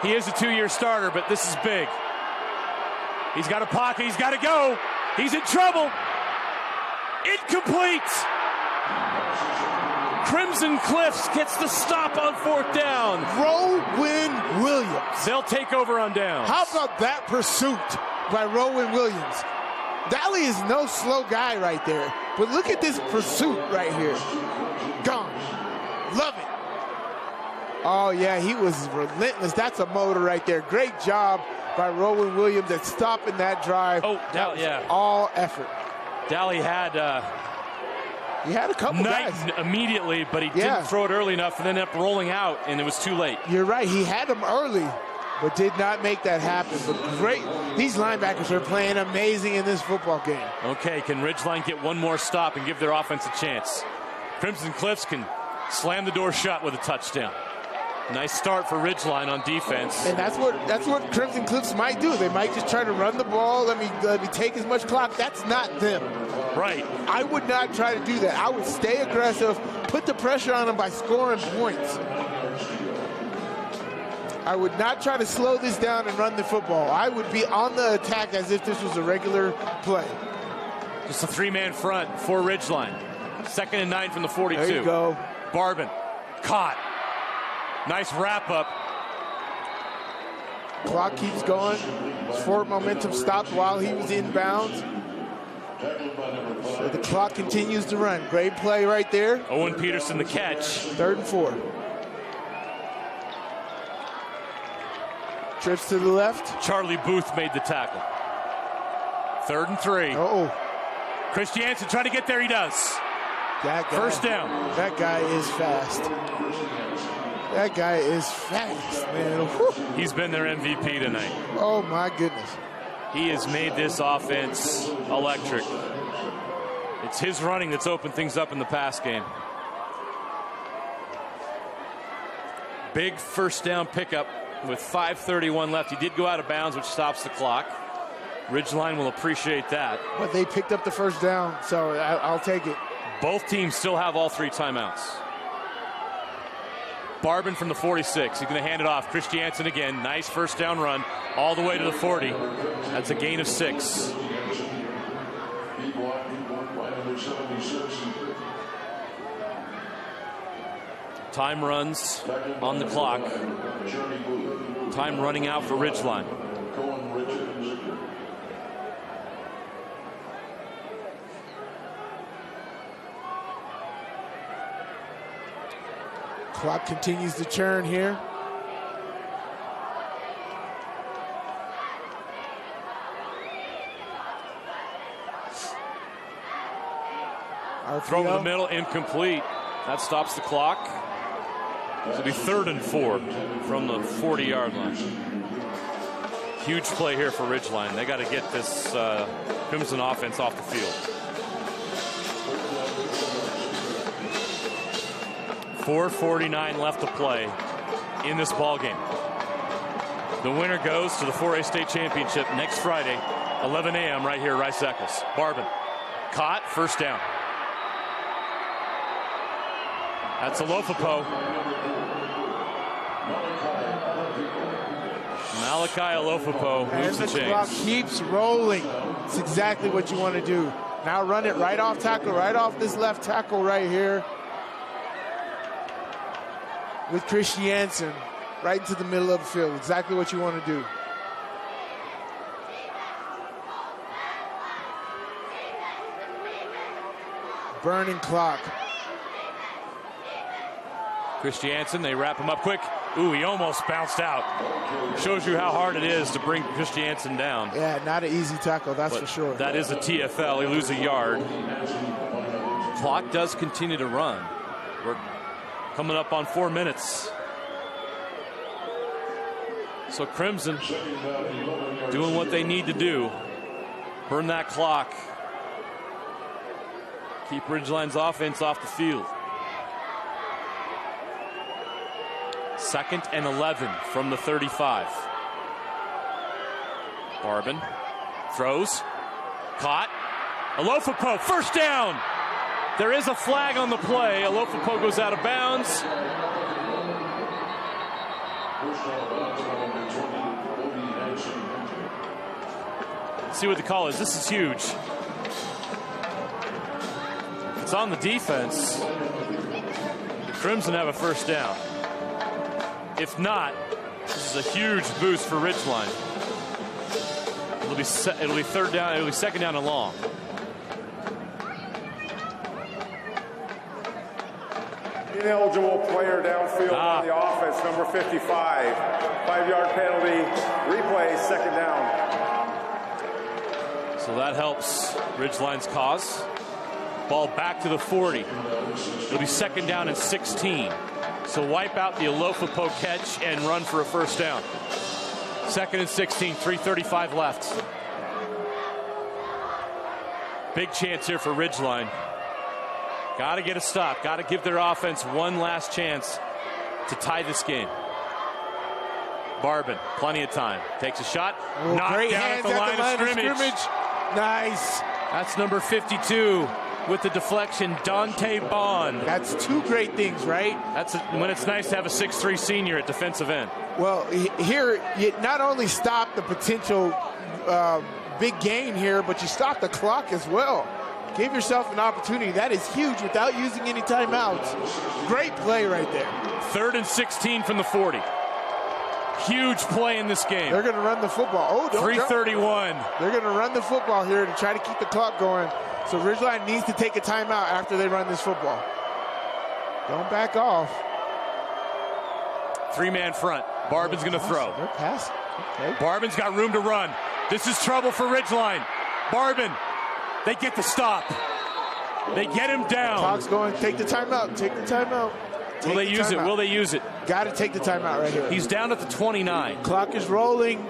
He is a 2-year starter, but this is big. He's got a pocket. He's got to go. He's in trouble. Incomplete. Crimson Cliffs gets the stop on 4th down. Rowan Williams. They'll take over on downs. How about that pursuit by Rowan Williams? Dally is no slow guy right there. But look at this pursuit right here. Gone. Love it. Oh, yeah, he was relentless. That's a motor right there. Great job by Rowan Williams at stopping that drive. Oh, yeah. All effort. Dally had he had a couple guys immediately, but he didn't throw it early enough and then ended up rolling out, and it was too late. You're right. He had them early, but did not make that happen. But great. These linebackers are playing amazing in this football game. Okay, can Ridgeline get one more stop and give their offense a chance? Crimson Cliffs can slam the door shut with a touchdown. Nice start for Ridgeline on defense. And that's what Crimson Cliffs might do. They might just try to run the ball. Let me take as much clock. That's not them. Right. I would not try to do that. I would stay aggressive, put the pressure on them by scoring points. I would not try to slow this down and run the football. I would be on the attack as if this was a regular play. Just a 3-man front for Ridgeline. 2nd and 9 from the 42. There you go. Barbin caught. Nice wrap up. Clock keeps going. Forward momentum stopped while he was inbounds. So the clock continues to run. Great play right there. Owen Peterson the catch. 3rd and 4. Trips to the left. Charlie Booth made the tackle. 3rd and 3. Uh-oh. Christiansen trying to get there. He does. That guy, 1st down. That guy is fast. That guy is fast, man. Whew. He's been their MVP tonight. Oh, my goodness. He has made this offense electric. It's his running that's opened things up in the pass game. Big 1st down pickup with 5:31 left. He did go out of bounds, which stops the clock. Ridgeline will appreciate that. But they picked up the 1st down, so I'll take it. Both teams still have all 3 timeouts. Barbin from the 46. He's going to hand it off. Christiansen again. Nice 1st down run all the way to the 40. That's a gain of 6. Time runs on the clock. Time running out for Ridgeline. Clock continues to churn here. Throw to the middle, incomplete. That stops the clock. It'll be 3rd and 4 from the 40-yard line. Huge play here for Ridgeline. They got to get this Crimson offense off the field. 4:49 left to play in this ball game. The winner goes to the 4A state championship next Friday, 11 a.m. right here, Rice-Eccles. Barbin caught, first down. That's Alofapo. Malachi Alofapo moves the chains. And the clock keeps rolling. It's exactly what you want to do. Now run it right off tackle, right off this left tackle right here. With Christiansen right into the middle of the field. Exactly what you want to do. Burning clock. Christiansen, they wrap him up quick. Ooh, he almost bounced out. Shows you how hard it is to bring Christiansen down. Yeah, not an easy tackle, that's but for sure. That is a TFL. He loses a yard. Clock does continue to run. We're coming up on 4 minutes. So Crimson doing what they need to do. Burn that clock. Keep Ridgeline's offense off the field. 2nd and 11 from the 35. Barbin throws. Caught. Alofapo, first down. There is a flag on the play. Alofapo goes out of bounds. Let's see what the call is. This is huge. It's on the defense. The Crimson have a first down. If not, this is a huge boost for Ridgeline. It'll be 3rd down. It'll be 2nd down and long. Ineligible player downfield on the offense, number 55. 5-yard penalty. Replay, 2nd down. So that helps Ridgeline's cause. Ball back to the 40. It'll be 2nd down and 16. So wipe out the Alofapo catch and run for a first down. 2nd and 16, 3:35 left. Big chance here for Ridgeline. Got to get a stop. Got to give their offense one last chance to tie this game. Barbin, plenty of time. Takes a shot. Knocked down at the line of scrimmage. Nice. That's number 52 with the deflection, Dante Bond. That's 2 great things, right? That's when it's nice to have a 6'3" senior at defensive end. Well, here you not only stop the potential big gain here, but you stop the clock as well. Give yourself an opportunity. That is huge without using any timeouts. Great play right there. 3rd and 16 from the 40. Huge play in this game. They're going to run the football. Oh, don't 3:31. They're going to run the football here to try to keep the clock going. So Ridgeline needs to take a timeout after they run this football. Don't back off. 3-man front. Barbin's going to throw. They're passing. Okay. Barbin's got room to run. This is trouble for Ridgeline. Barbin, they get the stop. They get him down. Clock's going. Take the timeout. Take the timeout. Will they use it? Will they use it? Got to take the timeout right here. He's down at the 29. Clock is rolling.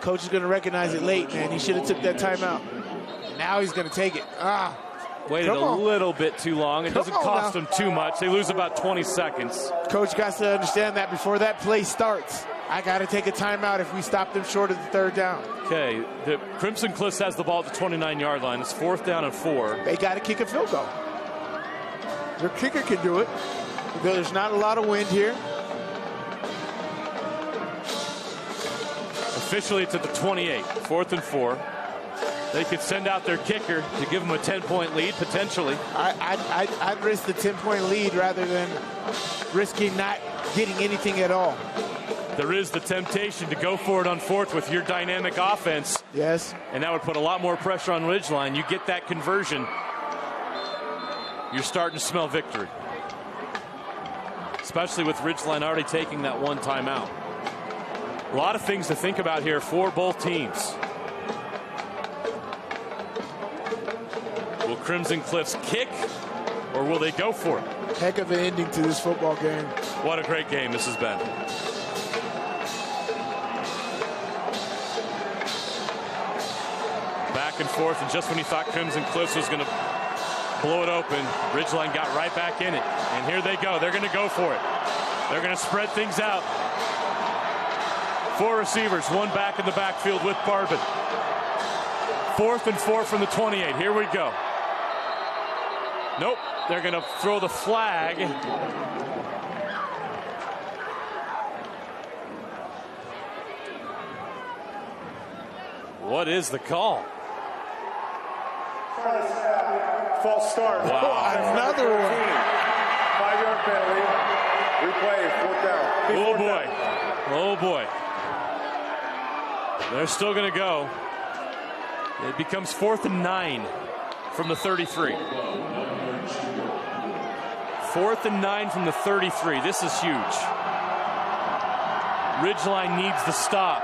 Coach is going to recognize it late, man. He should have took that timeout. Now he's going to take it. Waited a little bit too long. It doesn't cost them too much. They lose about 20 seconds. Coach got to understand that before that play starts. I got to take a timeout if we stop them short of the 3rd down. Okay, the Crimson Cliffs has the ball at the 29-yard line. It's 4th down and 4. They got to kick a field goal. Their kicker can do it. There's not a lot of wind here. Officially, it's at the 28. 4th and 4. They could send out their kicker to give them a 10-point lead, potentially. I'd risk the 10-point lead rather than risking not getting anything at all. There is the temptation to go for it on 4th with your dynamic offense. Yes. And that would put a lot more pressure on Ridgeline. You get that conversion, you're starting to smell victory. Especially with Ridgeline already taking that one timeout. A lot of things to think about here for both teams. Will Crimson Cliffs kick, or will they go for it? Heck of an ending to this football game. What a great game this has been. Back and forth, and just when you thought Crimson Cliffs was going to blow it open, Ridgeline got right back in it. And here they go. They're going to go for it. They're going to spread things out. 4 receivers, 1 back in the backfield with Barbin. 4th and 4 from the 28. Here we go. Nope. They're going to throw the flag. What is the call? False start. Wow. Another one. 5-yard penalty. Replay, 4th down. Oh boy. Oh boy. They're still going to go. It becomes 4th and 9 from the 33. 4th and 9 from the 33. This is huge. Ridgeline needs the stop.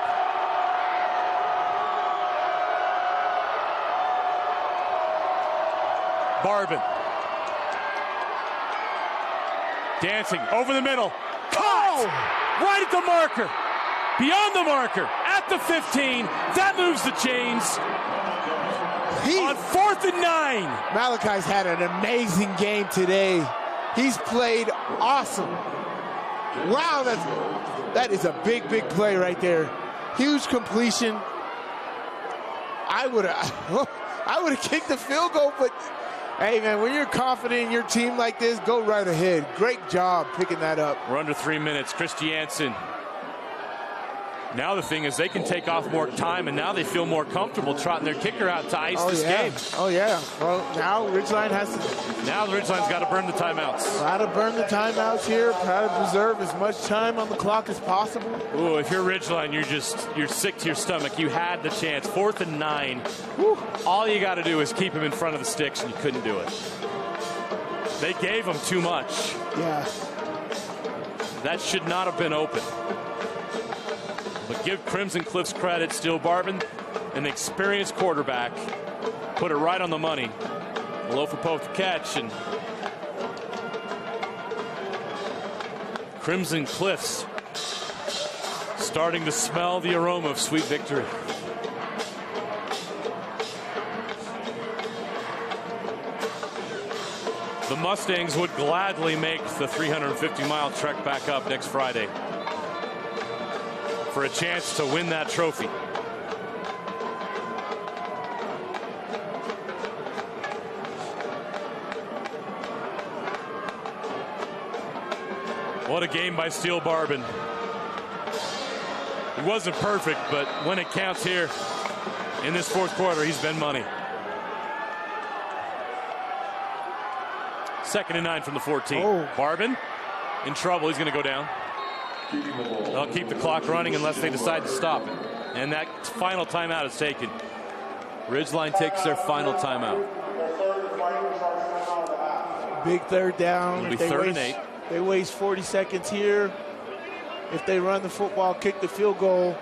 Barbin. Dancing over the middle. Caught! Right at the marker. Beyond the marker. At the 15. That moves the chains. On 4th and 9. Malachi's had an amazing game today. He's played awesome. Wow, that is a big, big play right there. Huge completion. I would have kicked the field goal, but hey, man, when you're confident in your team like this, go right ahead. Great job picking that up. We're under 3 minutes. Christiansen. Now the thing is they can take off more time, and now they feel more comfortable trotting their kicker out to ice this game. Oh, yeah. Well, now Ridgeline has to. Now the Ridgeline's got to burn the timeouts. Got to burn the timeouts here. Try to preserve as much time on the clock as possible. Ooh, if you're Ridgeline, you're sick to your stomach. You had the chance. 4th and 9. Whew. All you got to do is keep him in front of the sticks, and you couldn't do it. They gave him too much. Yeah. That should not have been open. But give Crimson Cliffs credit. Steele Barbin, an experienced quarterback, put it right on the money. Lofapoth the catch, and Crimson Cliffs starting to smell the aroma of sweet victory. The Mustangs would gladly make the 350-mile trek back up next Friday for a chance to win that trophy. What a game by Steele Barbin. He wasn't perfect, but when it counts here in this 4th quarter, he's been money. 2nd and 9 from the 14. Oh. Barbin in trouble. He's going to go down. They'll keep the clock running unless they decide to stop it. And that final timeout is taken. Ridgeline takes their final timeout. Big 3rd down. It'll be 3rd and 8. They waste 40 seconds here. If they run the football, kick the field goal,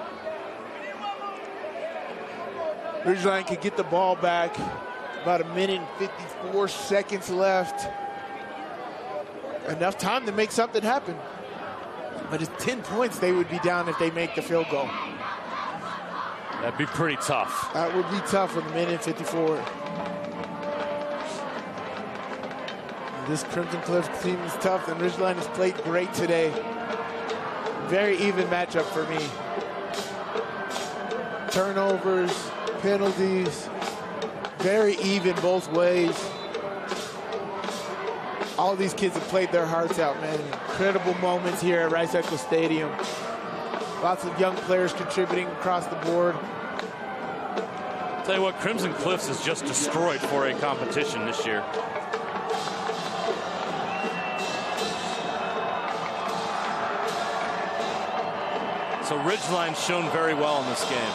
Ridgeline could get the ball back. About 1 minute and 54 seconds left. Enough time to make something happen. But it's 10 points they would be down if they make the field goal. That'd be pretty tough. That would be tough with 1 minute and 54. This Crimson Cliffs team is tough, and Ridgeline has played great today. Very even matchup for me. Turnovers, penalties, very even both ways. All these kids have played their hearts out, man. Incredible moments here at Rice-Eccles Stadium. Lots of young players contributing across the board. Tell you what, Crimson Cliffs has just destroyed 4A competition this year. So Ridgeline's shown very well in this game.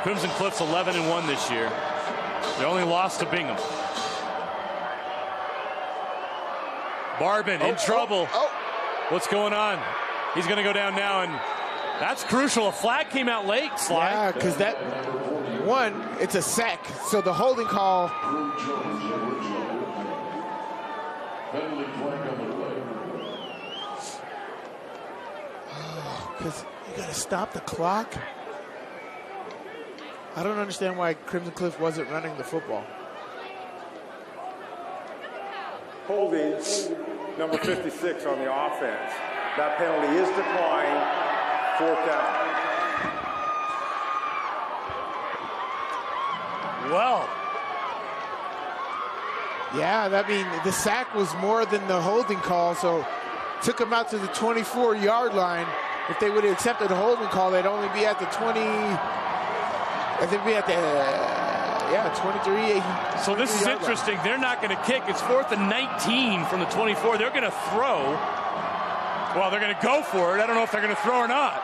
Crimson Cliffs 11-1 this year. They only lost to Bingham. Barbin in trouble. What's going on? He's going to go down now, and That's crucial. A flag came out late, Sly. Yeah, because that one, it's a sack. So the holding call. Because you got to stop the clock. I don't understand why Crimson Cliff wasn't running the football. Holding number 56 on the offense. That penalty is declined. 4th down. Well. Yeah, I mean, the sack was more than the holding call, so took him out to the 24-yard line. If they would have accepted the holding call, they'd only be at the 20. I think be at the 23. So this is interesting. They're not going to kick. It's 4th and 19 from the 24. They're going to throw. Well, they're going to go for it. I don't know if they're going to throw or not.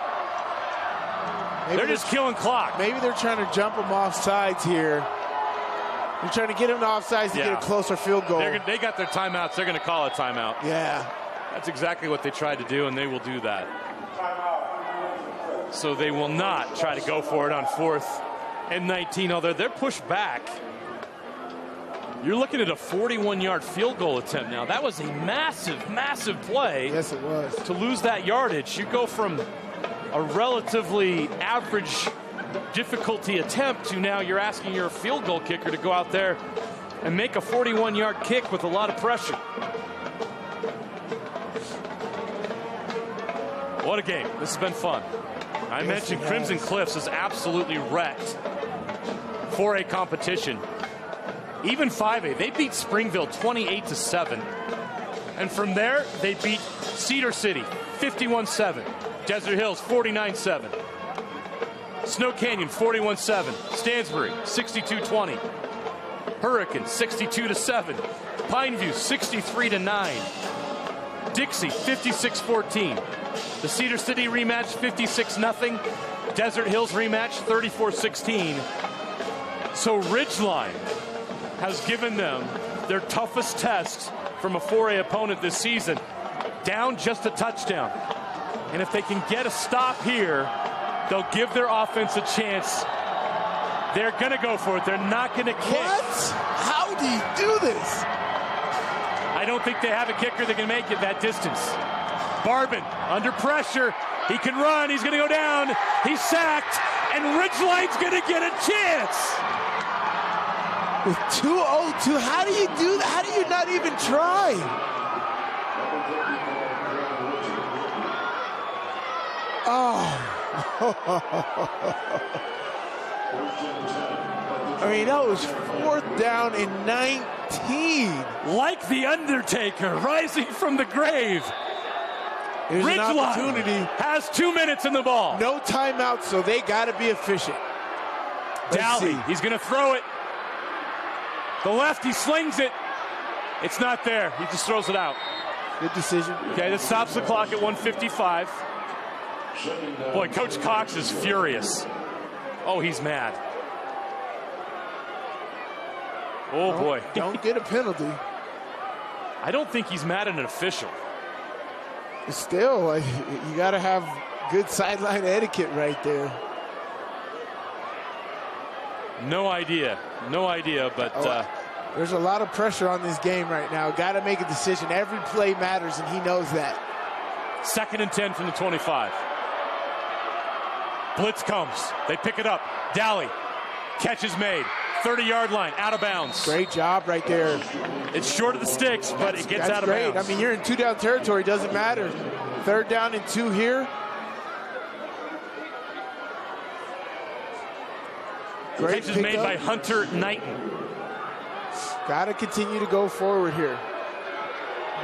Maybe they're just killing clock. Maybe they're trying to jump them off sides here. They're trying to get them to offsides to get a closer field goal. They got their timeouts. They're going to call a timeout. Yeah. That's exactly what they tried to do, and they will do that. So they will not try to go for it on 4th and 19, although they're pushed back. You're looking at a 41-yard field goal attempt now. That was a massive, massive play. Yes, it was. To lose that yardage, you go from a relatively average difficulty attempt to now you're asking your field goal kicker to go out there and make a 41-yard kick with a lot of pressure. What a game. This has been fun. I mentioned Crimson Cliffs is absolutely wrecked for a competition. Even 5A, they beat Springville 28-7. And from there, they beat Cedar City 51-7. Desert Hills 49-7. Snow Canyon 41-7. Stansbury 62-20. Hurricane 62-7. Pineview 63-9. Dixie 56-14. The Cedar City rematch 56-0. Desert Hills rematch 34-16. So Ridgeline has given them their toughest test from a 4A opponent this season, down just a touchdown. And if they can get a stop here, they'll give their offense a chance. They're going to go for it. They're not going to kick. What? How do you do this? I don't think they have a kicker that can make it that distance. Barbin under pressure. He can run. He's going to go down. He's sacked. And Ridgeline's going to get a chance. With 2:02, how do you do that? How do you not even try? Oh. I mean, that was 4th down and 19. Like the Undertaker rising from the grave. Here's an opportunity. Has 2 minutes in the ball. No timeout, so they got to be efficient. Dowley, he's going to throw it. The left, he slings it. It's not there. He just throws it out. Good decision. Okay, that stops the clock at 1:55. Boy, Coach Cox is furious. Oh, he's mad. Oh, boy. Don't get a penalty. I don't think he's mad at an official. Still, you got to have good sideline etiquette right there. No idea, but there's a lot of pressure on this game right now. Got to make a decision. Every play matters, and he knows that. 2nd and 10 from the 25. Blitz comes. They pick it up. Dowley. Catch is made. 30-yard line, out of bounds. Great job right there. It's short of the sticks, but it gets out of bounds. I mean, you're in 2-down territory. Doesn't matter. 3rd down and 2 here. Great catch is made by Hunter Knighton. Got to continue to go forward here.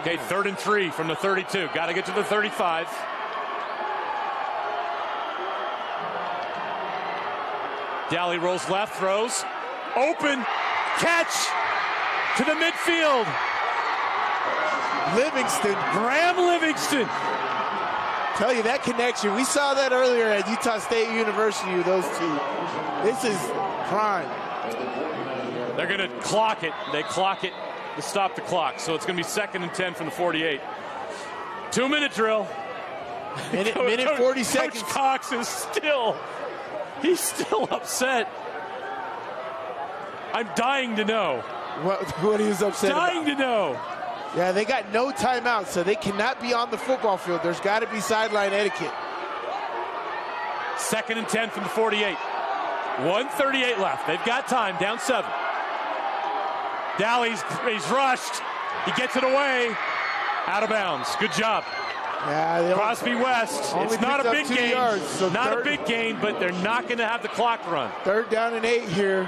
Okay, 3rd and 3 from the 32. Got to get to the 35. Dowley rolls left, throws. Open, catch to the midfield. Livingston. Graham Livingston. Tell you, that connection, we saw that earlier at Utah State University with those two. This is prime. They're going to clock it. They clock it to stop the clock. So it's going to be 2nd and 10 from the 48. 2-minute drill. Minute 40 seconds. Coach Cox is still upset. I'm dying to know. What he was upset Dying about. to know. Yeah, they got no timeout, so they cannot be on the football field. There's got to be sideline etiquette. 2nd and 10 from the 48. 1:38 left. They've got time. Down 7. Daly's rushed. He gets it away. Out of bounds. Good job. Yeah, Crosby West. Only It's not a big gain. Yards, so not a big gain, but they're not going to have the clock run. 3rd down and 8 here.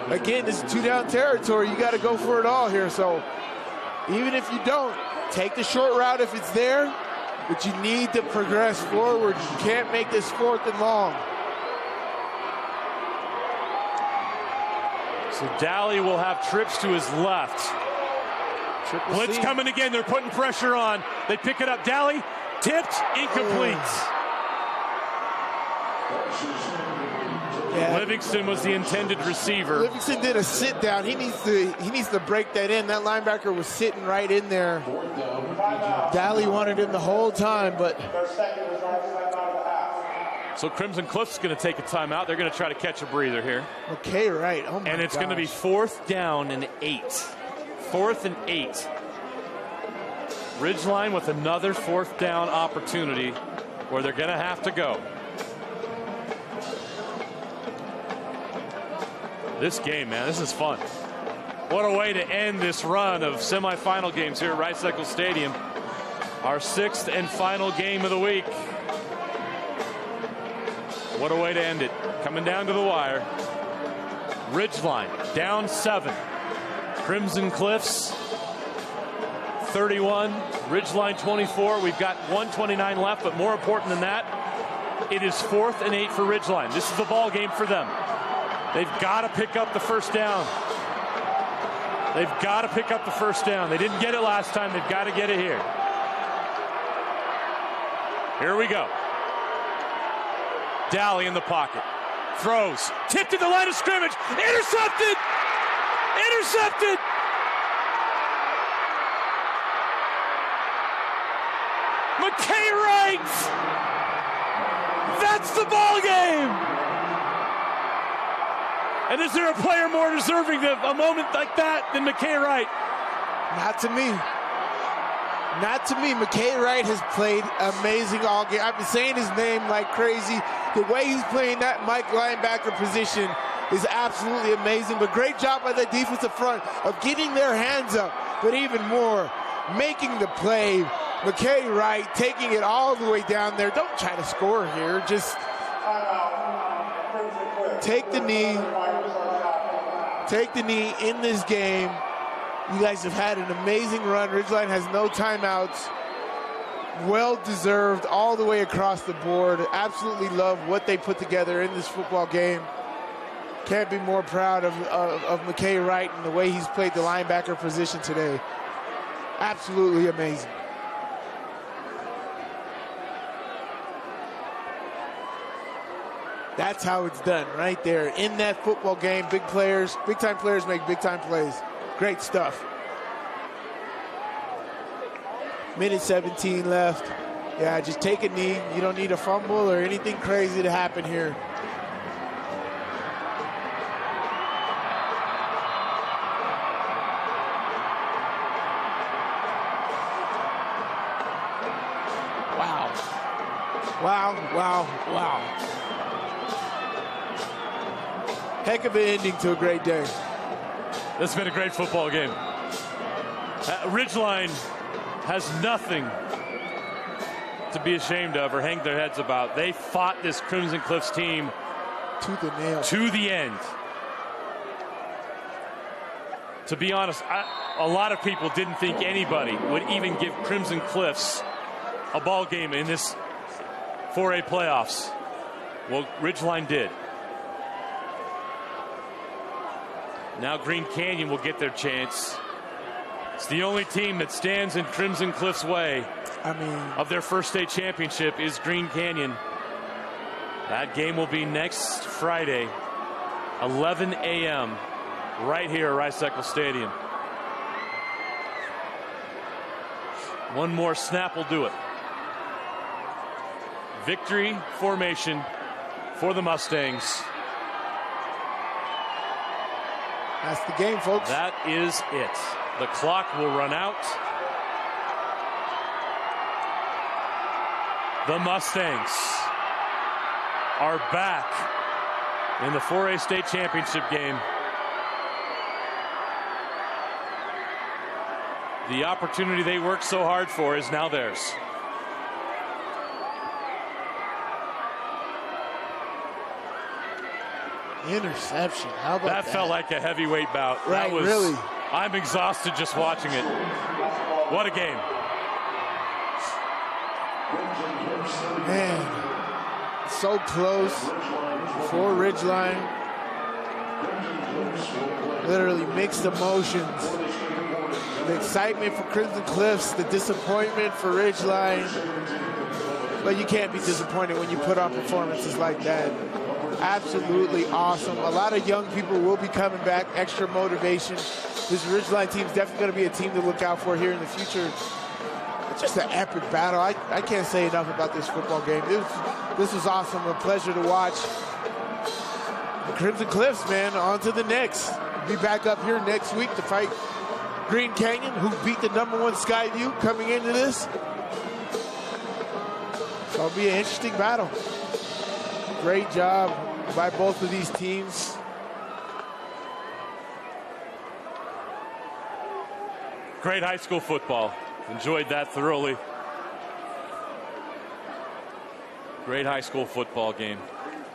Again, this is 2-down territory. You got to go for it all here. So even if you don't, take the short route if it's there, but you need to progress forward. You can't make this 4th and long. So Daly will have trips to his left. Blitz coming again. They're putting pressure on. They pick it up. Daly tipped, incomplete. Yeah. Livingston was the intended receiver. Livingston did a sit down. He needs to break that in. That linebacker was sitting right in there. Daly wanted him the whole time, but. So Crimson Cliff's going to take a timeout. They're going to try to catch a breather here. Okay, right. Oh my And it's going to be 4th down and 8. 4th and 8. Ridgeline with another 4th down opportunity where they're going to have to go. This game, man, this is fun. What a way to end this run of semifinal games here at Rice-Eccles Stadium. Our 6th and final game of the week. What a way to end it. Coming down to the wire. Ridgeline down 7. Crimson Cliffs 31. Ridgeline 24. We've got 1:29 left, but more important than that, it is 4th and 8 for Ridgeline. This is the ball game for them. They've got to pick up the 1st down. They've got to pick up the 1st down. They didn't get it last time. They've got to get it here. Here we go. Daly in the pocket. Throws. Tipped at the line of scrimmage. Intercepted! Intercepted! McKay Wright! That's the ball game! And is there a player more deserving of a moment like that than McKay Wright? Not to me. Not to me. McKay Wright has played amazing all game. I've been saying his name like crazy. The way he's playing that Mike linebacker position is absolutely amazing. But great job by the defensive front of getting their hands up. But even more, making the play. McKay Wright taking it all the way down there. Don't try to score here. Just take the knee. Take the knee in this game. You guys have had an amazing run. Ridgeline has no timeouts. Well deserved all the way across the board. Absolutely love what they put together in this football game. Can't be more proud of McKay Wright and the way he's played the linebacker position today. Absolutely amazing. That's how it's done right there. In that football game, big time players make big time plays. Great stuff. Minute 17 left. Yeah, just take a knee. You don't need a fumble or anything crazy to happen here. Wow. Wow, wow, wow. Heck of an ending to a great day. This has been a great football game. Ridgeline has nothing to be ashamed of or hang their heads about. They fought this Crimson Cliffs team to the nail, to the end. To be honest, a lot of people didn't think anybody would even give Crimson Cliffs a ball game in this 4A playoffs. Well, Ridgeline did. Now Green Canyon will get their chance. It's the only team that stands in Crimson Cliff's way of their first state championship is Green Canyon. That game will be next Friday, 11 a.m., right here at Rice-Eccles Stadium. One more snap will do it. Victory formation for the Mustangs. That's the game, folks. That is it. The clock will run out. The Mustangs are back in the 4A state championship game. The opportunity they worked so hard for is now theirs. Interception. How about that? That felt like a heavyweight bout. Right, that was, really. I'm exhausted just watching it. What a game. Man, so close for Ridgeline. Literally mixed emotions. The excitement for Crimson Cliffs, the disappointment for Ridgeline. But you can't be disappointed when you put on performances like that. Absolutely awesome. A lot of young people will be coming back, extra motivation. This Ridgeline team is definitely going to be a team to look out for here in the future. It's just an epic battle. I can't say enough about this football game. This was awesome, a pleasure to watch. The Crimson Cliffs, man, on to the next. Be back up here next week to fight Green Canyon, who beat the #1 Skyview coming into this. So it'll be an interesting battle. Great job by both of these teams. Great high school football. Enjoyed that thoroughly. Great high school football game.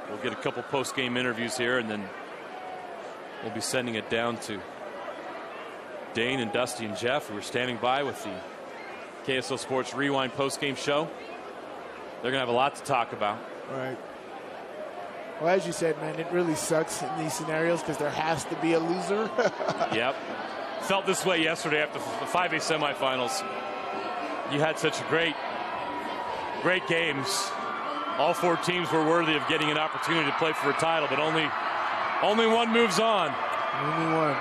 We'll get a couple post-game interviews here, and then we'll be sending it down to Dane and Dusty and Jeff, who are standing by with the KSL Sports Rewind post-game show. They're going to have a lot to talk about. Right. Well, as you said, man, it really sucks in these scenarios because there has to be a loser. Yep. Felt this way yesterday after the 5A semifinals. You had such great games. All four teams were worthy of getting an opportunity to play for a title, but only one moves on. Only one.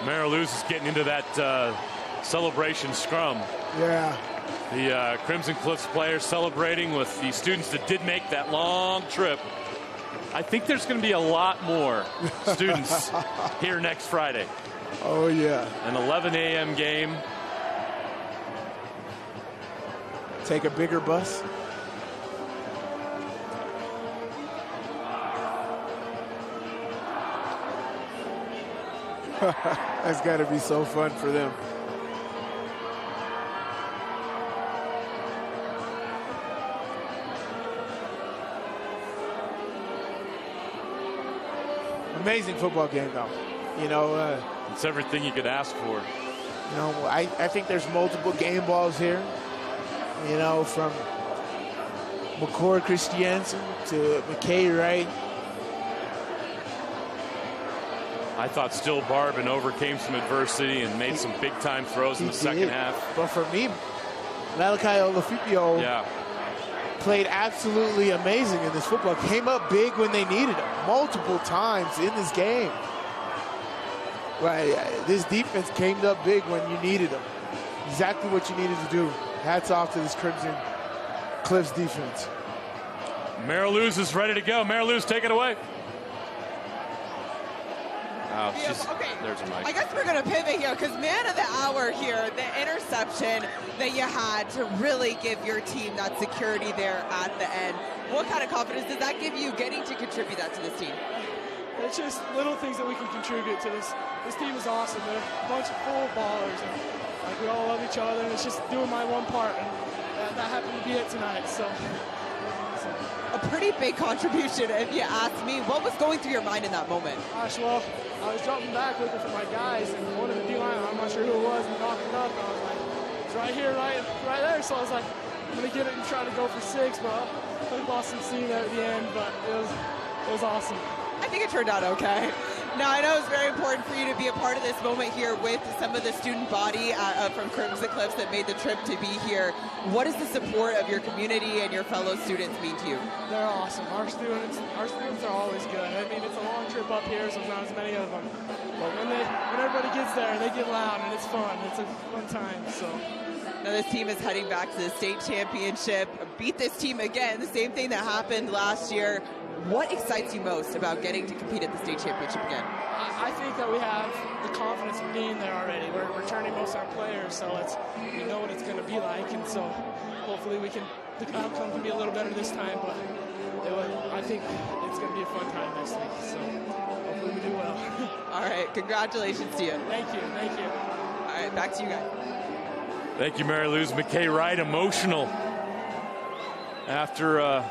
Marilou's is getting into that celebration scrum. Yeah. The Crimson Cliffs players celebrating with the students that did make that long trip. I think there's going to be a lot more students here next Friday. Oh, yeah. An 11 a.m. game. Take a bigger bus. That's got to be so fun for them. Amazing football game, though. You know, it's everything you could ask for. You know, I think there's multiple game balls here. You know, from McCord Christiansen to McKay Wright. I thought Still Barbin overcame some adversity and made some big-time throws in the second half. But for me, Malachi Olafipio played absolutely amazing in this football. Came up big when they needed him, multiple times in this game. Right, this defense came up big when you needed them. Exactly what you needed to do. Hats off to this Crimson Cliffs defense. Marilou's is ready to go. Marilou's, take it away. Oh, there's a mic. I guess we're going to pivot here because man of the hour here, the interception that you had to really give your team that security there at the end. What kind of confidence does that give you getting to contribute that to this team? It's just little things that we can contribute to this. This team is awesome. They're a bunch of full ballers. And, like, we all love each other. And it's just doing my one part. And that happened to be it tonight. So. A pretty big contribution, if you ask me. What was going through your mind in that moment? Gosh, well, I was jumping back looking for my guys, and one of the D-line, I'm not sure who it was, and knocked it up. And I was like, it's right here, right there. So I was like, I'm going to get it and try to go for 6, but I lost some steam there at the end, but it was awesome. I think it turned out okay. Now, I know it's very important for you to be a part of this moment here with some of the student body from Crimson Cliffs that made the trip to be here. What does the support of your community and your fellow students mean to you? They're awesome. Our students are always good. I mean, it's a long trip up here, so there's not as many of them. But when everybody gets there, they get loud, and it's fun. It's a fun time, so. Now this team is heading back to the state championship. Beat this team again, the same thing that happened last year. What excites you most about getting to compete at the state championship again? I think that we have the confidence of being there already. We're returning most of our players, so we know what it's going to be like, and so hopefully the outcome can be a little better this time, but I think it's going to be a fun time next week, so hopefully we do well. All right, congratulations to you. Thank you. All right, back to you guys. Thank you, Mary Lou's. McKay Wright, emotional after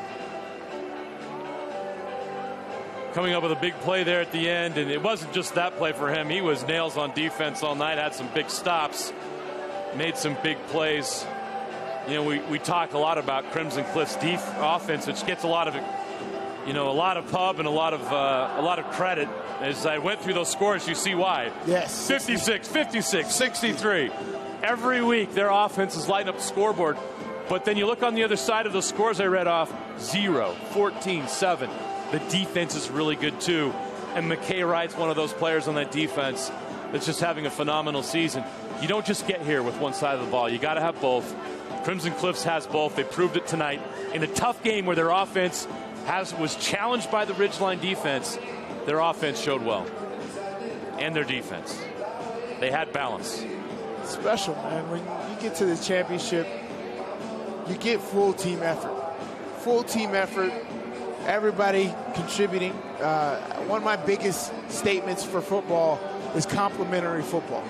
coming up with a big play there at the end, and it wasn't just that play for him. He was nails on defense all night, had some big stops, made some big plays. You know, we talk a lot about Crimson Cliffs' offense, which gets a lot of pub and a lot of credit. As I went through those scores, you see why. Yes. 56, 63. Every week, their offense is lighting up the scoreboard. But then you look on the other side of those scores I read off, 0, 14, 7. The defense is really good, too. And McKay Wright's one of those players on that defense that's just having a phenomenal season. You don't just get here with one side of the ball. You got to have both. Crimson Cliffs has both. They proved it tonight. In a tough game where their offense was challenged by the Ridgeline defense, their offense showed well. And their defense. They had balance. Special, man. When you get to the championship, you get full team effort. Full team effort. Everybody contributing. One of my biggest statements for football is complementary football.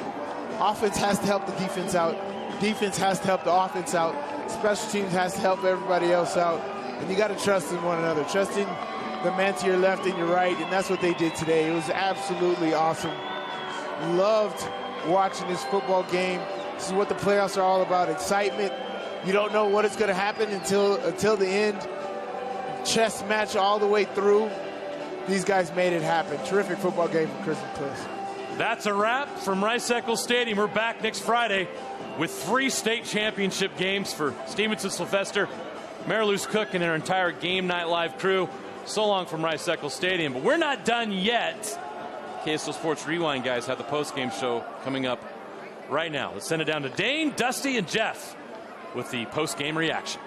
Offense has to help the defense out. Defense has to help the offense out. Special teams has to help everybody else out. And you got to trust in one another. Trust in the man to your left and your right, and that's what they did today. It was absolutely awesome. Loved watching this football game. This is what the playoffs are all about, excitement. You don't know what is going to happen until the end. Chess match all the way through. These guys made it happen. Terrific football game from Crimson Cliffs. That's a wrap from Rice-Eccles Stadium. We're back next Friday with 3 state championship games for Stevenson Sylvester, Mary Lou's Cook, and their entire Game Night Live crew. So long from Rice-Eccles Stadium. But we're not done yet. KSL Sports Rewind guys have the post-game show coming up right now. Let's send it down to Dane, Dusty, and Jeff with the post-game reaction.